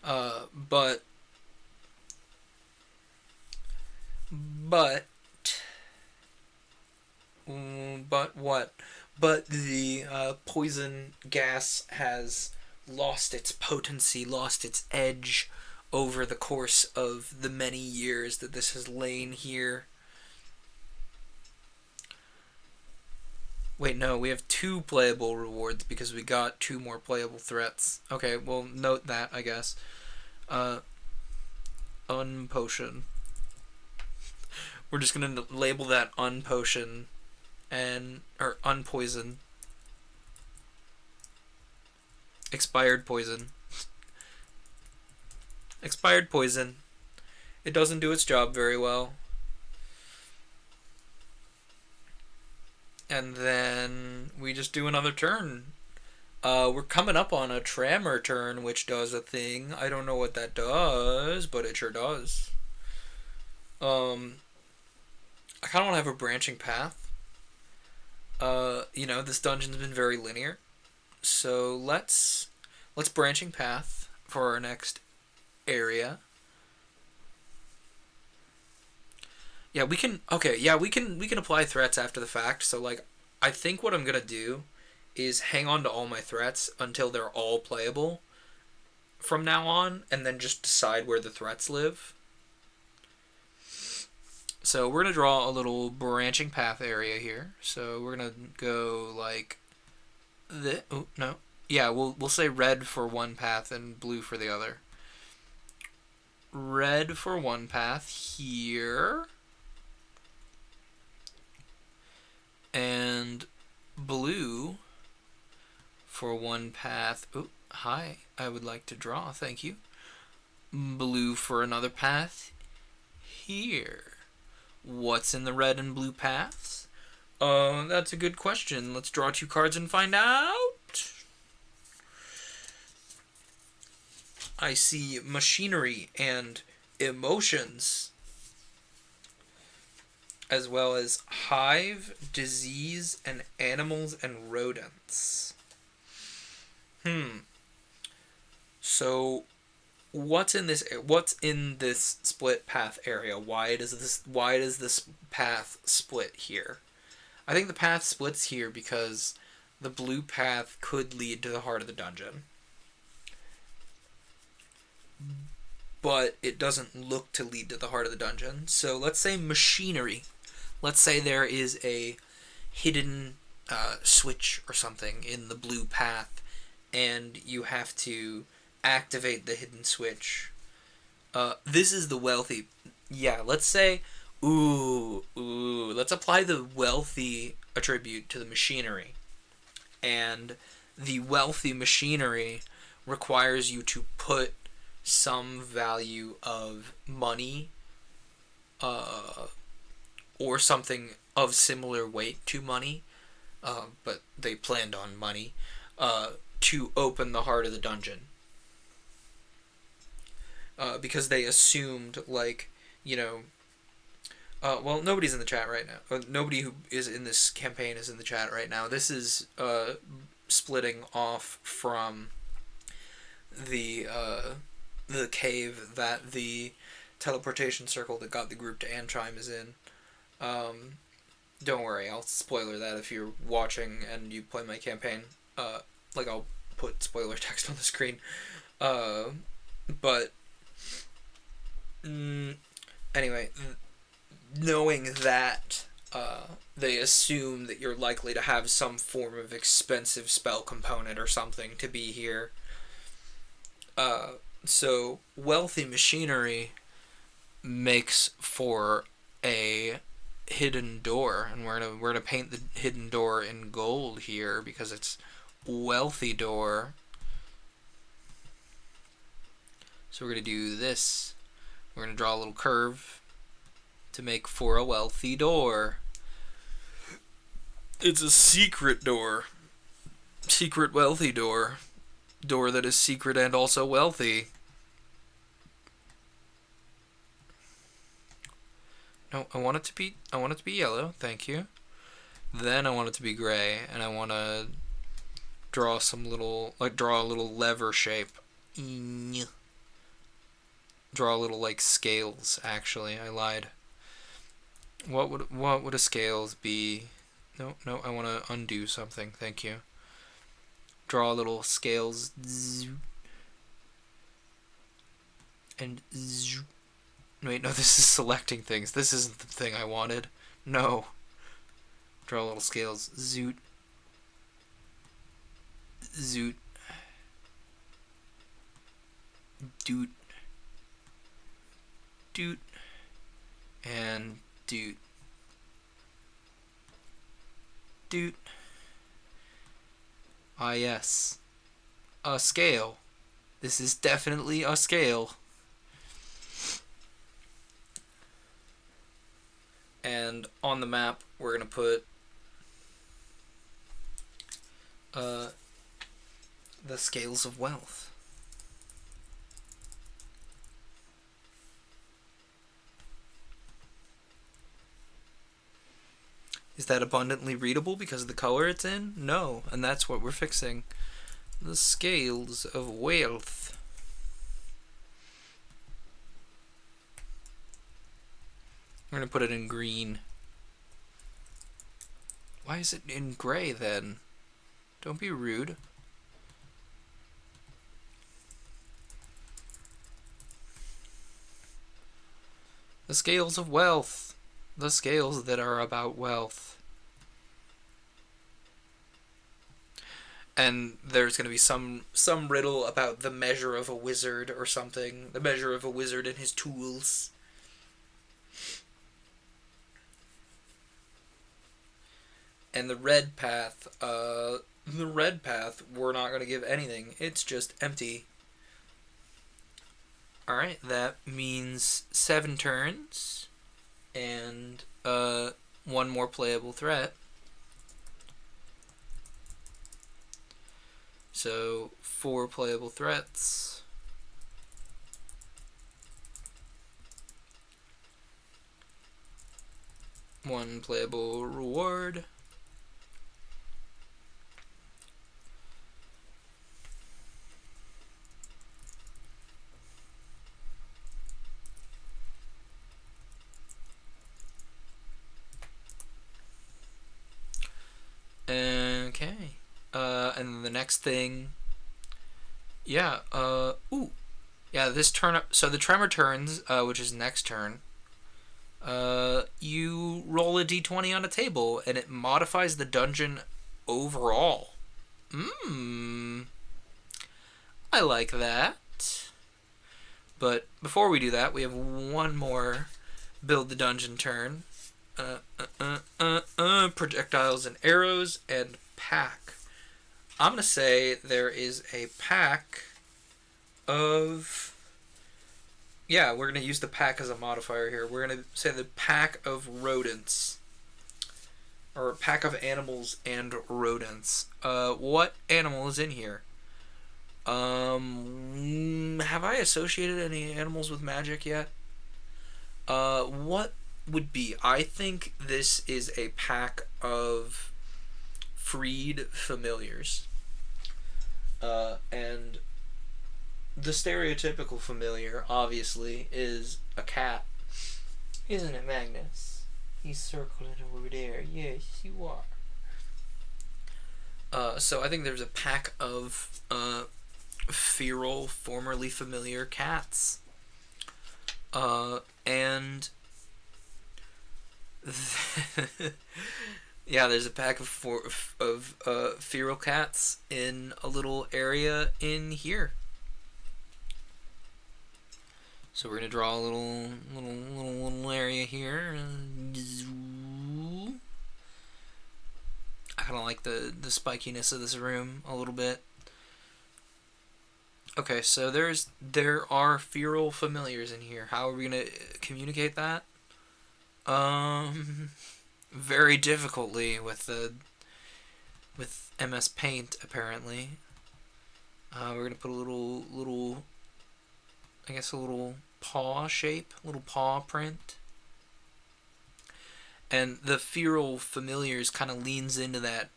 But what? But the poison gas has lost its potency, lost its edge over the course of the many years that this has lain here. Wait, no, we have 2 playable rewards because we got 2 more playable threats. Okay, well, note that, I guess. Unpotion. We're just gonna label that unpotion or unpoison. Expired poison. Expired poison. It doesn't do its job very well. And then we just do another turn. We're coming up on a Trammer turn, which does a thing. I don't know what that does, but it sure does. I kind of want to have a branching path. This dungeon's been very linear. So let's branching path for our next area. Yeah, we can apply threats after the fact. So, like, I think what I'm going to do is hang on to all my threats until they're all playable from now on, and then just decide where the threats live. So we're going to draw a little branching path area here. So we're going to go like this. Oh, no. Yeah, we'll say red for one path and blue for the other. Red for one path here. And blue for one path. Oh, hi. I would like to draw. Thank you. Blue for another path here. What's in the red and blue paths? That's a good question. Let's draw 2 cards and find out. I see machinery and emotions, as well as hive, disease, and animals and rodents. So, what's in this split path area? Why does this path split here? I think the path splits here because the blue path could lead to the heart of the dungeon. But it doesn't look to lead to the heart of the dungeon. So let's say machinery. Let's say there is a hidden switch or something in the blue path, and you have to activate the hidden switch. This is the wealthy. Yeah, let's say, let's apply the wealthy attribute to the machinery. And the wealthy machinery requires you to put some value of money or something of similar weight to money, but they planned on money, to open the heart of the dungeon. Because they assumed, like, well, nobody's in the chat right now. Nobody who is in this campaign is in the chat right now. This is splitting off from the cave that the teleportation circle that got the group to Antime is in. Don't worry, I'll spoiler that if you're watching and you play my campaign. I'll put spoiler text on the screen. But anyway, knowing that they assume that you're likely to have some form of expensive spell component or something to be here. So wealthy machinery makes for a hidden door, and we're gonna paint the hidden door in gold here because it's wealthy door. So we're gonna do this. We're gonna draw a little curve to make for a wealthy door. It's a secret door. Secret wealthy door. Door that is secret and also wealthy. No, I want it to be yellow, thank you. Then I want it to be gray, and I want to draw draw a little lever shape. Draw a little, like, scales, actually. I lied. What would a scales be? No, I want to undo something, thank you. Draw a little scales. And wait, no, this is selecting things. This isn't the thing I wanted. No. Draw a little scales. Zoot. Zoot. Doot. Doot. And doot. Doot. Ah, yes. A scale. This is definitely a scale. And on the map, we're going to put the scales of wealth. Is that abundantly readable because of the color it's in? No, and that's what we're fixing. The scales of wealth. We're going to put it in green. Why is it in gray then? Don't be rude. The scales of wealth. The scales that are about wealth. And there's going to be some riddle about the measure of a wizard or something. The measure of a wizard and his tools. And the red path, we're not going to give anything. It's just empty. Alright, that means 7 turns. And, 1 more playable threat. So, 4 playable threats. One playable reward. Okay. And then the next thing, yeah, this turn up. So the tremor turns, which is next turn. You roll a d20 on a table, and it modifies the dungeon overall. I like that. But before we do that, we have one more build the dungeon turn. Projectiles and arrows and pack. I'm gonna say there is a pack of... Yeah, we're gonna use the pack as a modifier here. We're gonna say the pack of rodents. Or pack of animals and rodents. What animal is in here? Have I associated any animals with magic yet? What would be? I think this is a pack of freed familiars. And the stereotypical familiar, obviously, is a cat. Isn't it, Magnus? He's circling over there. Yes, you are. So I think there's a pack of feral, formerly familiar cats. And yeah, there's a pack of feral cats in a little area in here. So we're gonna draw a little area here. I kind of like the spikiness of this room a little bit. Okay, so there are feral familiars in here. How are we gonna communicate that? Very difficultly with MS Paint apparently. We're gonna put a little I guess a little paw shape, a little paw print. And the feral familiars kind of leans into that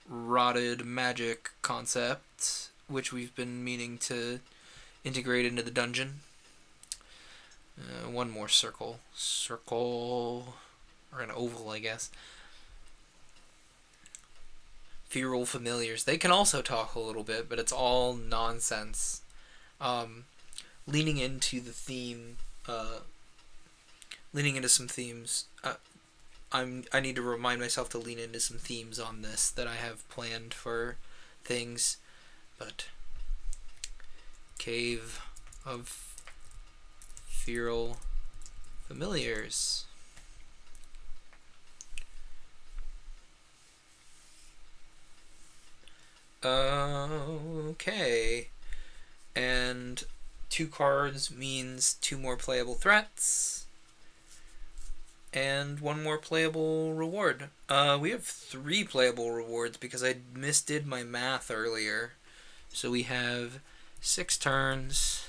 rotted magic concept, which we've been meaning to integrate into the dungeon. One more circle, or an oval, I guess. Feral familiars. They can also talk a little bit, but it's all nonsense. Leaning into the theme, leaning into some themes. I need to remind myself to lean into some themes on this that I have planned for things, but Cave of Feral Familiars. Okay. And 2 cards means 2 more playable threats. And 1 more playable reward. We have 3 playable rewards because I misdid my math earlier. So we have 6 turns,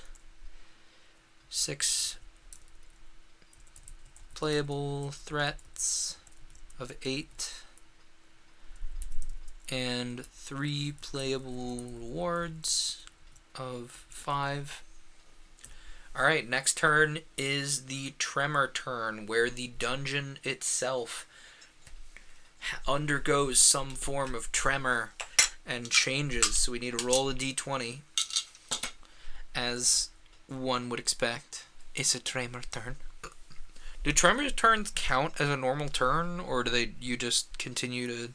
6 playable threats of 8, and 3 playable rewards of 5. Alright, next turn is the Tremor turn, where the dungeon itself undergoes some form of tremor and changes. So we need to roll a d20, as one would expect. It's a Tremor turn. Do Tremor turns count as a normal turn, or do you just continue to...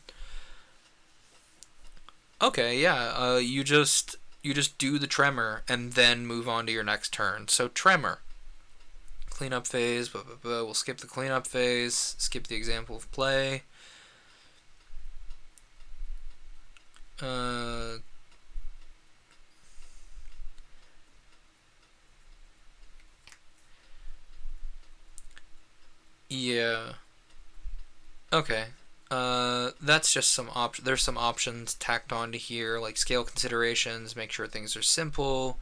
Okay, yeah, you just do the Tremor and then move on to your next turn. So Tremor. Cleanup phase, blah, blah, blah. We'll skip the cleanup phase, skip the example of play. Yeah. Okay. That's just some there's some options tacked onto here, like scale considerations, make sure things are simple,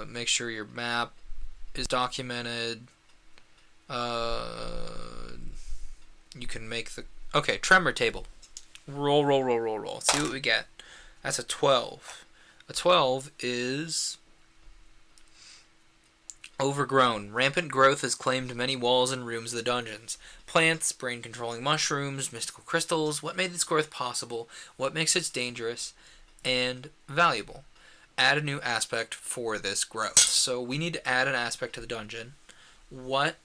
make sure your map is documented, you can make the... Okay, Tremor table. Roll. See what we get. That's a 12. A 12 is Overgrown. Rampant growth has claimed many walls and rooms of the dungeons. Plants, brain-controlling mushrooms, mystical crystals. What made this growth possible? What makes it dangerous and valuable? Add a new aspect for this growth. So we need to add an aspect to the dungeon. What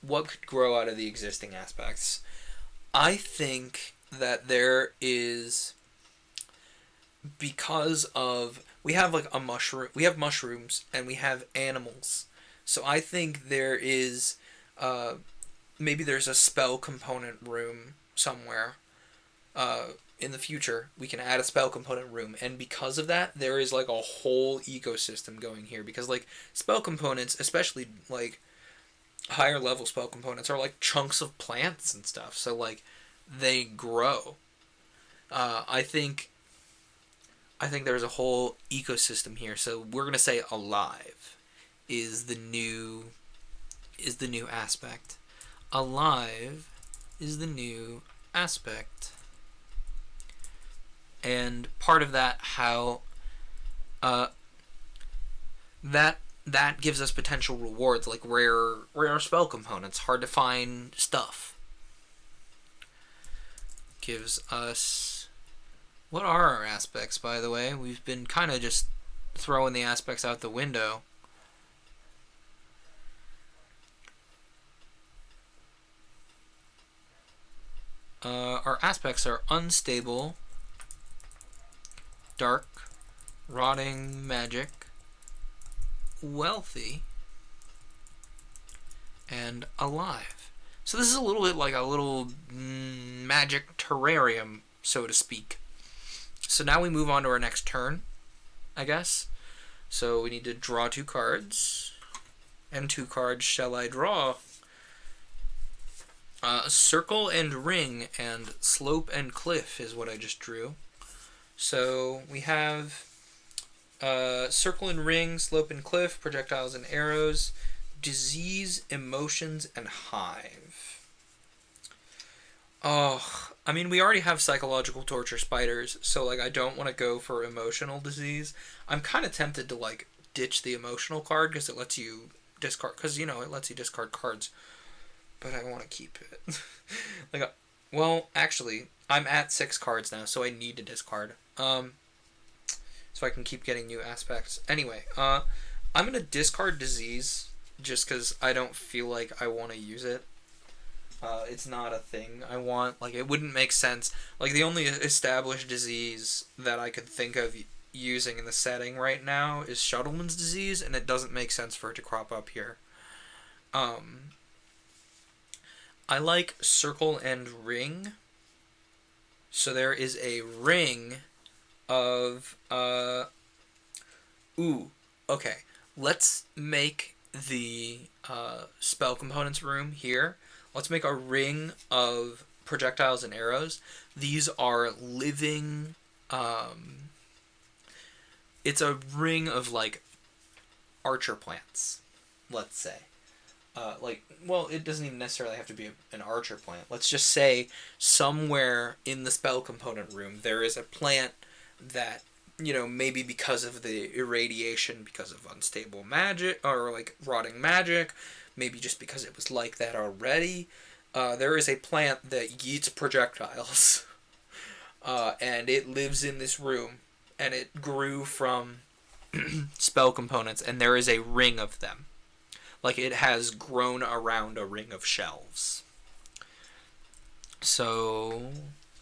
could grow out of the existing aspects? I think that there is, because of, we have like a mushroom, we have mushrooms and we have animals. So I think there is, maybe there's a spell component room somewhere. In the future, we can add a spell component room, and because of that, there is like a whole ecosystem going here. Because like spell components, especially like higher level spell components, are like chunks of plants and stuff. So like they grow. I think there's a whole ecosystem here. So we're gonna say alive is the new aspect. Alive is the new aspect. And part of that, how that gives us potential rewards, like rare spell components, hard to find stuff. Gives us, what are our aspects, by the way? We've been kind of just throwing the aspects out the window. Our aspects are unstable, dark, rotting magic, wealthy, and alive. So this is a little bit like a little magic terrarium, so to speak. So now we move on to our next turn, I guess. So we need to draw 2 cards. And 2 cards shall I draw? Circle and ring and slope and cliff is what I just drew. So we have circle and ring, slope and cliff, projectiles and arrows, disease, emotions, and hive. Oh, I mean, we already have psychological torture spiders, so like I don't want to go for emotional disease. I'm kind of tempted to like ditch the emotional card because it lets you discard, because you know it lets you discard cards, but I want to keep it. Like, well, actually, I'm at 6 cards now, so I need to discard. So I can keep getting new aspects. Anyway, I'm gonna discard disease just because I don't feel like I want to use it. It's not a thing I want. Like, it wouldn't make sense. Like, the only established disease that I could think of using in the setting right now is Shuttleman's disease, and it doesn't make sense for it to crop up here. I like circle and ring. So there is a ring of, okay. Let's make the, spell components room here. Let's make a ring of projectiles and arrows. These are living, it's a ring of, like, archer plants, let's say. Well, it doesn't even necessarily have to be an archer plant. Let's just say somewhere in the spell component room there is a plant that, you know, maybe because of the irradiation, because of unstable magic, or like rotting magic, maybe just because it was like that already, there is a plant that yeets projectiles. And it lives in this room, and it grew from spell components, and there is a ring of them. Like, it has grown around a ring of shelves. So,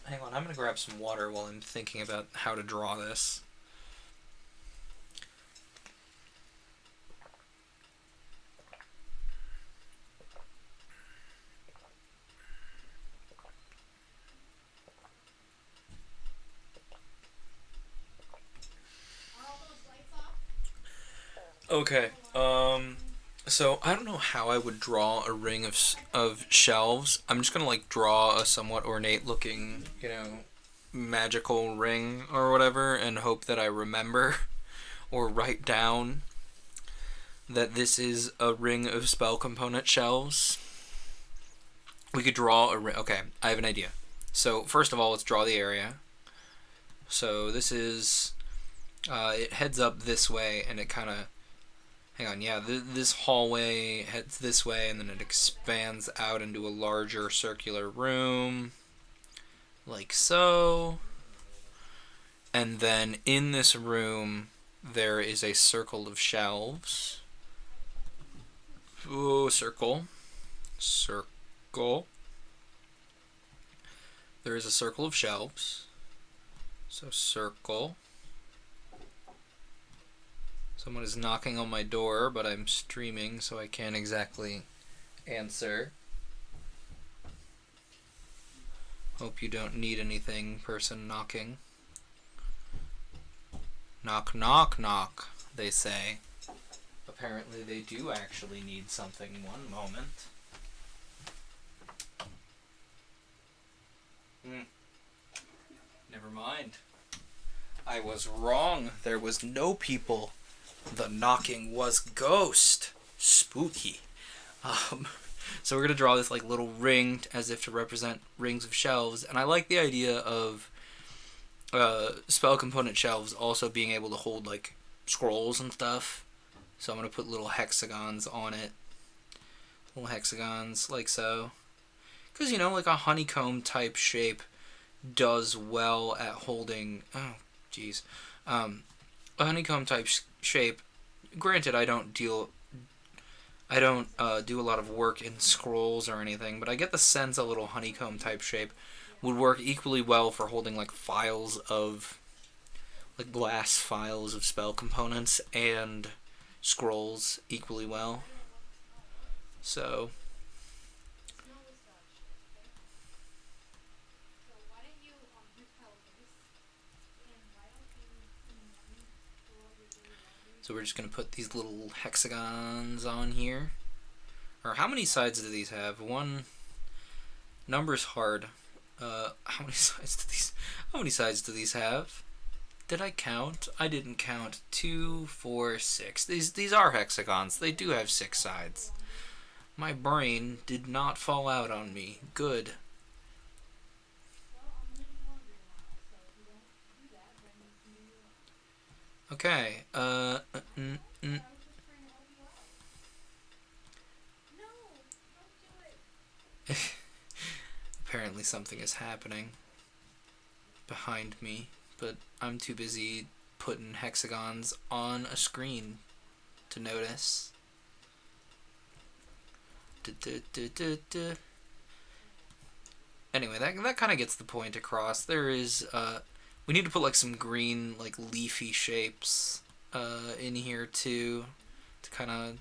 hang on, I'm going to grab some water while I'm thinking about how to draw this. Okay, so I don't know how I would draw a ring of shelves. I'm just gonna like draw a somewhat ornate looking, you know, magical ring or whatever, and hope that I remember or write down that this is a ring of spell component shelves. We could draw a ring. Okay, I have an idea. So first of all, let's draw the area. So this is, it heads up this way, and it kind of Hang on, yeah, this hallway heads this way, and then it expands out into a larger circular room, like so. And then in this room, there is a circle of shelves. Ooh, circle. Circle. There is a circle of shelves. So circle. Someone is knocking on my door, but I'm streaming, so I can't exactly answer. Hope you don't need anything, person knocking. Knock, knock, knock, they say. Apparently they do actually need something. One moment. Never mind. I was wrong. There was no people. The knocking was ghost. Spooky. So we're going to draw this like little ring as if to represent rings of shelves. And I like the idea of spell component shelves also being able to hold like scrolls and stuff. So I'm going to put little hexagons on it. Little hexagons like so. Because, you know, like a honeycomb type shape does well at holding... Oh, jeez. A honeycomb type shape... Granted, I don't do a lot of work in scrolls or anything, but I get the sense a little honeycomb type shape would work equally well for holding like files of... like glass files of spell components and scrolls equally well. So... So we're just going to put these little hexagons on here. Or how many sides do these have? One... Number's hard. How many sides do these have? Did I count? I didn't count. 2, 4, 6. These are hexagons. They do have 6 sides. My brain did not fall out on me. Good. Okay. Apparently something is happening behind me, but I'm too busy putting hexagons on a screen to notice. Anyway, that kind of gets the point across. There is, we need to put like some green, like leafy shapes in here too, to kind of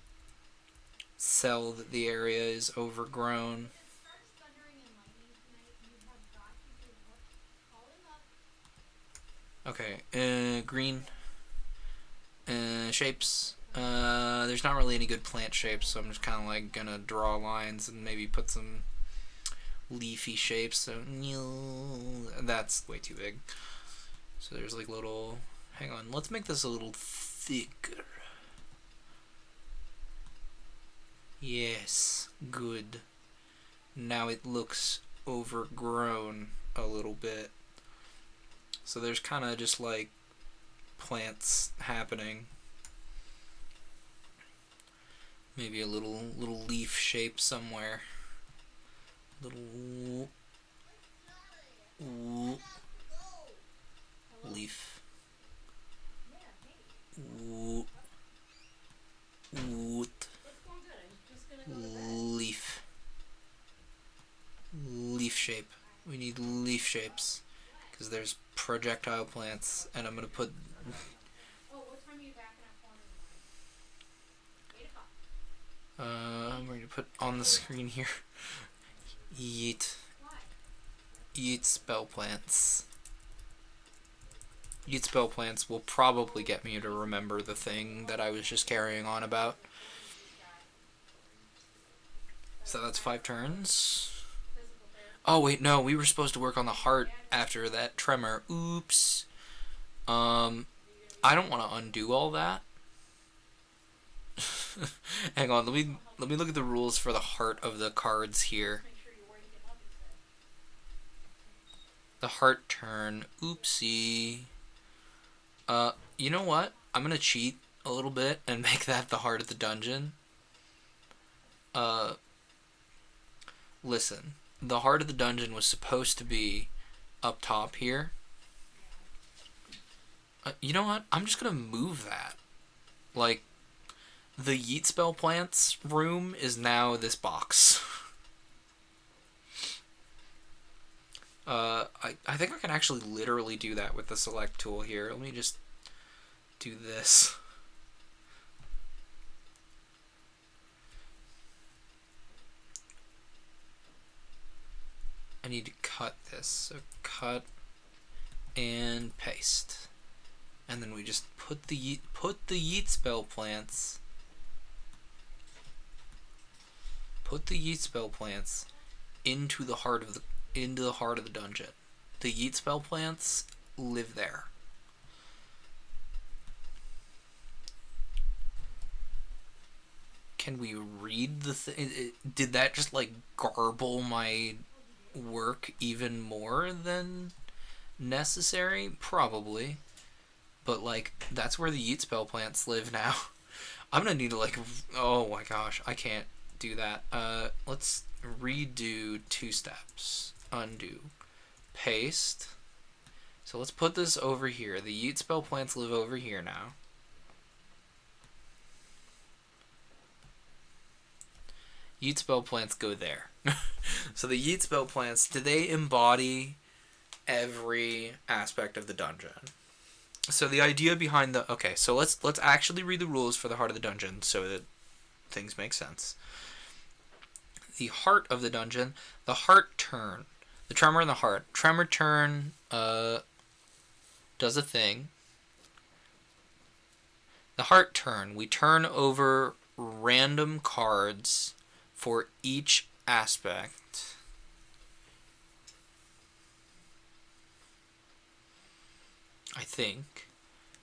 sell that the area is overgrown. Okay, green shapes. There's not really any good plant shapes, so I'm just kind of like gonna draw lines and maybe put some leafy shapes. So that's way too big. So there's like little... Hang on, let's make this a little thicker. Yes, good. Now it looks overgrown a little bit. So there's kind of just like plants happening. Maybe a little leaf shape somewhere. Little leaf. Leaf. Leaf shape. We need leaf shapes. Because there's projectile plants, and I'm going to put... I'm going to put on the screen here. Yeet. Yeet spell plants. Yeet spell plants will probably get me to remember the thing that I was just carrying on about. So that's 5 turns. Oh wait, no, we were supposed to work on the heart after that tremor. Oops. I don't want to undo all that. Hang on, let me look at the rules for the heart of the cards here. The heart turn. Oopsie. You know what? I'm gonna cheat. a little bit and make that the heart of the dungeon. Listen, the heart of the dungeon was supposed to be up top here. You know what? I'm just gonna move that. Like, the Yeet Spell Plants room is now this box. I think I can actually literally do that with the select tool here. Let me just do this. I need to cut this. So cut and paste. And then we just put the Yeet Spell Plants. Put the Yeet Spell Plants into the heart of the dungeon. The Yeet Spell Plants live there. Can we read the thing? Did that just like garble my work even more than necessary? Probably. But like, that's where the Yeet Spell Plants live now. I'm gonna need to like, oh my gosh, I can't do that. Let's redo 2 steps. Undo. Paste. So let's put this over here. The Yeet Spell Plants live over here now. Yeet Spell Plants go there. So the Yeet Spell Plants, do they embody every aspect of the dungeon? So the idea behind the... Okay, so let's actually read the rules for the heart of the dungeon so that things make sense. The heart of the dungeon, the heart turn. The tremor in the heart. Tremor turn does a thing. The heart turn. We turn over random cards for each aspect. I think.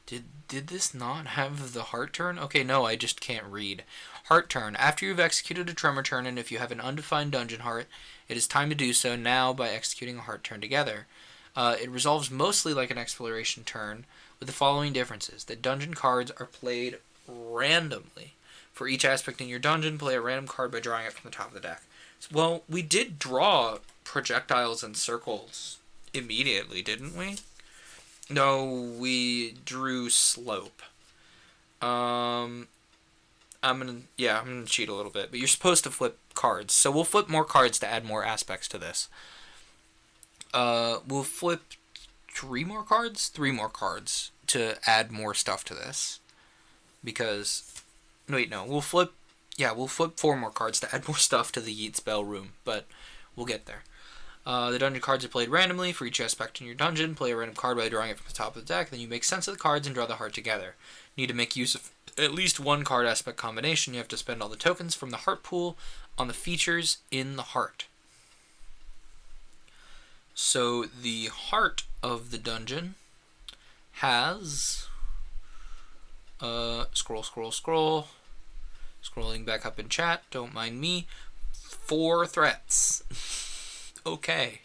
Did this not have the heart turn? Okay, no, I just can't read. Heart turn. After you've executed a tremor turn, and if you have an undefined dungeon heart, it is time to do so now by executing a heart turn together. It resolves mostly like an exploration turn, with the following differences. The dungeon cards are played randomly. For each aspect in your dungeon, play a random card by drawing it from the top of the deck. Well, we did draw projectiles and circles immediately, didn't we? No, we drew slope. I'm gonna cheat a little bit, but you're supposed to flip cards. So we'll flip more cards to add more aspects to this. We'll flip 3 more cards to add more stuff to this. Because, wait, no, we'll flip 4 more cards to add more stuff to the Yeet Spell room, but we'll get there. The dungeon cards are played randomly. For each aspect in your dungeon, play a random card by drawing it from the top of the deck. Then you make sense of the cards and draw the heart together. You need to make use of at least 1 card aspect combination. You have to spend all the tokens from the heart pool on the features in the heart. So the heart of the dungeon has... scrolling back up in chat, don't mind me. 4 threats. Okay.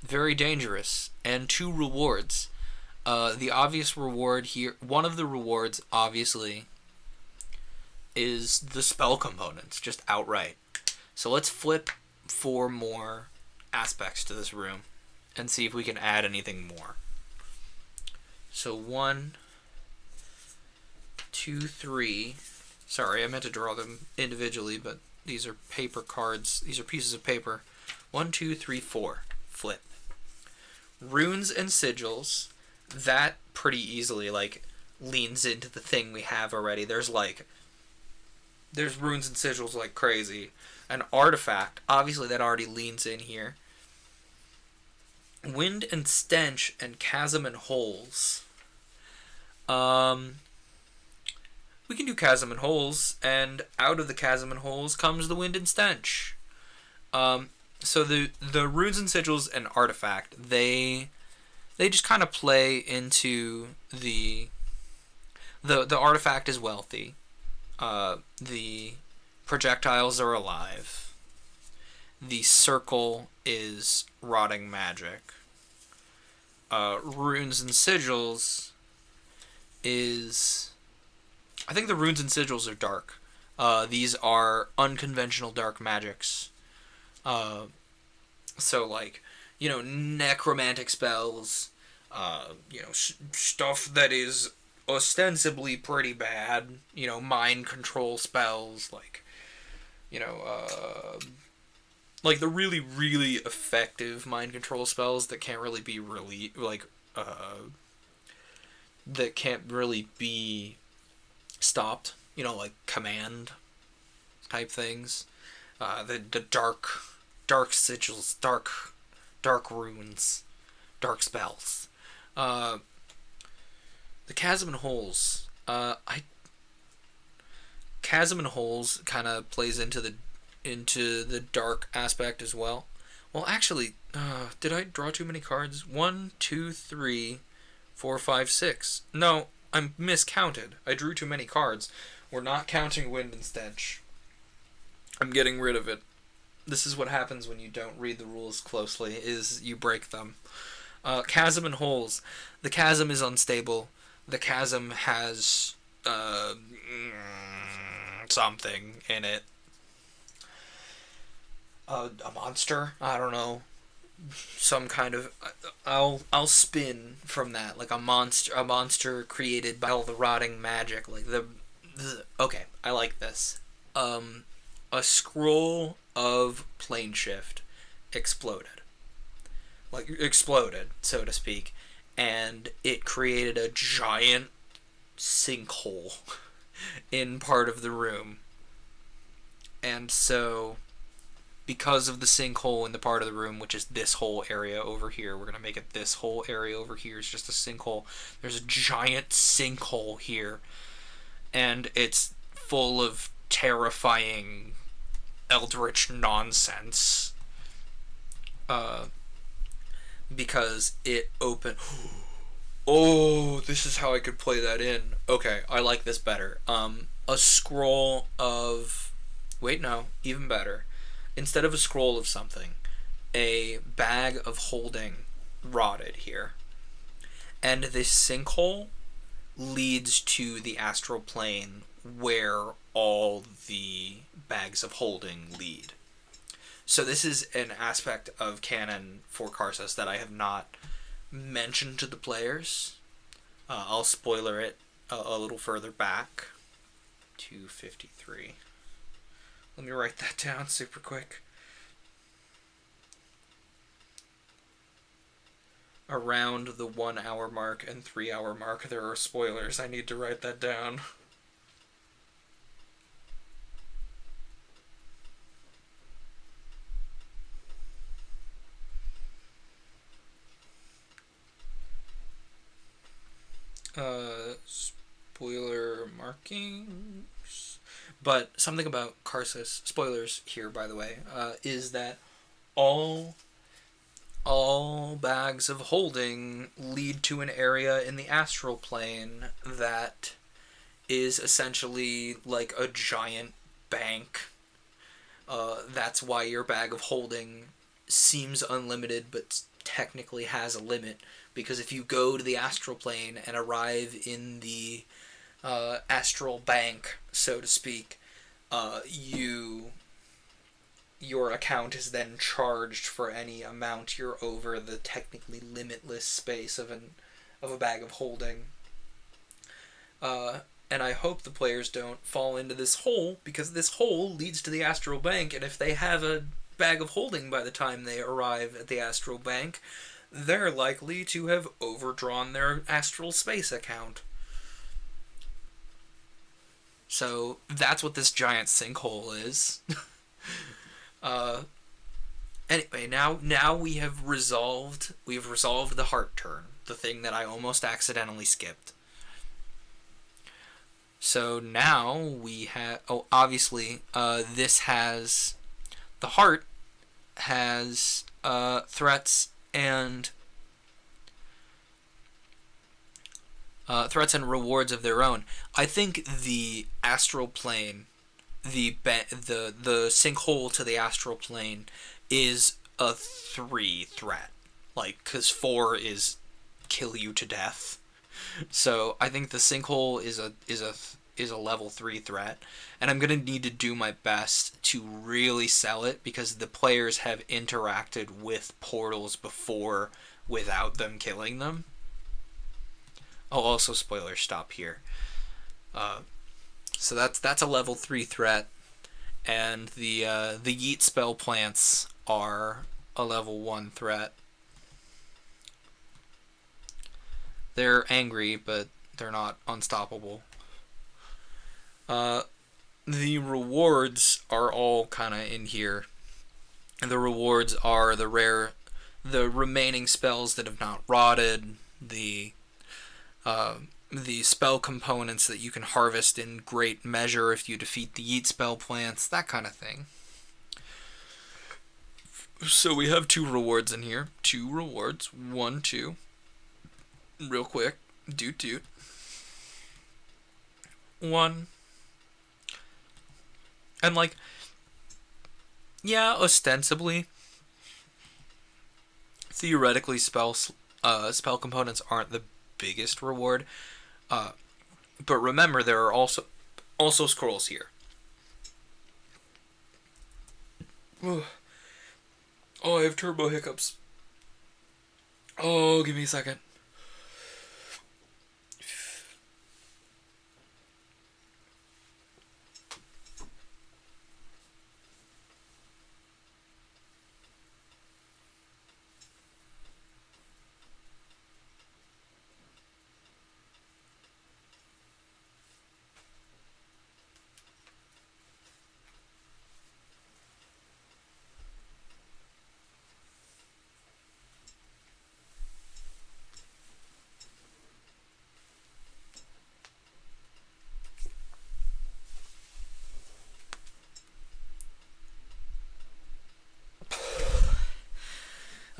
Very dangerous. And 2 rewards. The obvious reward here... One of the rewards, obviously, is the spell components. Just outright. So let's flip 4 more aspects to this room. And see if we can add anything more. So 1, 2, 3... Sorry, I meant to draw them individually, but these are paper cards. These are pieces of paper. 1, 2, 3, 4. Flip. Runes and sigils. That pretty easily, like, leans into the thing we have already. There's runes and sigils like crazy. An artifact. Obviously, that already leans in here. Wind and stench and chasm and holes. We can do chasm and holes, and out of the chasm and holes comes the wind and stench. So the runes and sigils and artifact, they just kind of play into the artifact is wealthy. The projectiles are alive. The circle is rotting magic. Runes and sigils is I think the runes and sigils are dark. These are unconventional dark magics. Uh, so like, necromantic spells, stuff that is ostensibly pretty bad. Mind control spells, you know, uh, like the really, really effective mind control spells that can't really be that can't really be stopped. Like command type things. The dark sigils, dark runes, dark spells. Uh, the chasm and holes. I chasm and holes kind of plays into the dark aspect as well. Well, actually, did I draw too many cards? 1, 2, 3, 4, 5, 6. No, I'm miscounted. I drew too many cards. We're not counting wind and stench. I'm getting rid of it. This is what happens when you don't read the rules closely, is you break them. Chasm and holes. The chasm is unstable. The chasm has something in it. A monster? I don't know. Some kind of... I'll spin from that. Like a monster created by all the rotting magic. Like okay, I like this. A scroll of plane shift exploded. Like, exploded, so to speak. And it created a giant sinkhole in part of the room. And so, because of the sinkhole in the part of the room, which is this whole area over here, we're going to make it this whole area over here is just a sinkhole. There's a giant sinkhole here. And it's full of terrifying eldritch nonsense. Because it opened... Oh, this is how I could play that in. Okay, I like this better. A scroll of... Wait, no, even better. Instead of a scroll of something, a bag of holding rotted here. And this sinkhole leads to the astral plane where all the bags of holding lead. So this is an aspect of canon for Karsus that I have not mentioned to the players. I'll spoiler it a little further back. 253. Let me write that down super quick. Around the 1 hour mark and 3 hour mark, there are spoilers. I need to write that down. Spoiler markings. But something about Karsus, spoilers here by the way, is that all bags of holding lead to an area in the astral plane that is essentially like a giant bank. That's why your bag of holding seems unlimited but technically has a limit, because if you go to the astral plane and arrive in the astral bank, so to speak, your account is then charged for any amount you're over the technically limitless space of a bag of holding. And I hope the players don't fall into this hole, because this hole leads to the astral bank, and if they have a bag of holding by the time they arrive at the astral bank, they're likely to have overdrawn their astral space account. So that's what this giant sinkhole is. Anyway, now we have resolved the heart turn, the thing that I almost accidentally skipped. So now we have, obviously, this has, the heart has threats and rewards of their own. I think the astral plane, the sinkhole to the astral plane, is a 3 threat. Like, because 4 is kill you to death. So I think the sinkhole is is a level 3 threat, and I'm going to need to do my best to really sell it because the players have interacted with portals before without them killing them. Oh, also spoiler, stop here. So that's a level 3 threat, and the Yeet spell plants are a level 1 threat. They're angry, but they're not unstoppable. The rewards are all kind of in here. The rewards are the remaining spells that have not rotted, the spell components that you can harvest in great measure if you defeat the Yeet spell plants, that kind of thing. So we have 2 rewards in here. 2 rewards. 1, 2. Real quick. Doot. 1. And like, yeah, ostensibly, theoretically, spell components aren't the biggest reward. But remember, there are also scrolls here. Oh, I have turbo hiccups. Oh, give me a second.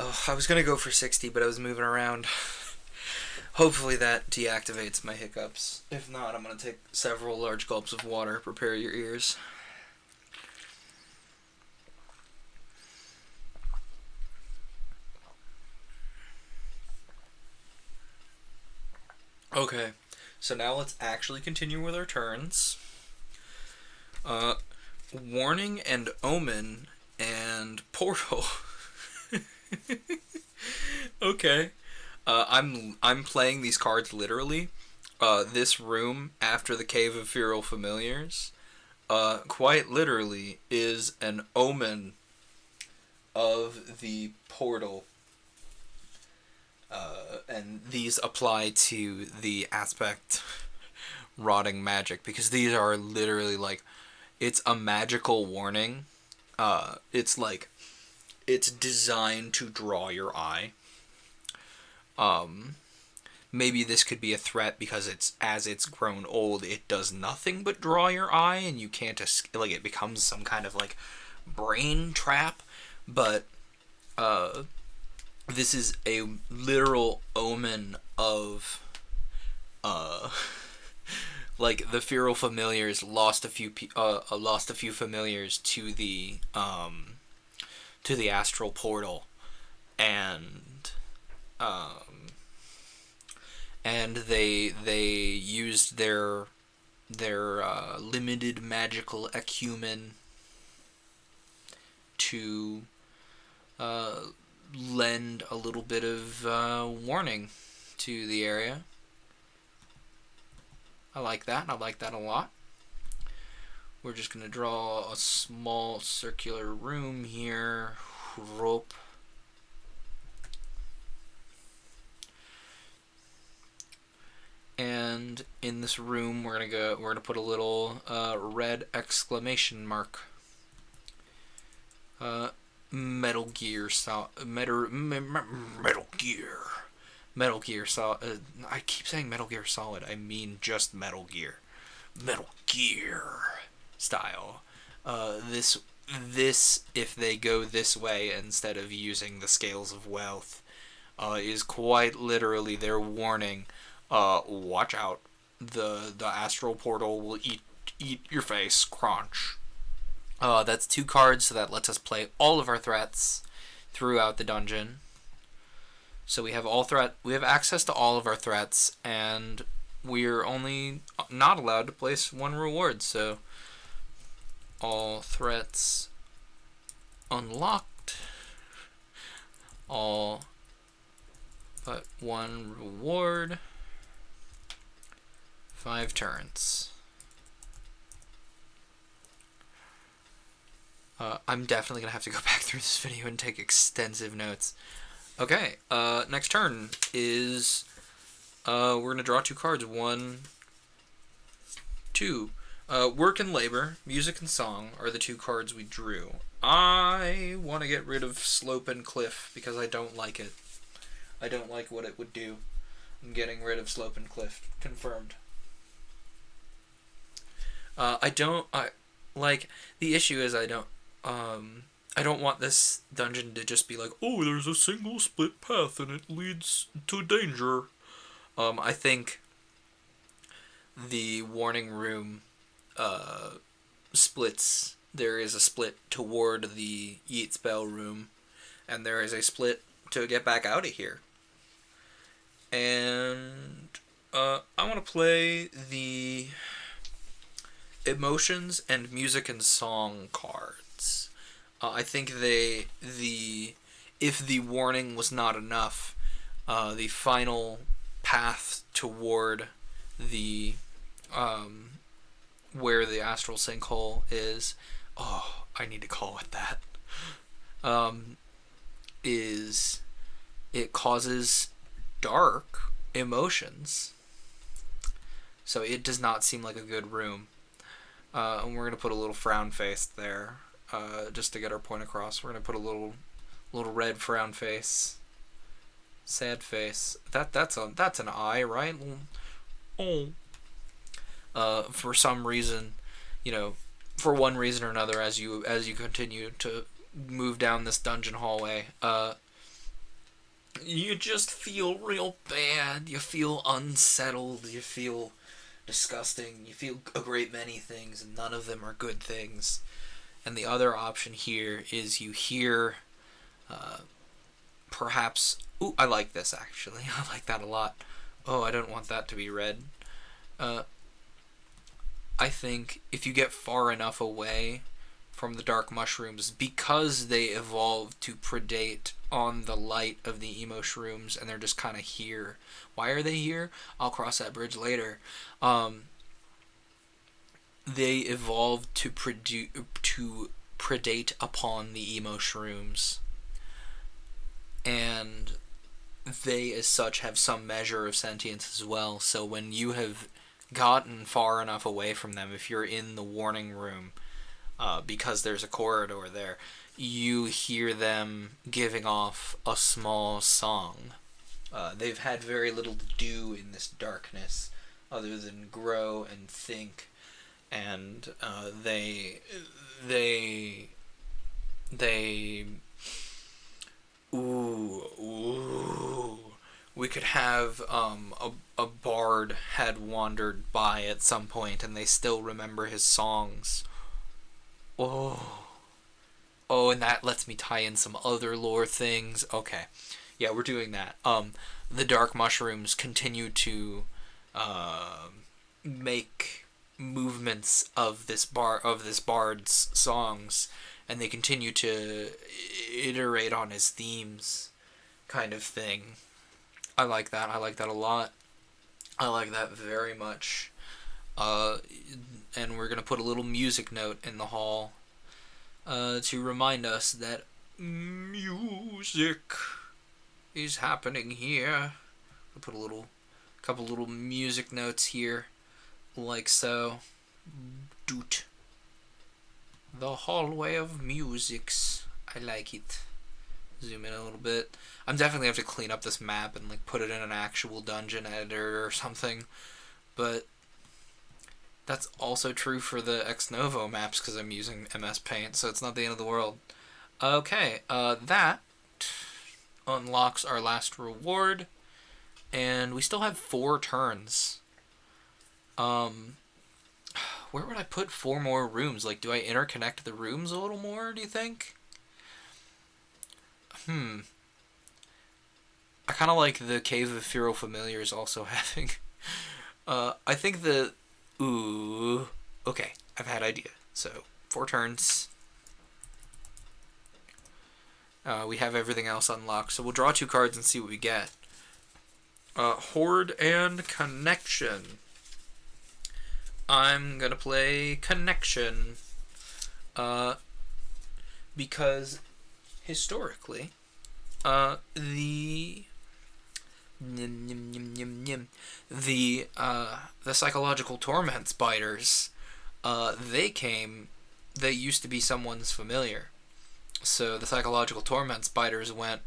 Oh, I was gonna go for 60, but I was moving around. Hopefully that deactivates my hiccups. If not, I'm gonna take several large gulps of water. Prepare your ears. Okay, so now let's actually continue with our turns. Warning and Omen and Portal. Okay. I'm playing these cards literally. This room after the Cave of Feral Familiars, quite literally, is an omen of the portal. And these apply to the aspect rotting magic because these are literally like, it's a magical warning. It's like, it's designed to draw your eye. Maybe this could be a threat because as it's grown old, it does nothing but draw your eye, and you can't like, it becomes some kind of like brain trap. But this is a literal omen of like the Feral Familiars lost a few familiars to the astral portal, and they used their limited magical acumen to lend a little bit of warning to the area. I like that a lot. We're just going to draw a small circular room here. Rope. And in this room, we're gonna put a little red exclamation mark. Metal Gear Solid. I keep saying Metal Gear Solid. I mean just Metal Gear. Metal Gear style. This if they go this way instead of using the Scales of Wealth, is quite literally their warning. Watch out. The astral portal will eat your face. Crunch. That's 2 cards, so that lets us play all of our threats throughout the dungeon. So we have access to all of our threats, and we're only not allowed to place one reward, so all threats unlocked, all but one reward, 5 turns. I'm definitely gonna have to go back through this video and take extensive notes. Okay, next turn is we're gonna draw 2 cards. 1, 2. Work and labor, music and song are the 2 cards we drew. I want to get rid of slope and cliff because I don't like it. I don't like what it would do. I'm getting rid of slope and cliff. Confirmed. The issue is I don't want this dungeon to just be like, oh, there's a single split path and it leads to danger. I think the warning room splits. There is a split toward the Yeet Spell room, and there is a split to get back out of here. And I want to play the emotions and music and song cards. I think if the warning was not enough, the final path toward the where the astral sinkhole is, I need to call it that, is it causes dark emotions. So it does not seem like a good room. And we're going to put a little frown face there, just to get our point across. We're going to put a little red frown face. Sad face. That's an eye, right? Oh. For some reason, for one reason or another, as you continue to move down this dungeon hallway, you just feel real bad. You feel unsettled. You feel disgusting. You feel a great many things, and none of them are good things. And the other option here is you hear, perhaps... Ooh, I like this, actually. I like that a lot. Oh, I don't want that to be red. I think if you get far enough away from the dark mushrooms, because they evolved to predate on the light of the emo shrooms, and they're just kind of here. Why are they here? I'll cross that bridge later. They evolved to predate upon the emo shrooms, and they as such have some measure of sentience as well. So when you have gotten far enough away from them, if you're in the warning room, because there's a corridor there, you hear them giving off a small song. They've had very little to do in this darkness other than grow and think, and we could have a bard had wandered by at some point and they still remember his songs. And that lets me tie in some other lore things. Okay, yeah, we're doing that. The dark mushrooms continue to make movements of this bard's songs, and they continue to iterate on his themes, kind of thing. I like that. I like that a lot. I like that very much. And we're gonna put a little music note in the hall to remind us that music is happening here. I'll put a couple little music notes here, like so. Doot. The hallway of musics. I like it. Zoom in a little bit. I'm definitely have to clean up this map and put it in an actual dungeon editor or something. But that's also true for the Ex Novo maps because I'm using MS Paint, so it's not the end of the world. Okay, that unlocks our last reward, and we still have 4 turns. Where would I put 4 more rooms? Do I interconnect the rooms a little more, do you think? I kind of like the Cave of Feral Familiars also having I think the... Ooh. Okay, I've had idea. So, 4 turns. We have everything else unlocked. So we'll draw 2 cards and see what we get. Horde and Connection. I'm gonna play Connection. Because historically, the psychological torment spiders, they used to be someone's familiar. So the psychological torment spiders went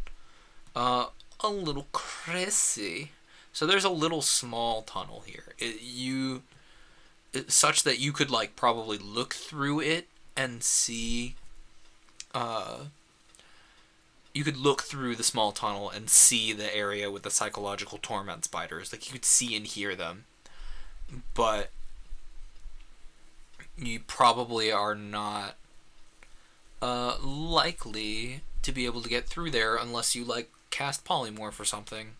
a little crazy. So there's a little small tunnel here. Such that you could like probably look through it and see. You could look through the small tunnel and see the area with the psychological torment spiders. Like, you could see and hear them. But you probably are not likely to be able to get through there unless you, like, cast polymorph or something.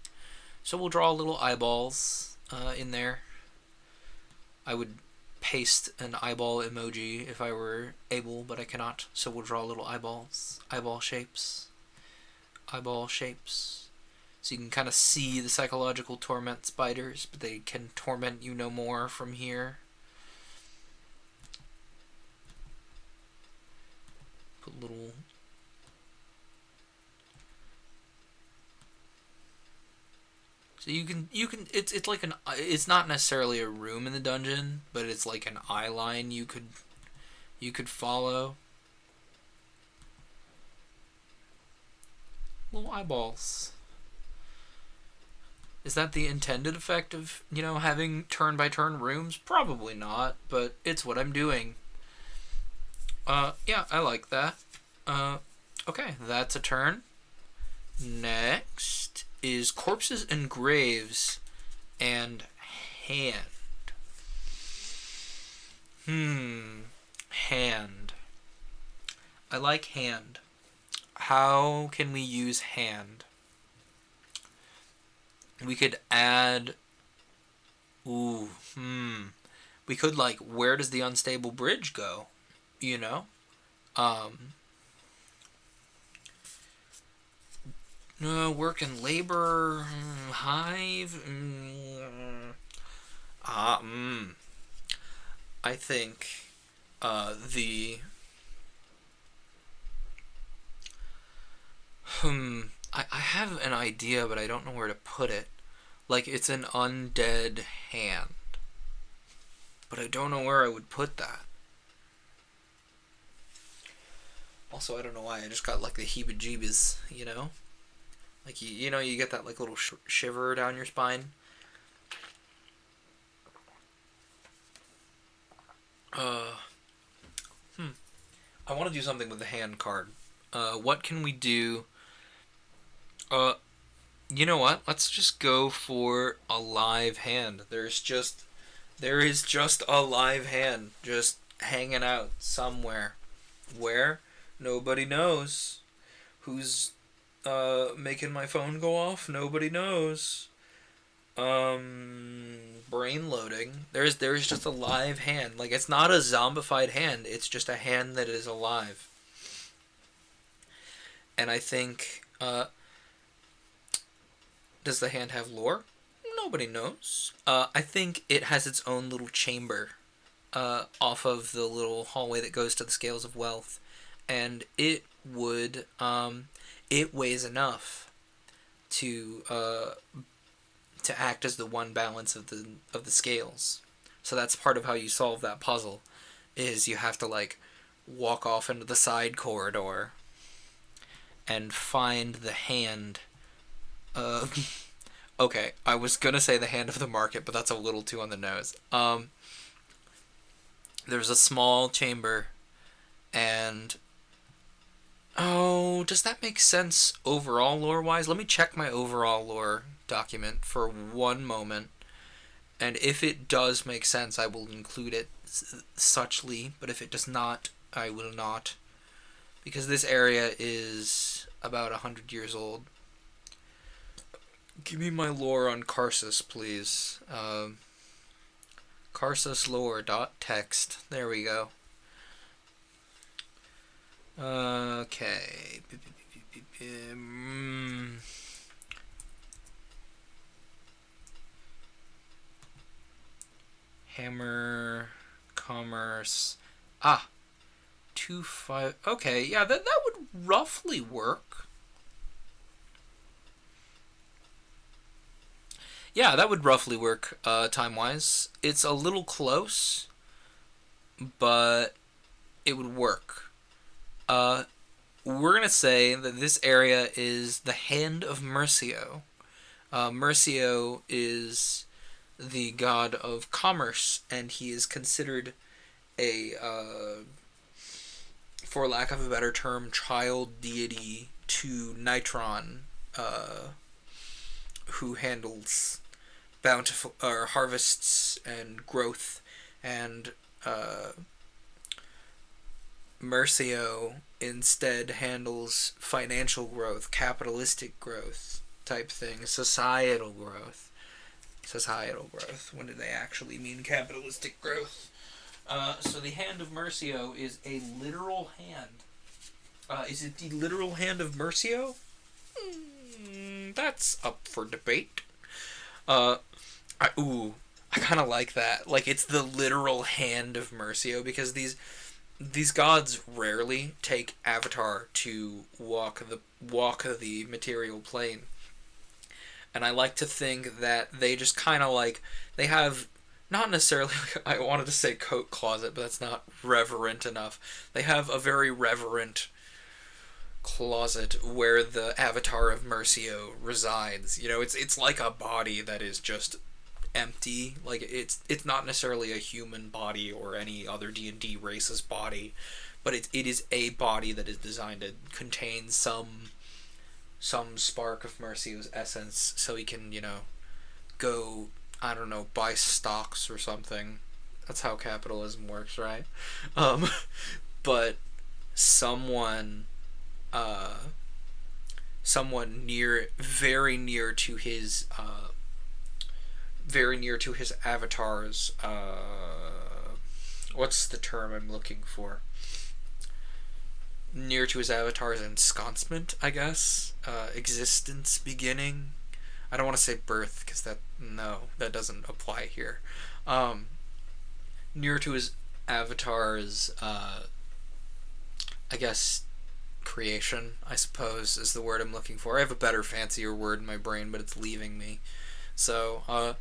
So we'll draw little eyeballs in there. I would paste an eyeball emoji if I were able, but I cannot. So we'll draw little eyeballs. Eyeball shapes. Eyeball shapes. So you can kind of see the psychological torment spiders, but they can torment you no more from here. Put little... So you can it's like it's not necessarily a room in the dungeon, but it's like an eye line you could follow. Little eyeballs. Is that the intended effect of, having turn-by-turn rooms? Probably not, but it's what I'm doing. Yeah, I like that. Okay, that's a turn. Next is Corpses and Graves and Hand. Hand. I like Hand. How can we use Hand? We could add... We could, like, where does the unstable bridge go? Work and labor, hive. I think the I have an idea, but I don't know where to put it. Like, it's an undead hand, but I don't know where I would put that. Also, I don't know why I just got like the heebie-jeebies, Like, you get that, like, little shiver down your spine. I want to do something with the hand card. What can we do? You know what? Let's just go for a live hand. There is just a live hand just hanging out somewhere. Where? Nobody knows. Who's making my phone go off? Nobody knows. Brain loading. There's just a live hand. Like, it's not a zombified hand. It's just a hand that is alive. And I think, does the hand have lore? Nobody knows. I think it has its own little chamber, off of the little hallway that goes to the Scales of Wealth. And it would, it weighs enough to act as the one balance of the scales. So that's part of how you solve that puzzle, is you have to, like, walk off into the side corridor and find the hand. Okay, I was gonna say the hand of the market, but that's a little too on the nose. There's a small chamber, and does that make sense overall lore-wise? Let me check my overall lore document for one moment, and if it does make sense, I will include it suchly, but if it does not, I will not, because this area is about 100 years old. Give me my lore on Karsus, please. Karsus lore dot text. There we go. Okay. Hammer commerce. 2-5. Okay, yeah, that would roughly work. Yeah, that would roughly work time-wise. It's a little close, but it would work. We're going to say that this area is the Hand of Mercio. Mercio is the god of commerce, and he is considered a, for lack of a better term, child deity to Nitron, who handles bountiful harvests and growth, and Mercio instead handles financial growth, capitalistic growth type thing, societal growth. When did they actually mean capitalistic growth? So the Hand of Mercio is a literal hand. Is it the literal hand of Mercio? That's up for debate. I kind of like that. Like, it's the literal hand of Mercio, because these gods rarely take Avatar to walk the material plane. And I like to think that they just kind of like, they have, not necessarily, I wanted to say coat closet, but that's not reverent enough. They have a very reverent closet where the Avatar of Mercio resides. You know, it's like a body that is just empty. Like, it's not necessarily a human body or any other D&D race's body, but it is a body that is designed to contain some spark of Mercio's essence, so he can, go, I don't know, buy stocks or something. That's how capitalism works, right? But someone very near to his avatar's, what's the term I'm looking for? Near to his avatar's ensconcement, I guess. Existence beginning. I don't want to say birth, because that doesn't apply here. Near to his avatar's, I guess, creation, I suppose, is the word I'm looking for. I have a better, fancier word in my brain, but it's leaving me. So,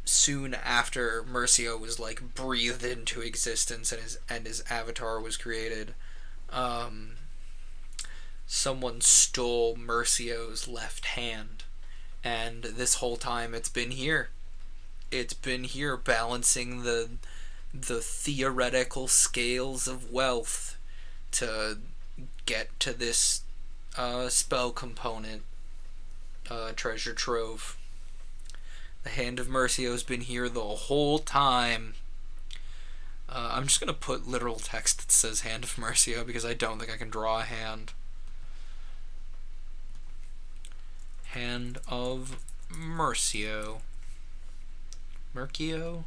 soon after Mercio was like breathed into existence and his avatar was created, someone stole Mercio's left hand, and this whole time it's been here balancing the theoretical scales of wealth to get to this spell component, treasure trove. The Hand of Mercio has been here the whole time. I'm just going to put literal text that says Hand of Mercio, because I don't think I can draw a hand. Hand of Mercio. Mercio?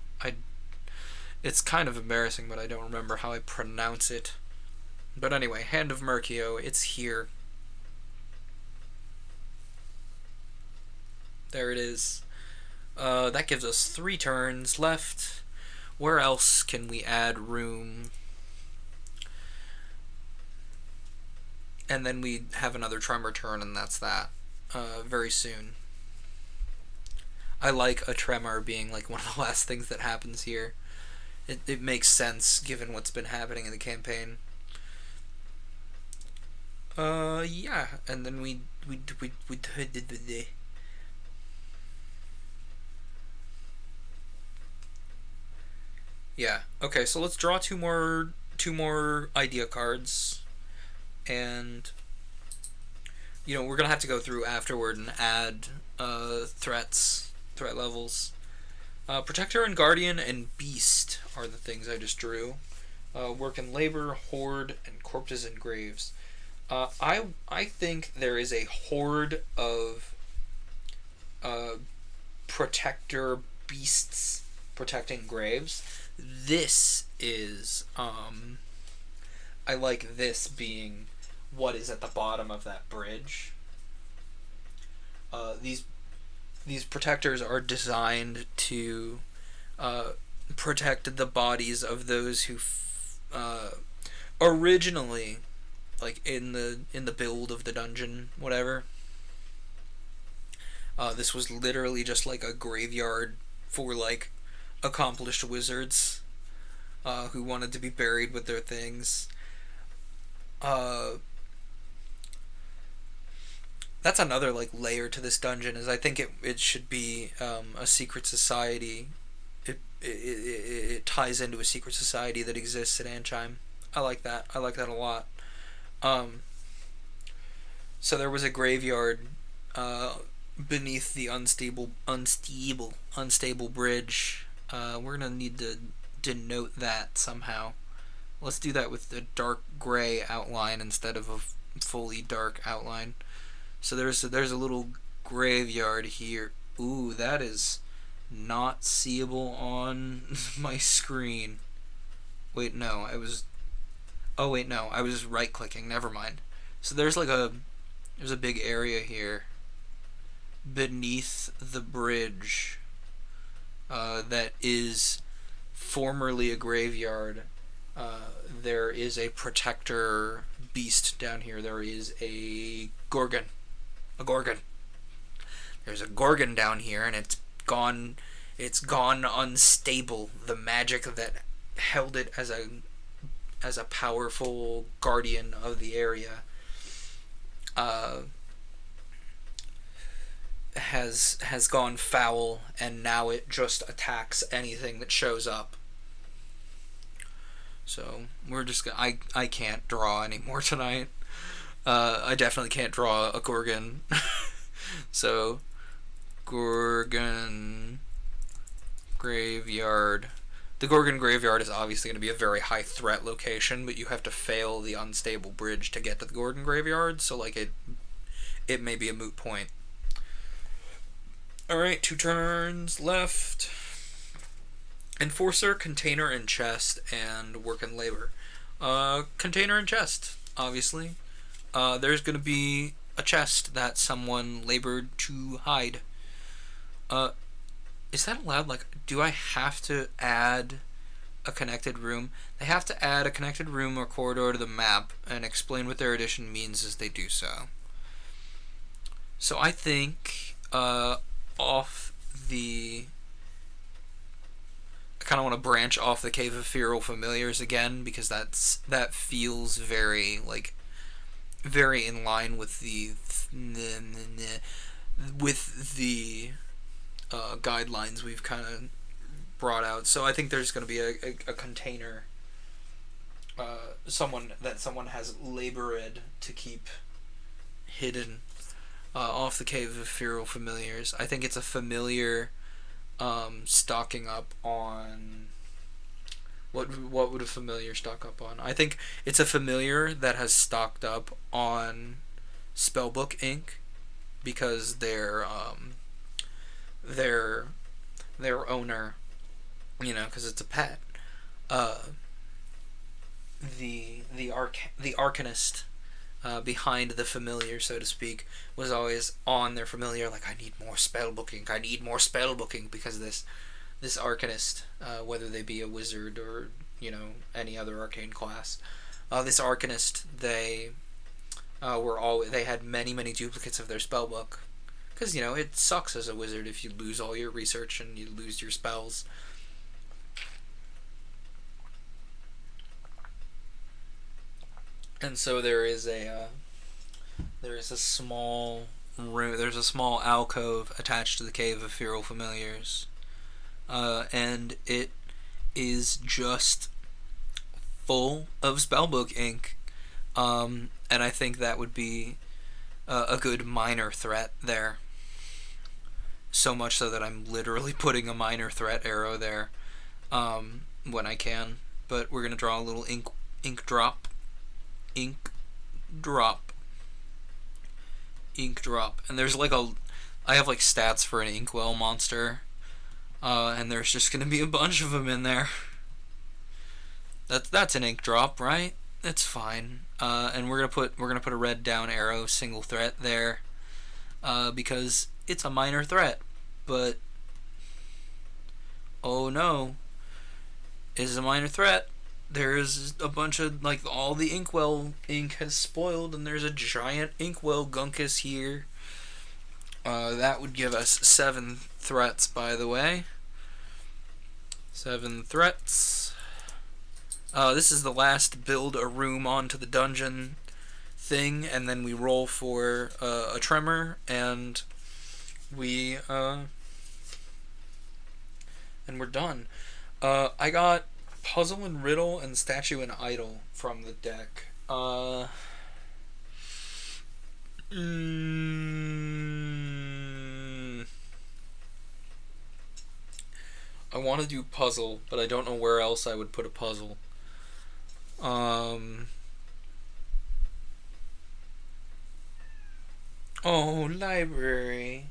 It's kind of embarrassing, but I don't remember how I pronounce it. But anyway, Hand of Mercio, it's here. There it is. That gives us 3 turns left. Where else can we add room? And then we have another tremor turn, and that's that. Very soon. I like a tremor being like one of the last things that happens here. It makes sense given what's been happening in the campaign. Yeah, and then we yeah. Okay, so let's draw two more idea cards, and we're gonna have to go through afterward and add threat levels. Protector and Guardian and Beast are the things I just drew. Work and Labor, Horde, and Corpses and Graves. I think there is a horde of Protector beasts protecting graves. This is, I like this being what is at the bottom of that bridge. These protectors are designed to protect the bodies of those who originally, like in the build of the dungeon, whatever. This was literally just like a graveyard for like accomplished wizards who wanted to be buried with their things. That's another like layer to this dungeon. Is I think it should be a secret society. It ties into a secret society that exists at Anchime. I like that. I like that a lot. So there was a graveyard beneath the unstable bridge. We're gonna need to denote that somehow. Let's do that with the dark gray outline instead of a fully dark outline. So there's a little graveyard here. Ooh, that is not seeable on my screen. Wait, no, I was. Oh wait, no, I was right clicking. Never mind. So there's a big area here beneath the bridge that is formerly a graveyard. There is a protector beast down here. There is a gorgon. There's a gorgon down here, and it's gone unstable. The magic that held it as a powerful guardian of the area has gone foul, and now it just attacks anything that shows up. So we're just gonna, I can't draw anymore tonight. I definitely can't draw a gorgon. So gorgon graveyard. The Gorgon Graveyard is obviously going to be a very high threat location, but you have to fail the unstable bridge to get to the Gorgon Graveyard, so like it may be a moot point. Alright, 2 turns left. Enforcer, Container, and Chest, and Work and Labor. Container and Chest, obviously. There's going to be a chest that someone labored to hide. Is that allowed? Like, do I have to add a connected room? They have to add a connected room or corridor to the map and explain what their addition means as they do so. So I think off the... I kind of want to branch off the Cave of Feral Familiars again, because that feels very, like, very in line with the guidelines we've kind of brought out. So I think there's going to be a container, someone has labored to keep hidden off the Cave of Feral Familiars. I think it's a familiar stocking up on... What would a familiar stock up on? I think it's a familiar that has stocked up on Spellbook ink, because their owner, you know, because it's a pet. The arcanist behind the familiar, so to speak, was always on their familiar, like, I need more spellbooking, because this arcanist, whether they be a wizard or, you know, any other arcane class, this arcanist, they had many duplicates of their spellbook, because, you know, it sucks as a wizard if you lose all your research and you lose your spells. And so there is a small room, there's a small alcove attached to the Cave of Feral Familiars. And it is just full of spellbook ink, and I think that would be a good minor threat there. So much so that I'm literally putting a minor threat arrow there when I can. But we're gonna draw a little ink drop, and there's like I have like stats for an inkwell monster. And there's just gonna be a bunch of them in there. That's an ink drop, right? That's fine. And we're gonna put a red down arrow single threat there, because it's a minor threat. But oh no, it's a minor threat. There's a bunch of, like, all the inkwell ink has spoiled, and there's a giant inkwell gunkus here. That would give us 7 threats, by the way. 7 threats. This is the last build a room onto the dungeon thing, and then we roll for a tremor, and we're done. I got Puzzle and Riddle and Statue and Idol from the deck. I want to do Puzzle, but I don't know where else I would put a puzzle. Oh, library.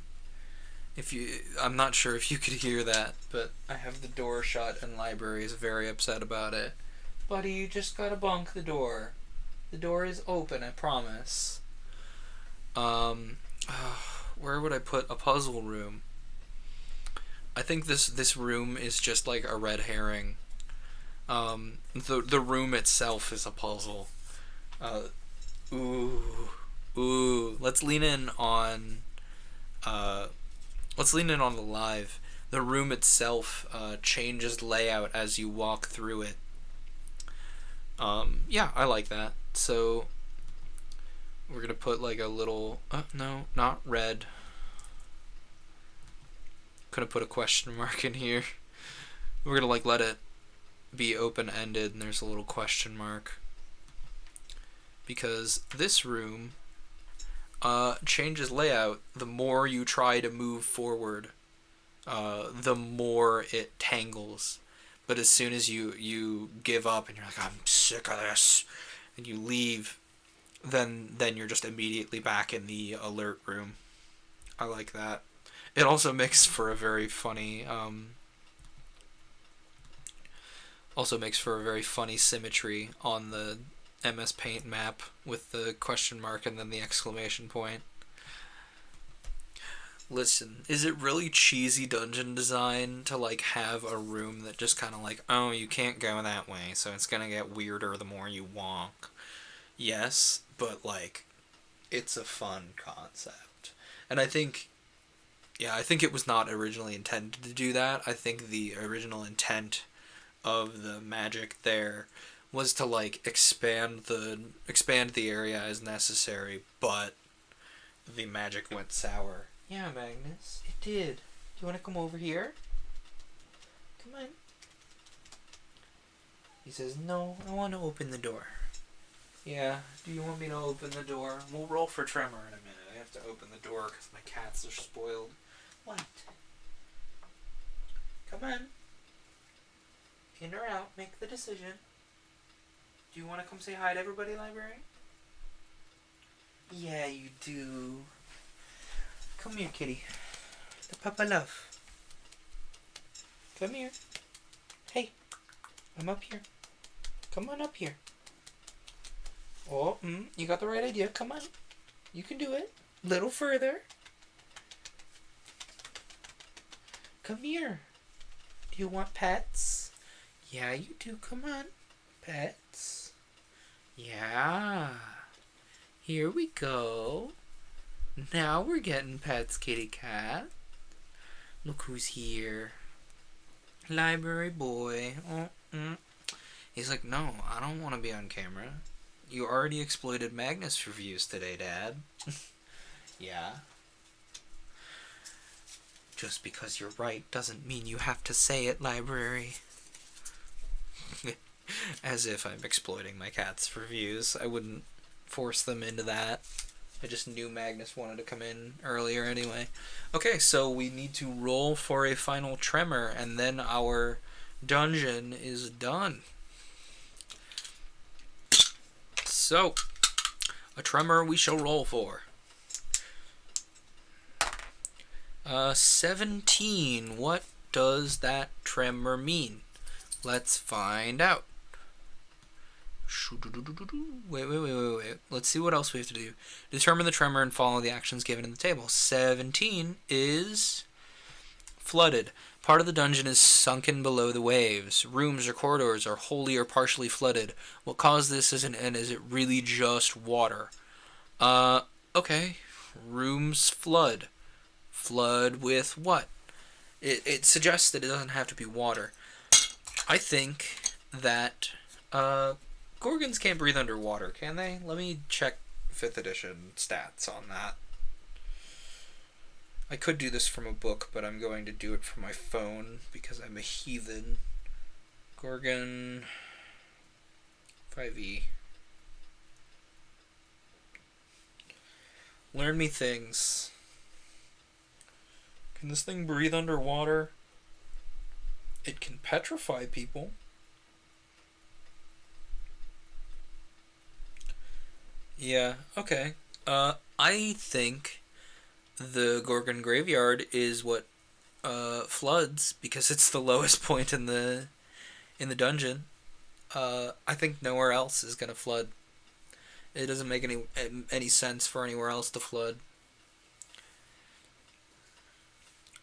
I'm not sure if you could hear that, but I have the door shut and library is very upset about it. Buddy, you just gotta bunk the door. The door is open, I promise. Where would I put a puzzle room? I think this room is just like a red herring. The room itself is a puzzle. Let's lean in on the live. The room itself changes layout as you walk through it. Yeah, I like that. So we're gonna put like a little. No, not red. Gonna put a question mark in here. We're gonna like let it be open-ended, and there's a little question mark, because this room changes layout the more you try to move forward. The more it tangles. But as soon as you give up and you're like, I'm sick of this, and you leave, then you're just immediately back in the alert room. I like that. It also makes for a very funny symmetry on the MS Paint map with the question mark and then the exclamation point. Listen, is it really cheesy dungeon design to like have a room that just kind of like, oh, you can't go that way, so it's gonna get weirder the more you walk? Yes, but like, it's a fun concept. And I think it was not originally intended to do that. I think the original intent of the magic there was to like expand the area as necessary, but the magic went sour. Yeah, Magnus, it did. Do you want to come over here? Come on. He says, no, I want to open the door. Yeah, do you want me to open the door? We'll roll for tremor in a minute. I have to open the door because my cats are spoiled. What? Come on. In or out, make the decision. Do you want to come say hi to everybody, library? Yeah, you do. Come here, kitty. The papa love. Come here. Hey, I'm up here. Come on up here. Oh, you got the right idea. Come on. You can do it. Little further. Come here. Do you want pets? Yeah, you do. Come on. Pets. Yeah. Here we go. Now we're getting pets, kitty cat. Look who's here. Library boy. He's like, no, I don't want to be on camera. You already exploited Magnus for views today, Dad. Yeah. Just because you're right doesn't mean you have to say it, library. As if I'm exploiting my cats for views. I wouldn't force them into that. I just knew Magnus wanted to come in earlier anyway. Okay, so we need to roll for a final tremor, and then our dungeon is done. So, a tremor we shall roll for. 17. What does that tremor mean? Let's find out. Wait. Let's see what else we have to do. Determine the tremor and follow the actions given in the table. 17 is flooded. Part of the dungeon is sunken below the waves. Rooms or corridors are wholly or partially flooded. What caused this and is it really just water? Okay. Rooms flood. Flood with what? It suggests that it doesn't have to be water. I think that Gorgons can't breathe underwater, can they? Let me check 5th edition stats on that. I could do this from a book, but I'm going to do it from my phone because I'm a heathen. Gorgon 5e. Learn me things. Can this thing breathe underwater? It can petrify people. Yeah, okay. I think the Gorgon Graveyard is what floods because it's the lowest point in the dungeon. I think nowhere else is gonna flood. It doesn't make any sense for anywhere else to flood.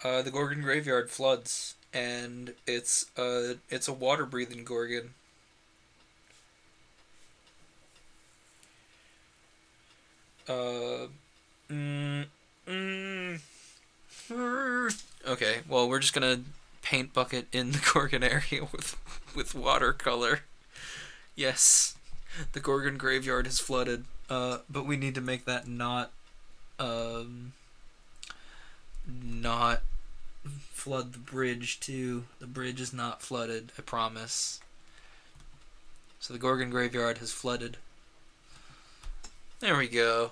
The Gorgon Graveyard floods, and it's a water breathing Gorgon. Okay, well, we're just gonna paint bucket in the Gorgon area with watercolor. Yes, the Gorgon Graveyard has flooded, but we need to make that not flood the bridge too. The bridge is not flooded, I promise. So the Gorgon Graveyard has flooded. There we go.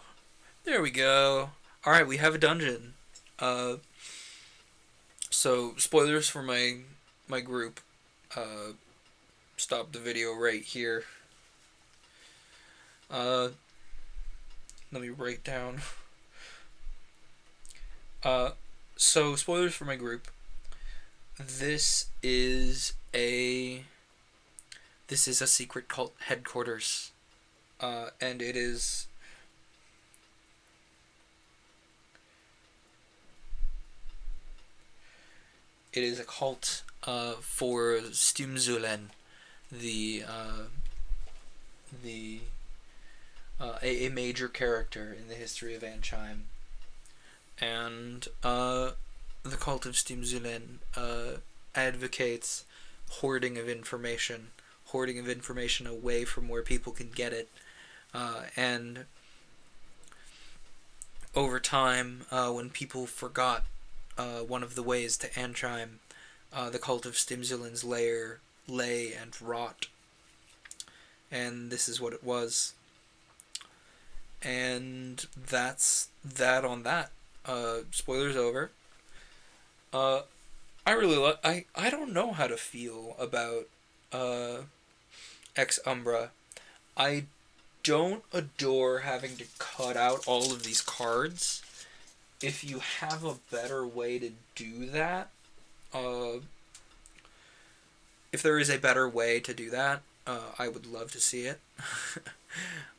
Alright, we have a dungeon. So, spoilers for my group. Stop the video right here. Let me write down. So, spoilers for my group. This is a secret cult headquarters. And it is... It is a cult for Stumzulen, a major character in the history of Anchime, and the cult of Stumzulen advocates hoarding of information away from where people can get it, and over time, when people forgot one of the ways to Anchime, the cult of Stumzulen's lair lay and rot. And this is what it was. And that's that on that. Spoilers over. I really I don't know how to feel about Ex Umbra. I don't adore having to cut out all of these cards. If you have a better way to do that, if there is a better way to do that, I would love to see it.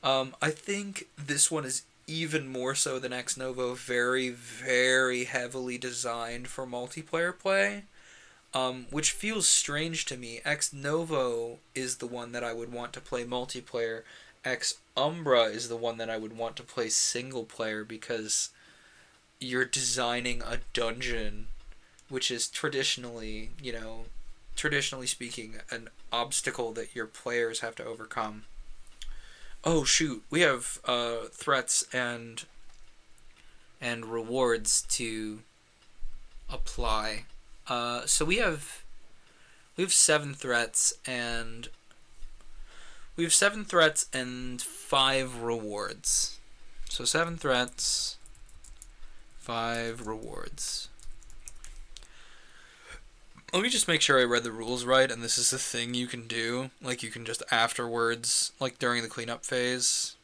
I think this one is even more so than Ex Novo very, very heavily designed for multiplayer play, which feels strange to me. Ex Novo is the one that I would want to play multiplayer. Ex Umbra is the one that I would want to play single player because you're designing a dungeon, which is traditionally speaking, an obstacle that your players have to overcome. Oh shoot, we have threats and rewards to apply. So we have 7 threats and 5 rewards. So 7 threats, 5 rewards. Let me just make sure I read the rules right, and this is a thing you can do. Like, you can just afterwards, like during the cleanup phase,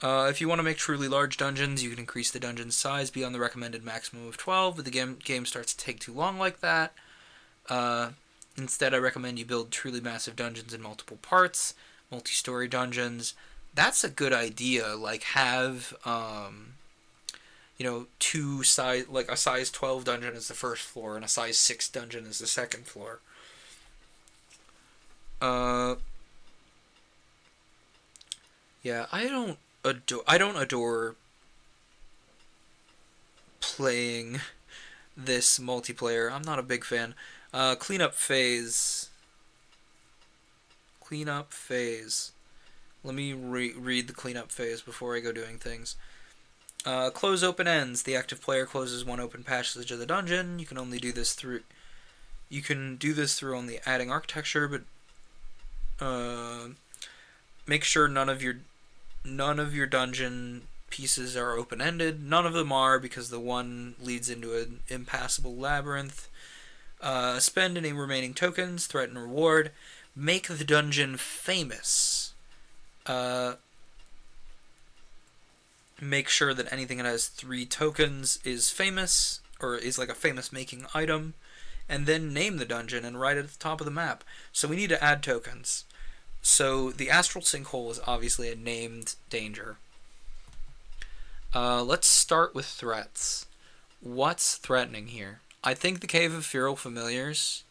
If you want to make truly large dungeons, you can increase the dungeon size beyond the recommended maximum of 12, but the game starts to take too long like that. Instead, I recommend you build truly massive dungeons in multiple parts, multi-story dungeons. That's a good idea. Like, have, two size, like a size 12 dungeon is the first floor, and a size 6 dungeon is the second floor. Yeah, I don't adore playing this multiplayer. I'm not a big fan. Cleanup phase. Cleanup phase. Let me read the cleanup phase before I go doing things. Close open ends. The active player closes one open passage of the dungeon. You can do this through only adding architecture, but make sure none of your dungeon pieces are open-ended. None of them are, because the one leads into an impassable labyrinth. Spend any remaining tokens, threat and reward. Make the dungeon famous. Make sure that anything that has 3 tokens is famous, or is like a famous making item, and then name the dungeon and write it at the top of the map. So we need to add tokens. So the astral sinkhole is obviously a named danger. Let's start with threats. What's threatening here? I think the Cave of Feral Familiars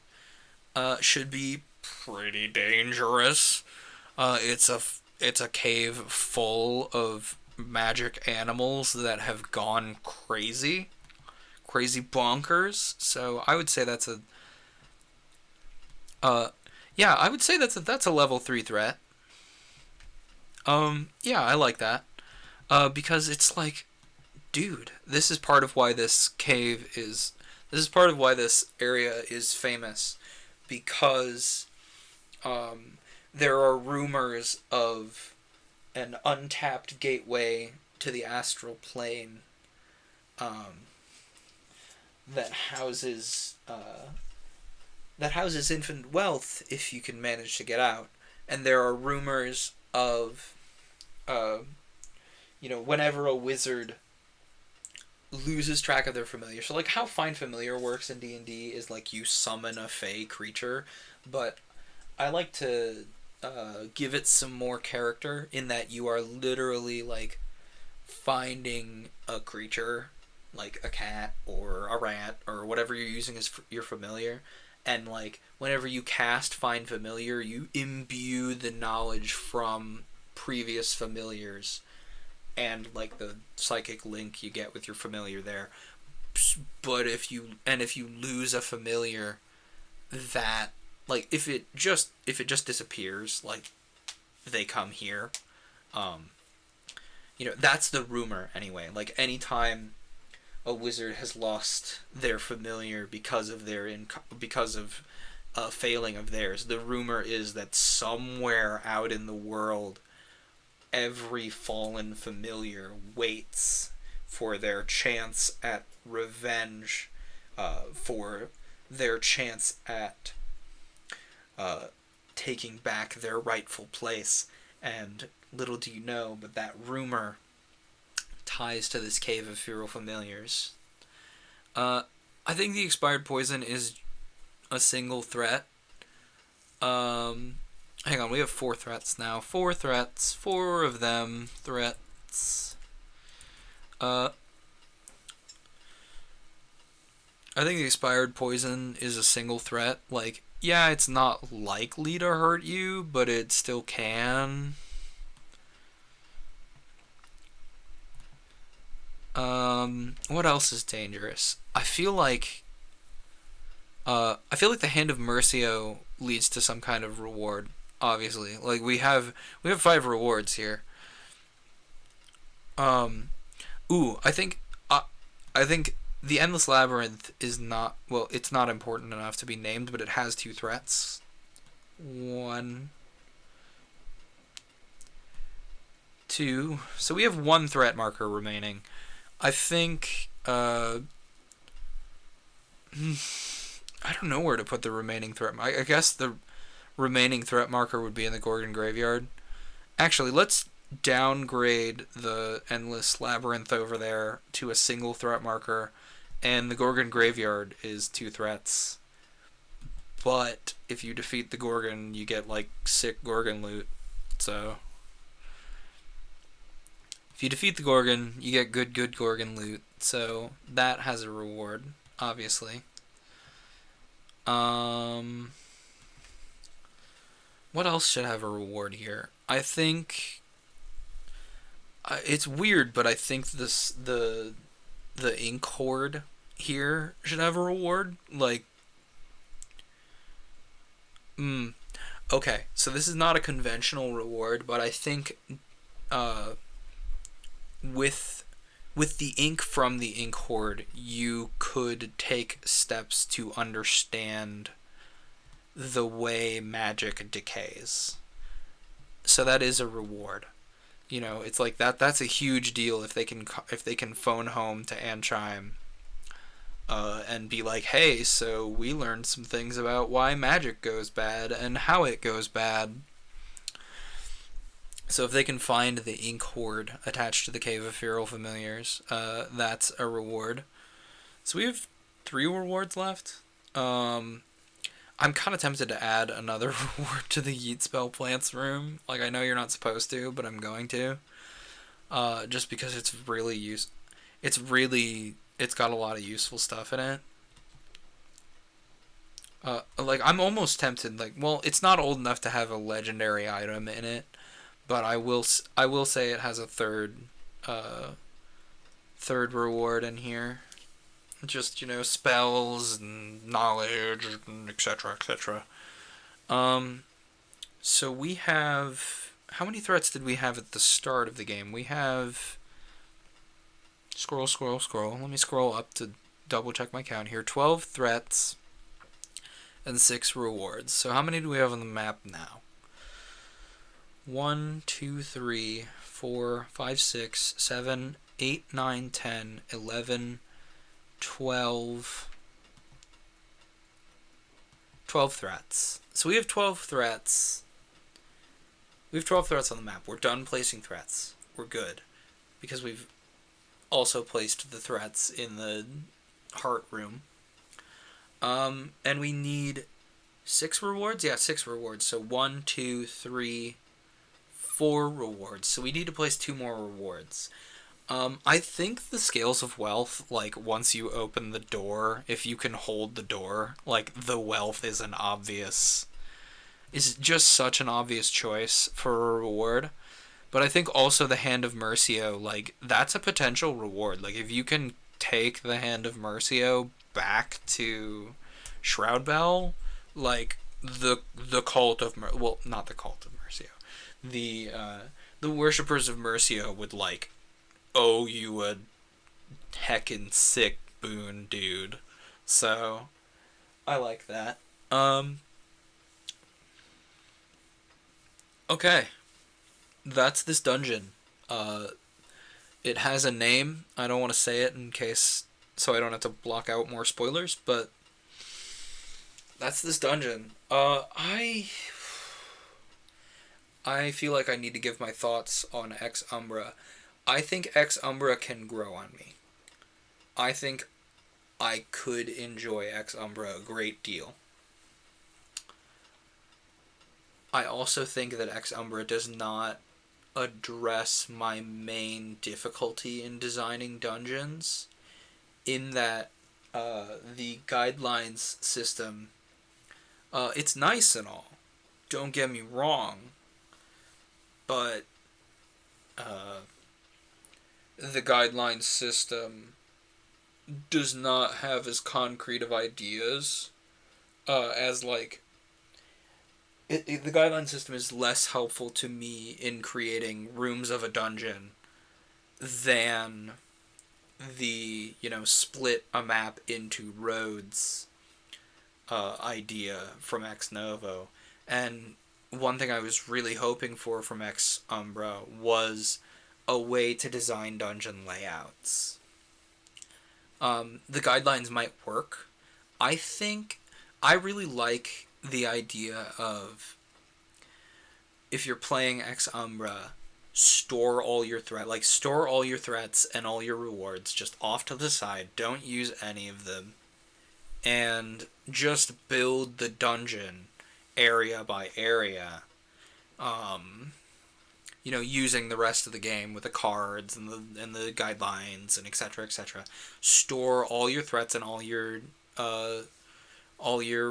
should be pretty dangerous. It's a cave full of magic animals that have gone crazy bonkers. So I would say that's a level 3 threat. Yeah, I like that. Because it's like, dude, this is part of why this area is famous, because there are rumors of an untapped gateway to the astral plane that houses infinite wealth if you can manage to get out. And there are rumors of whenever a wizard loses track of their familiar. So like how Find Familiar works in D&D is like you summon a fey creature, but I like to give it some more character in that you are literally like finding a creature, like a cat or a rat or whatever you're using as your familiar, and like whenever you cast Find Familiar, you imbue the knowledge from previous familiars and like the psychic link you get with your familiar there. But if you lose a familiar, that like if it just disappears, like they come here, that's the rumor anyway. Like anytime a wizard has lost their familiar because of a failing of theirs, the rumor is that somewhere out in the world, every fallen familiar waits for their chance at revenge, for their chance at taking back their rightful place. And little do you know, but that rumor ties to this Cave of Feral Familiars. I think the expired poison is a single threat. Hang on, we have 4 threats now. 4 threats. 4 of them threats. I think the expired poison is a single threat. Like, yeah, it's not likely to hurt you, but it still can. What else is dangerous? I feel like the Hand of Mercio leads to some kind of reward. Obviously, like we have 5 rewards here. I think the Endless Labyrinth is not, well, it's not important enough to be named, but it has 2 threats. 1, 2. So we have 1 threat marker remaining. I think, I don't know where to put the remaining threat. I guess the remaining threat marker would be in the Gorgon Graveyard. Actually, let's downgrade the Endless Labyrinth over there to a single threat marker, and the Gorgon Graveyard is 2 threats. But if you defeat the Gorgon, you get, like, sick Gorgon loot. So, if you defeat the Gorgon, you get good Gorgon loot. So, that has a reward, obviously. What else should have a reward here? I think it's weird, but I think the ink horde here should have a reward. Like, okay, so this is not a conventional reward, but I think uh, with the ink from the ink horde, you could take steps to understand the way magic decays. So that is a reward. You know, it's like that's a huge deal if they can phone home to Anchime and be like, hey, so we learned some things about why magic goes bad and how it goes bad. So if they can find the ink horde attached to the Cave of Feral Familiars, that's a reward. So we have 3 rewards left. I'm kind of tempted to add another reward to the Yeet Spell Plants room. Like, I know you're not supposed to, but I'm going to. Just because it's really it's got a lot of useful stuff in it. Like, I'm almost tempted, like, well, it's not old enough to have a legendary item in it, but I will say it has a third reward in here. Just, spells and knowledge, and etc., etc. So we have... How many threats did we have at the start of the game? We have... Scroll. Let me scroll up to double check my count here. 12 threats and 6 rewards. So how many do we have on the map now? 1, 2, 3, 4, 5, 6, 7, 8, 9, 10, 11... 12 threats. So we have 12 threats. We have 12 threats on the map. We're done placing threats. We're good. Because we've also placed the threats in the heart room. And we need 6 rewards? Yeah, 6 rewards. So 1, 2, 3, 4 rewards. So we need to place 2 more rewards. I think the Scales of Wealth, like, once you open the door, if you can hold the door, like, the wealth is just such an obvious choice for a reward. But I think also the Hand of Mercio, like, that's a potential reward. Like, if you can take the Hand of Mercio back to Shroudbell, like, the cult of well, not the cult of Mercio. The worshippers of Mercio would, like, owe you a heckin' sick boon, dude. So, I like that. Okay. That's this dungeon. It has a name. I don't want to say it so I don't have to block out more spoilers, but that's this dungeon. I feel like I need to give my thoughts on Ex Umbra. I think Ex Umbra can grow on me. I think I could enjoy Ex Umbra a great deal. I also think that Ex Umbra does not address my main difficulty in designing dungeons, in that the guidelines system, it's nice and all, don't get me wrong, but the guidelines system does not have as concrete of ideas as, like, the guideline system is less helpful to me in creating rooms of a dungeon than the, split a map into roads idea from Ex Novo. And one thing I was really hoping for from Ex Umbra was a way to design dungeon layouts. The guidelines might work. I think I really like the idea of, if you're playing Ex Umbra, store all your store all your threats and all your rewards just off to the side. Don't use any of them. And just build the dungeon area by area. Using the rest of the game with the cards and the guidelines and etc. etc. Store all your threats and all your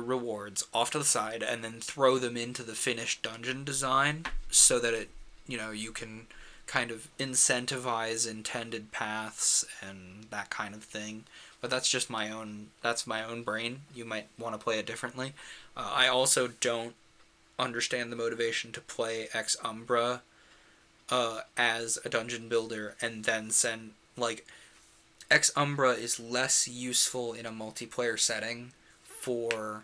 rewards off to the side, and then throw them into the finished dungeon design so that you can kind of incentivize intended paths and that kind of thing. But that's my own brain. You might want to play it differently. I also don't understand the motivation to play Ex Umbra as a dungeon builder and then send, Ex Umbra is less useful in a multiplayer setting for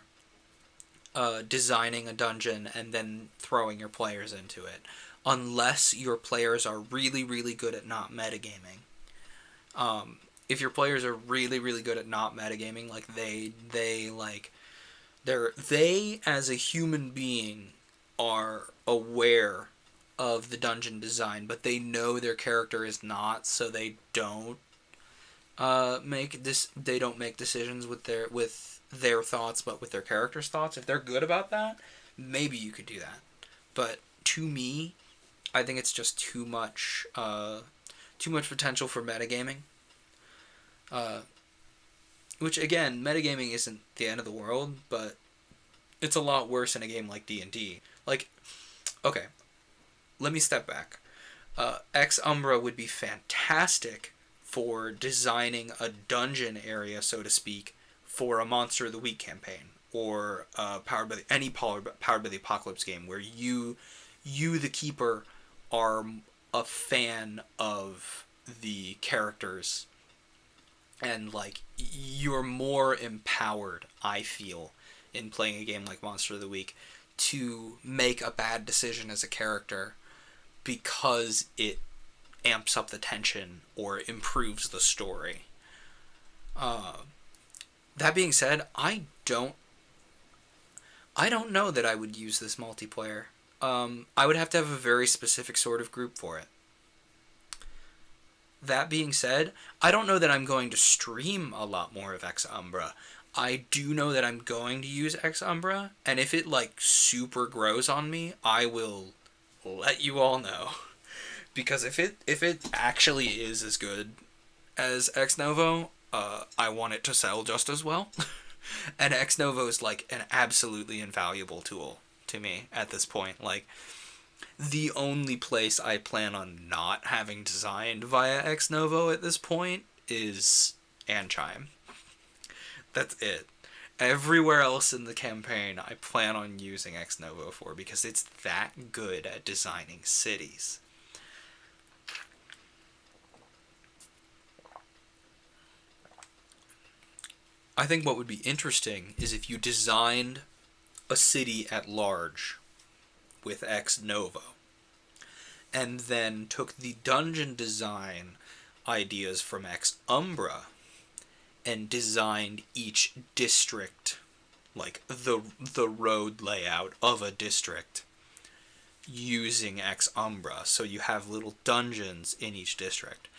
designing a dungeon and then throwing your players into it, unless your players are really, really good at not metagaming. If your players are really, really good at not metagaming, they as a human being are aware of the dungeon design, but they know their character is not, so they don't make decisions with their thoughts, but with their character's thoughts. If they're good about that, maybe you could do that. But to me, I think it's just too much potential for metagaming. Which again, metagaming isn't the end of the world, but it's a lot worse in a game like D&D. Okay, let me step back. Ex Umbra would be fantastic for designing a dungeon area, so to speak, for a Monster of the Week campaign, or Powered by the Apocalypse game, where you the keeper are a fan of the characters, and you're more empowered, I feel, in playing a game like Monster of the Week to make a bad decision as a character because it amps up the tension or improves the story. That being said, I don't know that I would use this multiplayer. I would have to have a very specific sort of group for it. That being said, I don't know that I'm going to stream a lot more of Ex Umbra. I do know that I'm going to use Ex Umbra, and if it super grows on me, I will let you all know. Because if it actually is as good as Ex Novo, I want it to sell just as well. And Ex Novo is an absolutely invaluable tool to me at this point. The only place I plan on not having designed via Ex Novo at this point is Anchime. That's it. Everywhere else in the campaign I plan on using Ex Novo for, because it's that good at designing cities. I think what would be interesting is if you designed a city at large with Ex Novo, and then took the dungeon design ideas from Ex Umbra and designed each district, the road layout of a district, using Ex Umbra, so you have little dungeons in each district.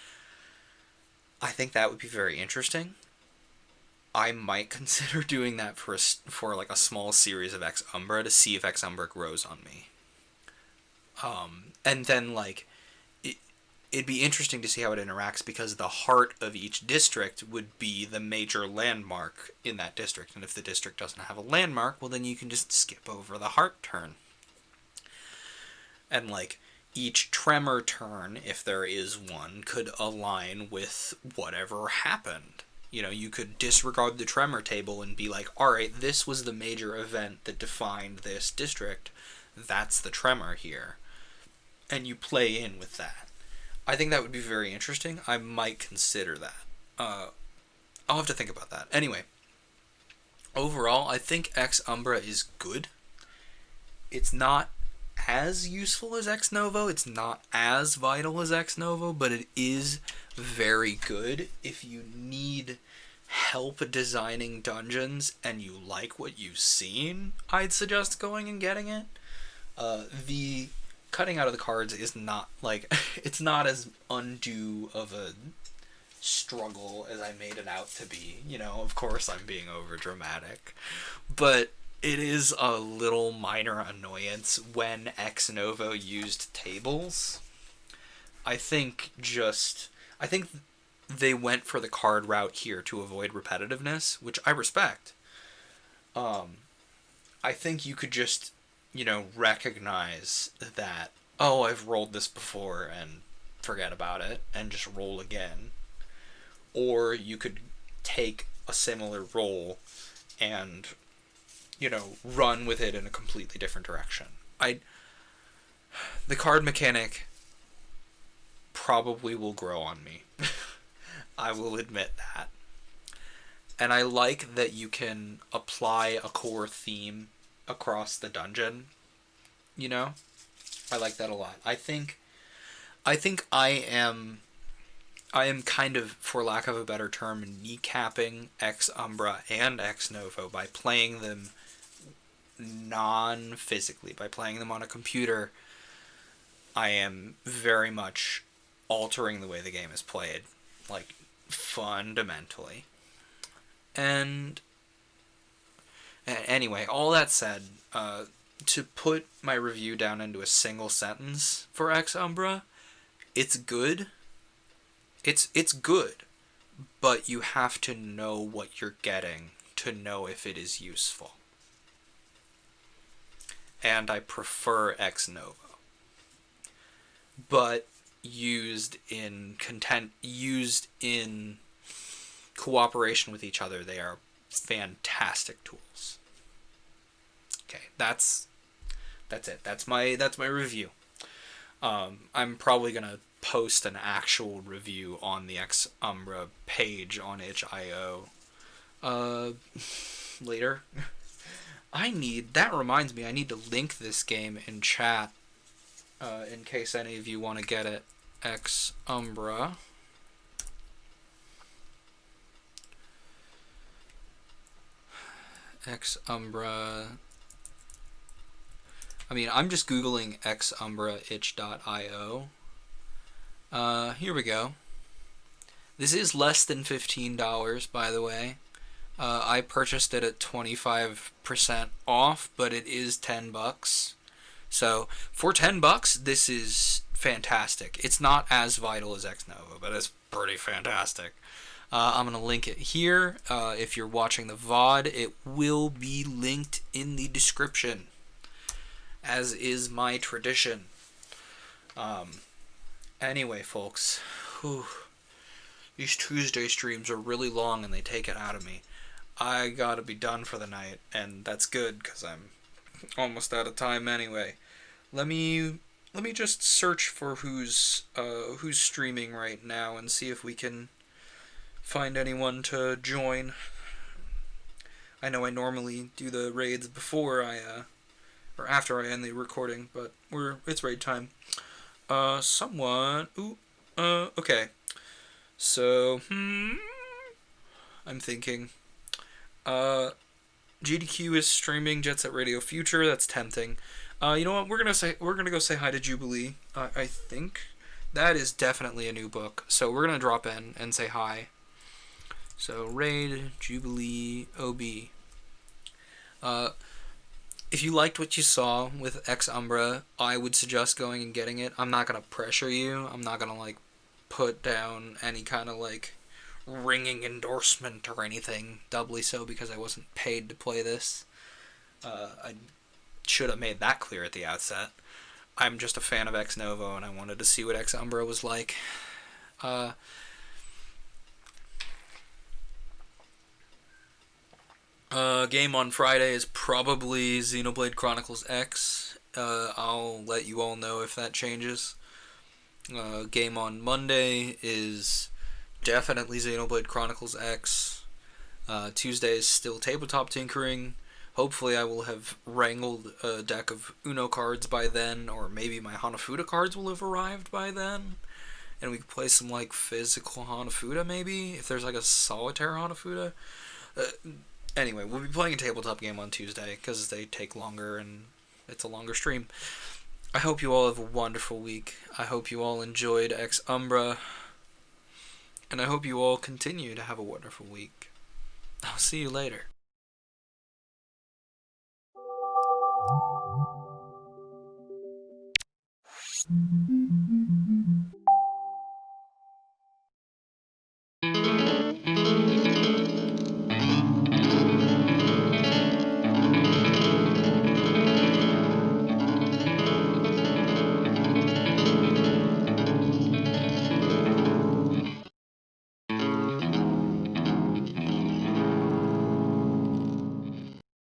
I think that would be very interesting. I might consider doing that for a small series of Ex Umbra to see if Ex Umbra grows on me. And then it'd be interesting to see how it interacts, because the heart of each district would be the major landmark in that district, and if the district doesn't have a landmark, well, then you can just skip over the heart turn. And each tremor turn, if there is one, could align with whatever happened. You could disregard the tremor table and be alright, this was the major event that defined this district. That's the tremor here. And you play in with that. I think that would be very interesting. I might consider that. I'll have to think about that. Anyway, overall, I think Ex Umbra is good. It's not as useful as Ex Novo. It's not as vital as Ex Novo, but it is very good. If you need help designing dungeons and you like what you've seen, I'd suggest going and getting it. The cutting out of the cards is not, like, it's not as undue of a struggle as I made it out to be. You know, of course I'm being over dramatic, but it is a little minor annoyance when Ex Novo used tables. I think they went for the card route here to avoid repetitiveness, which I respect. I think you could just, recognize that, oh, I've rolled this before and forget about it and just roll again. Or you could take a similar roll and, run with it in a completely different direction. The card mechanic probably will grow on me. I will admit that. And I like that you can apply a core theme across the dungeon. I like that a lot. I think I am kind of, for lack of a better term, kneecapping Ex Umbra and Ex Novo by playing them non-physically. By playing them on a computer, I am very much altering the way the game is played, like, fundamentally. And anyway, all that said, to put my review down into a single sentence for Ex Umbra, it's good. It's good, but you have to know what you're getting to know if it is useful. And I prefer Ex Novo. But used in cooperation with each other, they are fantastic tools. Okay, that's it. That's my review. I'm probably gonna post an actual review on the Ex Umbra page on itch.io later. That reminds me, I need to link this game in chat in case any of you want to get it. Ex Umbra. Ex Umbra. I mean, I'm just Googling Ex Umbra itch.io. Here we go. This is less than $15, by the way. I purchased it at 25% off, but it is $10. So, for $10, this is fantastic. It's not as vital as Ex Novo, but it's pretty fantastic. I'm going to link it here. If you're watching the VOD, it will be linked in the description, as is my tradition. Anyway, folks, these Tuesday streams are really long and they take it out of me. I gotta be done for the night, and that's good because I'm almost out of time anyway. Let me just search for who's streaming right now and see if we can find anyone to join. I know I normally do the raids before or after I end the recording, but it's raid time. Okay. So, I'm thinking, GDQ is streaming Jet Set Radio Future. That's tempting. You know what? We're gonna go say hi to Jubilee. I think that is definitely a new book. So we're gonna drop in and say hi. So raid Jubilee OB. If you liked what you saw with Ex Umbra, I would suggest going and getting it. I'm not gonna pressure you. I'm not gonna put down any kind of ringing endorsement or anything. Doubly so because I wasn't paid to play this. I should have made that clear at the outset. I'm just a fan of Ex Novo and I wanted to see what Ex Umbra was like. Game on Friday is probably Xenoblade Chronicles X. I'll let you all know if that changes. Game on Monday is definitely Xenoblade Chronicles X. Tuesday is still Tabletop Tinkering. Hopefully I will have wrangled a deck of Uno cards by then, or maybe my Hanafuda cards will have arrived by then. And we can play some physical Hanafuda maybe, if there's a solitaire Hanafuda. Anyway, we'll be playing a tabletop game on Tuesday because they take longer and it's a longer stream. I hope you all have a wonderful week. I hope you all enjoyed Ex Umbra. And I hope you all continue to have a wonderful week. I'll see you later.